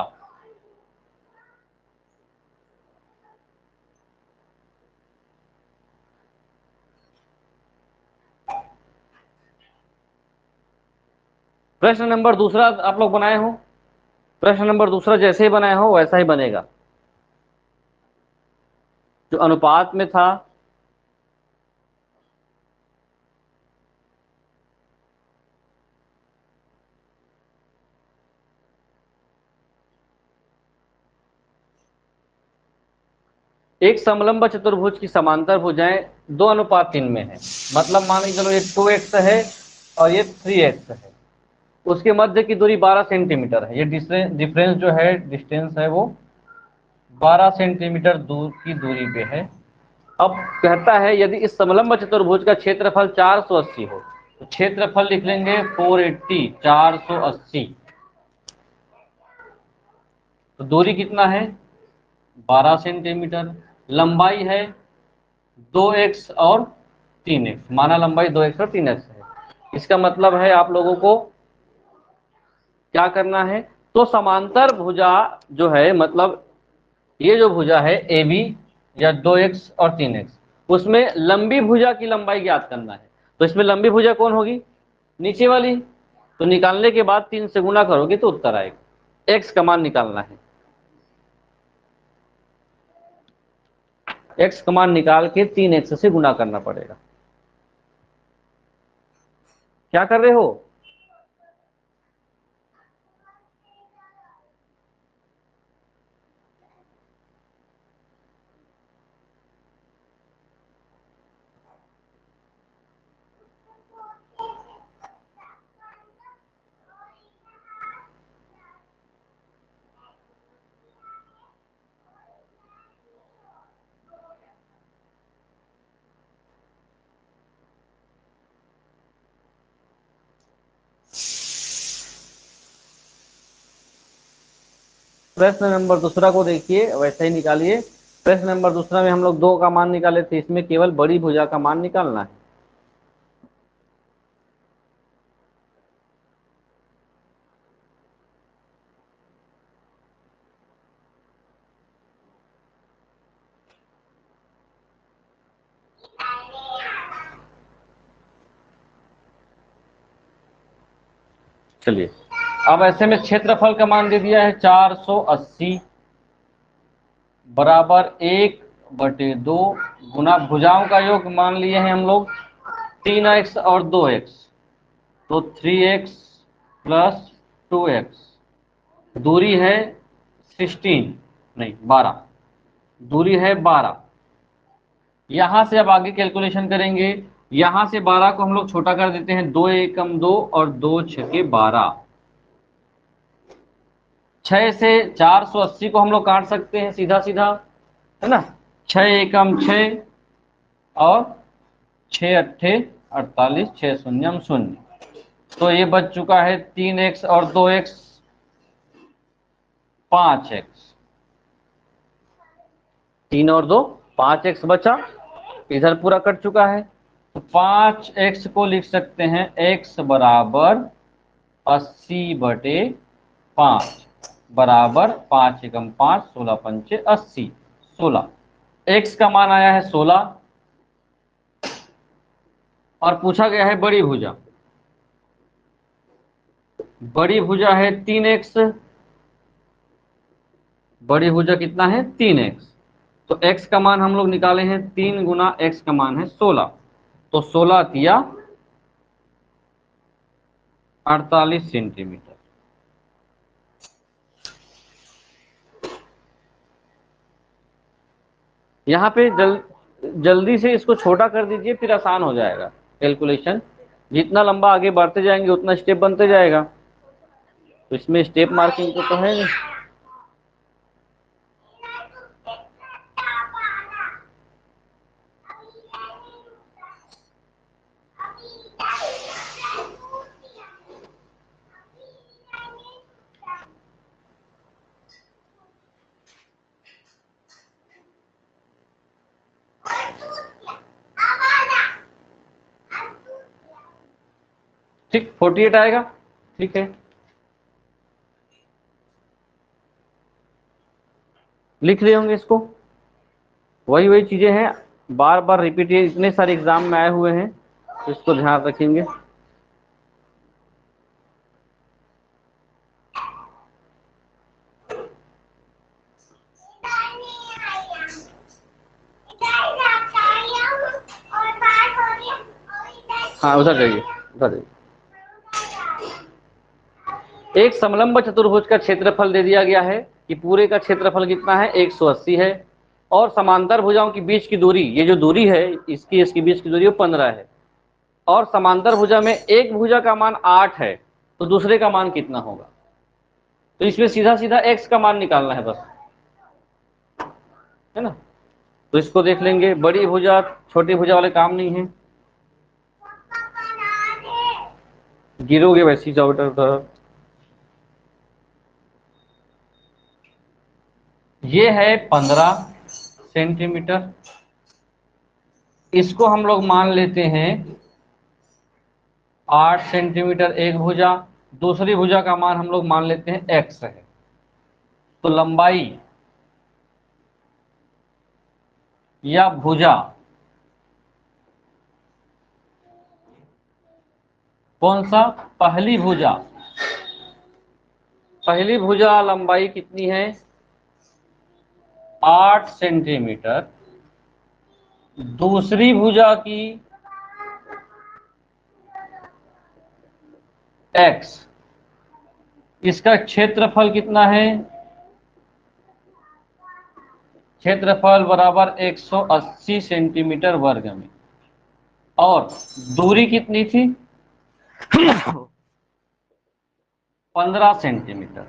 प्रश्न नंबर दूसरा आप लोग बनाए हो। प्रश्न नंबर दूसरा जैसे ही बनाए हो वैसा ही बनेगा, जो अनुपात में था। एक समलंब चतुर्भुज की समांतर भुजाएं 2:3 में है। मतलब मान लीजिए चलो ये 2x है और ये 3x है। उसके मध्य की दूरी 12 सेंटीमीटर है। ये डिफरेंस जो है, डिस्टेंस है वो 12 सेंटीमीटर दूर की दूरी पे है। अब कहता है यदि इस समलंब चतुर्भुज का क्षेत्रफल 480 हो, तो क्षेत्रफल लिख लेंगे 480, 480। तो दूरी कितना है? 12 सेंटीमीटर। लंबाई है 2x और 3x, माना लंबाई 2x और 3x है। इसका मतलब है आप लोगों को क्या करना है? तो समांतर भुजा जो है, मतलब ये जो भुजा है ए बी, या 2x और 3x, उसमें लंबी भुजा की लंबाई ज्ञात करना है। तो इसमें लंबी भुजा कौन होगी? नीचे वाली। तो निकालने के बाद 3 से गुना करोगे तो उत्तर आएगा। x का मान निकालना है। x का मान निकाल के 3x से गुना करना पड़ेगा। क्या कर रहे हो? प्रश्न नंबर दूसरा को देखिए, वैसे ही निकालिए। प्रश्न नंबर दूसरा में हम लोग 2 का मान निकाले थे, इसमें केवल बड़ी भुजा का मान निकालना है। चलिए, अब ऐसे में क्षेत्रफल का मान दे दिया है 480 बराबर 1/2 गुना भुजाओं का योग मान लिए हैं हम लोग 3x और 2x, तो 3x प्लस 2x। दूरी है 16, नहीं 12, दूरी है 12। यहां से अब आगे कैलकुलेशन करेंगे। यहां से 12 को हम लोग छोटा कर देते हैं, 2 एकम 2 और 2 छके 12। 6 से 480 को हम लोग काट सकते हैं सीधा सीधा, है ना। 6 एकम 6 और 6 अट्ठे 48, 6 शून्यम 0। तो ये बच चुका है 3x और 2x, 5x। 3 और 2 5x बचा, इधर पूरा कट चुका है। तो 5x को लिख सकते हैं x बराबर 80/5 बराबर 5 एकम 5, 16 पंचे 80, 16। x का मान आया है 16 और पूछा गया है बड़ी भुजा। बड़ी भुजा है 3x, बड़ी भुजा कितना है 3x। तो x का मान हम लोग निकाले हैं 3 गुना x का मान है 16, तो 16 तिया 48 सेंटीमीटर। यहाँ पे जल्दी से इसको छोटा कर दीजिए, फिर आसान हो जाएगा कैलकुलेशन। जितना लंबा आगे बढ़ते जाएंगे उतना स्टेप बनते जाएगा, तो इसमें स्टेप मार्किंग तो है नहीं। ठीक, 48 आएगा, ठीक है, लिख रहे होंगे इसको। वही वही चीजें हैं, बार बार रिपीट, ये इतने सारे एग्जाम में आए हुए हैं, तो इसको ध्यान रखेंगे। हाँ उधर जाइए, उधर जाइए। एक समलंब चतुर्भुज का क्षेत्रफल दे दिया गया है कि पूरे का क्षेत्रफल कितना है 180 है, और समांतर भुजाओं के बीच की दूरी, ये जो दूरी है इसकी इसके बीच की दूरी वो 15 है, और समांतर भुजा में एक भुजा का मान 8 है, तो दूसरे का मान कितना होगा। तो इसमें सीधा सीधा x का मान निकालना है बस, है ना। तो इसको देख लेंगे, बड़ी भुजा छोटी भुजा वाले काम नहीं है, गिरोगे वैसी जाओ उधर। ये है 15 सेंटीमीटर, इसको हम लोग मान लेते हैं 8 सेंटीमीटर एक भुजा, दूसरी भुजा का मान हम लोग मान लेते हैं x है। तो लंबाई या भुजा, कौन सा, पहली भुजा, पहली भुजा लंबाई कितनी है 8 सेंटीमीटर, दूसरी भुजा की x, इसका क्षेत्रफल कितना है, क्षेत्रफल बराबर 180 सेंटीमीटर वर्ग में, और दूरी कितनी थी 15 सेंटीमीटर।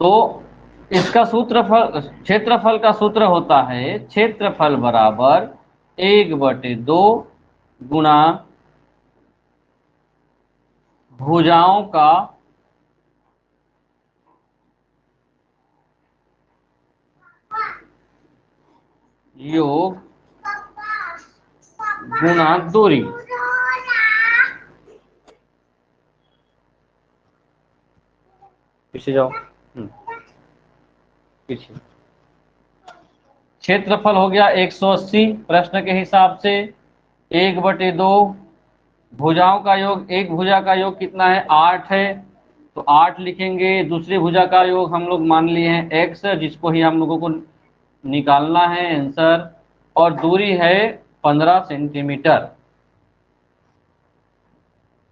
तो इसका सूत्रफल, क्षेत्रफल का सूत्र होता है क्षेत्रफल बराबर 1/2 गुना भुजाओं का योग गुना दूरी। पीछे जाओ, पीछे। क्षेत्रफल हो गया 180 प्रश्न के हिसाब से 1/2 भुजाओं का योग, एक भुजा का योग कितना है, 8 है, तो 8 लिखेंगे। दूसरी भुजा का योग हम लोग मान लिए हैं x, जिसको ही हम लोगों को निकालना है आंसर, और दूरी है 15 सेंटीमीटर।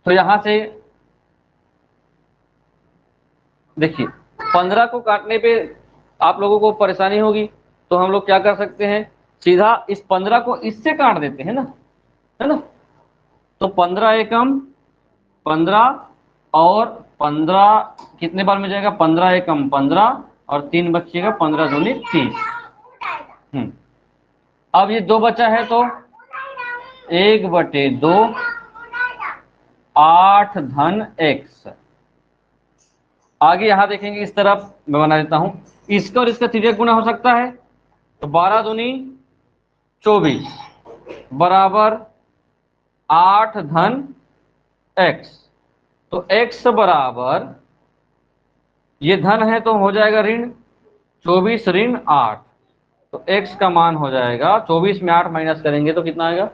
तो यहां से देखिए 15 को काटने पे आप लोगों को परेशानी होगी, तो हम लोग क्या कर सकते हैं, सीधा इस 15 को इससे काट देते हैं ना, है ना। तो 15 एकम 15, और 15 कितने बार में जाएगा, 15 एकम 15, और 3 बचेगा, 15 दूनी 30। अब ये 2 बचा है, तो 1/2 8 धन x। आगे यहां देखेंगे, इस तरफ मैं बना देता हूं, इसका और इसका तिर्यक गुना हो सकता है, तो 12 दूनी 24 बराबर 8 धन x। तो x बराबर, ये धन है तो हो जाएगा ऋण 24 ऋण 8, तो x का मान हो जाएगा 24 में 8 माइनस करेंगे तो कितना आएगा,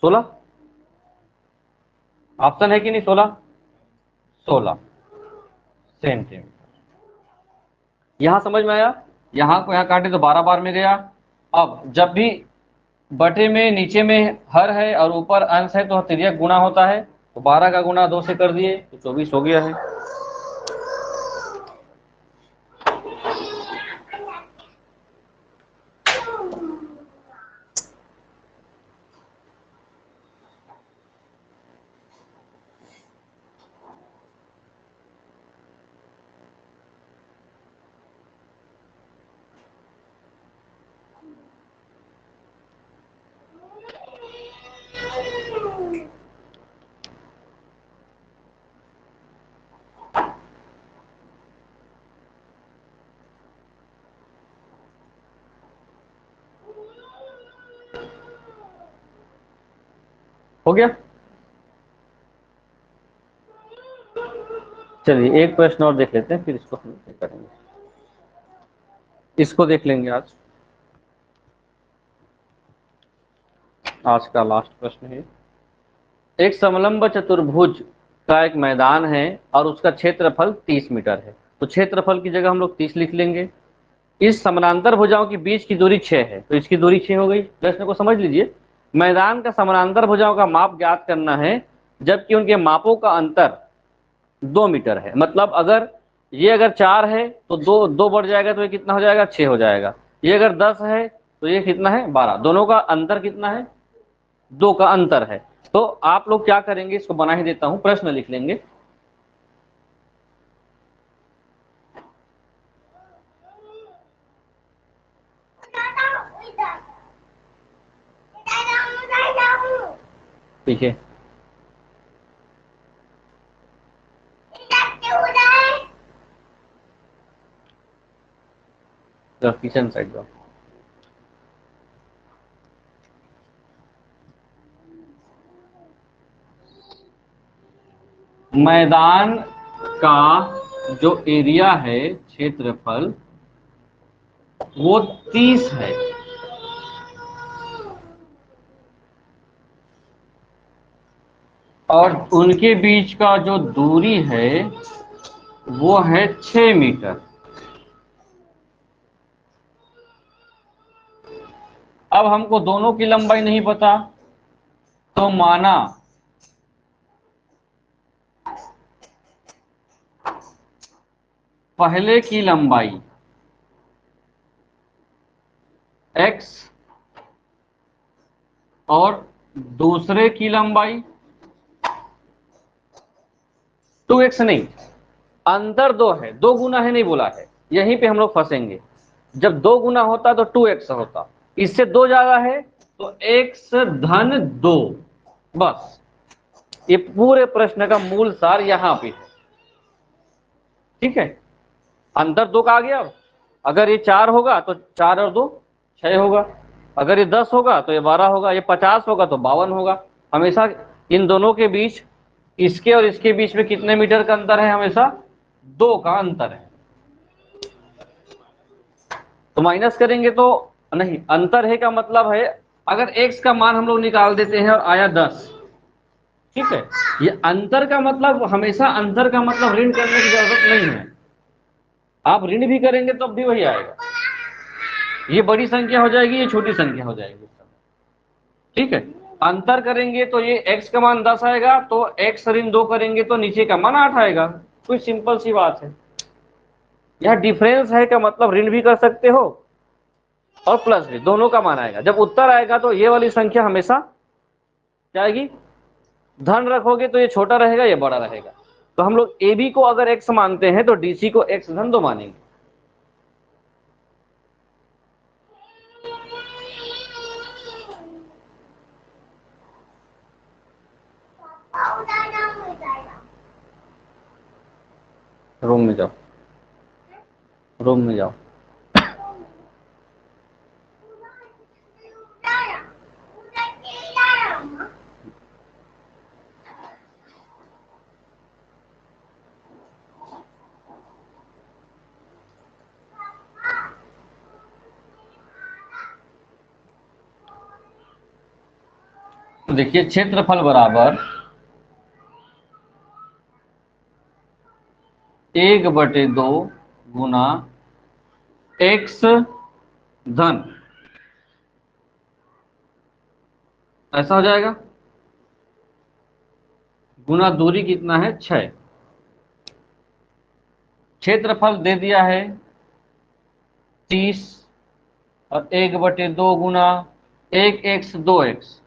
16। ऑप्शन है कि नहीं, 16 सेंटीमीटर। यहां समझ में आया, यहां को यहां काटे तो 12 बार में गया। अब जब भी बटे में नीचे में हर है और ऊपर अंश है तो तिर्यक गुणा होता है, तो 12 का गुणा 2 से कर दिए तो 24 हो गया है। हो गया। चलिए एक प्रश्न और देख लेते हैं, फिर इसको हम करेंगे, इसको देख लेंगे आज। आज का लास्ट प्रश्न है, एक समलंब चतुर्भुज का एक मैदान है और उसका क्षेत्रफल 30 मीटर है। तो क्षेत्रफल की जगह हम लोग 30 लिख लेंगे। इस समानांतर भुजाओं के बीच की दूरी 6 है, तो इसकी दूरी 6 हो गई। प्रश्न को समझ लीजिए, मैदान का समानांतर भुजाओं का माप ज्ञात करना है, जबकि उनके मापों का अंतर 2 मीटर है। मतलब अगर ये अगर 4 है तो दो दो बढ़ जाएगा, तो ये कितना हो जाएगा, 6 हो जाएगा। ये अगर 10 है तो ये कितना है, 12। दोनों का अंतर कितना है, 2 का अंतर है। तो आप लोग क्या करेंगे, इसको बना ही देता हूं, प्रश्न लिख लेंगे। ठीक है, किचन साइड जाओ। मैदान का जो एरिया है, क्षेत्रफल, वो 30 है। और उनके बीच का जो दूरी है वो है 6 मीटर। अब हमको दोनों की लंबाई नहीं पता, तो माना पहले की लंबाई x और दूसरे की लंबाई 2x। नहीं, अंतर 2 है, 2 गुना है नहीं बोला है, यहीं पे हम लोग फंसेंगे। जब 2 गुना होता तो 2x होता, इससे 2 ज्यादा है तो x धन 2। बस ये पूरे प्रश्न का मूल सार यहाँ पे है। ठीक है, अंतर 2 का आ गया। अगर ये 4 होगा तो 4 और 2 6 होगा, अगर ये 10 होगा तो ये 12 होगा, ये 50 होगा तो 52 होगा। हमेशा इन दोनों के बीच, इसके और इसके बीच में कितने मीटर का अंतर है, हमेशा 2 का अंतर है। तो माइनस करेंगे तो नहीं, अंतर है का मतलब है अगर x का मान हम लोग निकाल देते हैं और आया 10, ठीक है, ये अंतर का मतलब, हमेशा अंतर का मतलब ऋण करने की जरूरत नहीं है, आप ऋण भी करेंगे तब भी वही आएगा, ये बड़ी संख्या हो जाएगी, ये छोटी संख्या हो जाएगी, ठीक है। अंतर करेंगे तो ये x का मान 10 आएगा, तो x ऋण 2 करेंगे तो नीचे का मान 8 आएगा, कोई सिंपल सी बात है। यह डिफरेंस है का मतलब ऋण भी कर सकते हो और प्लस भी, दोनों का मान आएगा। जब उत्तर आएगा तो ये वाली संख्या हमेशा क्या आएगी, धन रखोगे तो ये छोटा रहेगा, ये बड़ा रहेगा। तो हम लोग ए बी को अगर x मानते हैं तो डीसी को x धन 2 मानेंगे। रूम में जाओ, रूम में जाओ। तो देखिए क्षेत्रफल बराबर 1/2 गुना x धन, ऐसा हो जाएगा, गुना दूरी कितना है 6। क्षेत्रफल दे दिया है 30 और 1/2 गुना 1x 2x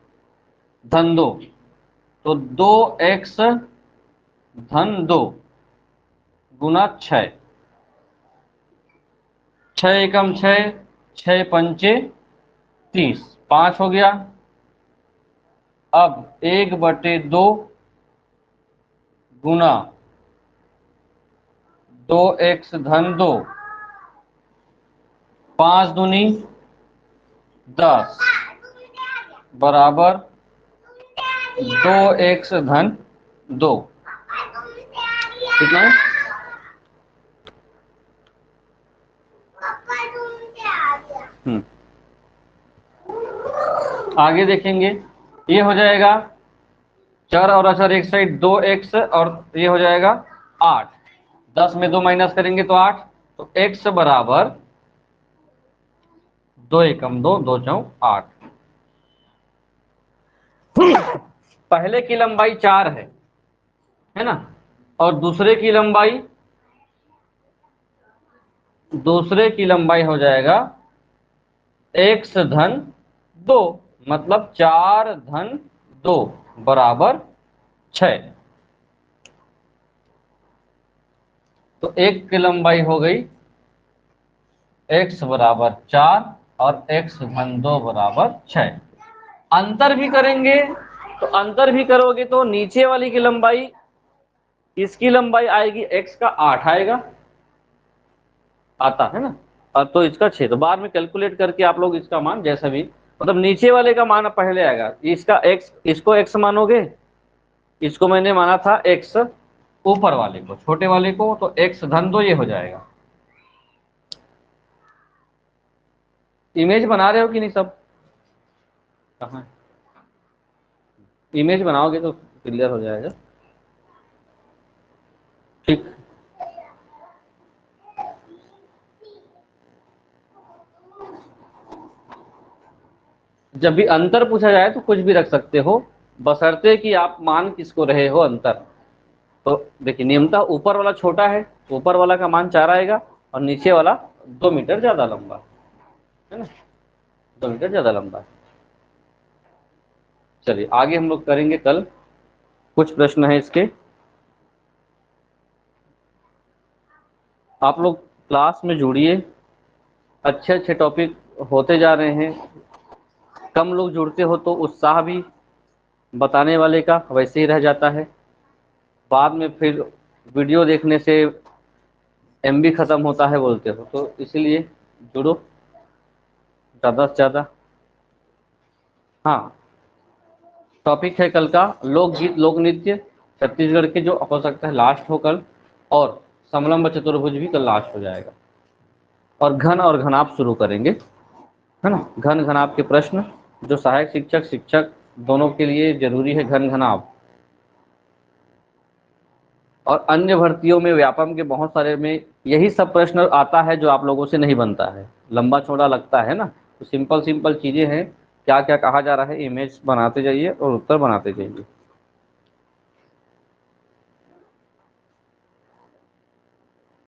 धन 2, तो 2x धन 2 गुना 6, 6 एकम 6, 6 पंचे 30, 5 हो गया। अब 1/2 गुना 2x धन 2, 5 दूनी 10 बराबर 2x धन 2, कितना है? आगे देखेंगे, ये हो जाएगा चर और अचर एक साइड 2x, और ये हो जाएगा 8, 10 में 2 माइनस करेंगे तो 8, तो x बराबर 2 एकम 2, 2 चौक 8। पहले की लंबाई 4 है ना, और दूसरे की लंबाई हो जाएगा x धन 2, मतलब 4 धन 2 बराबर 6। तो एक की लंबाई हो गई x बराबर 4 और x धन 2 बराबर 6। अंतर भी करेंगे, तो अंतर भी करोगे तो नीचे वाली की लंबाई, इसकी लंबाई आएगी x का 8 आएगा, आता है ना, और तो इसका 6, तो बाद में कैलकुलेट करके आप लोग इसका मान जैसा भी, मतलब नीचे वाले का मान पहले आएगा, इसका x, इसको x मानोगे, इसको मैंने माना था x, ऊपर वाले को, छोटे वाले को, तो x धन 2 ये हो जाएगा। इमेज बना रहे हो कि नहीं सब? कहाँ इमेज बनाओगे तो क्लियर हो जाएगा, ठीक। जब भी अंतर पूछा जाए तो कुछ भी रख सकते हो, बशर्ते कि आप मान किसको रहे हो अंतर। तो देखिए नियमतः ऊपर वाला छोटा है, ऊपर वाला का मान 4 आएगा, और नीचे वाला 2 मीटर ज्यादा लंबा है ना, 2 मीटर ज्यादा लंबा है। चलिए आगे हम लोग करेंगे कल, कुछ प्रश्न है इसके। आप लोग क्लास में जुड़िए, अच्छे अच्छे टॉपिक होते जा रहे हैं, कम लोग जुड़ते हो तो उत्साह भी बताने वाले का वैसे ही रह जाता है, बाद में फिर वीडियो देखने से MB खत्म होता है बोलते हो, तो इसलिए जुड़ो ज़्यादा से ज़्यादा। हाँ, टॉपिक है कल का लोकगीत लोक नृत्य छत्तीसगढ़ के, जो हो सकता है लास्ट हो कल, और समलंब चतुर्भुज भी कल लास्ट हो जाएगा, और घन और घनाप शुरू करेंगे, है ना, घन घनाप के प्रश्न जो सहायक शिक्षक शिक्षक दोनों के लिए जरूरी है घन घनाभ। और अन्य भर्तियों में व्यापम के बहुत सारे में यही सब प्रश्न आता है जो आप लोगों से नहीं बनता है, लंबा चौड़ा लगता है ना। तो सिंपल सिंपल चीजें हैं, क्या क्या कहा जा रहा है, इमेज बनाते जाइए और उत्तर बनाते जाइए।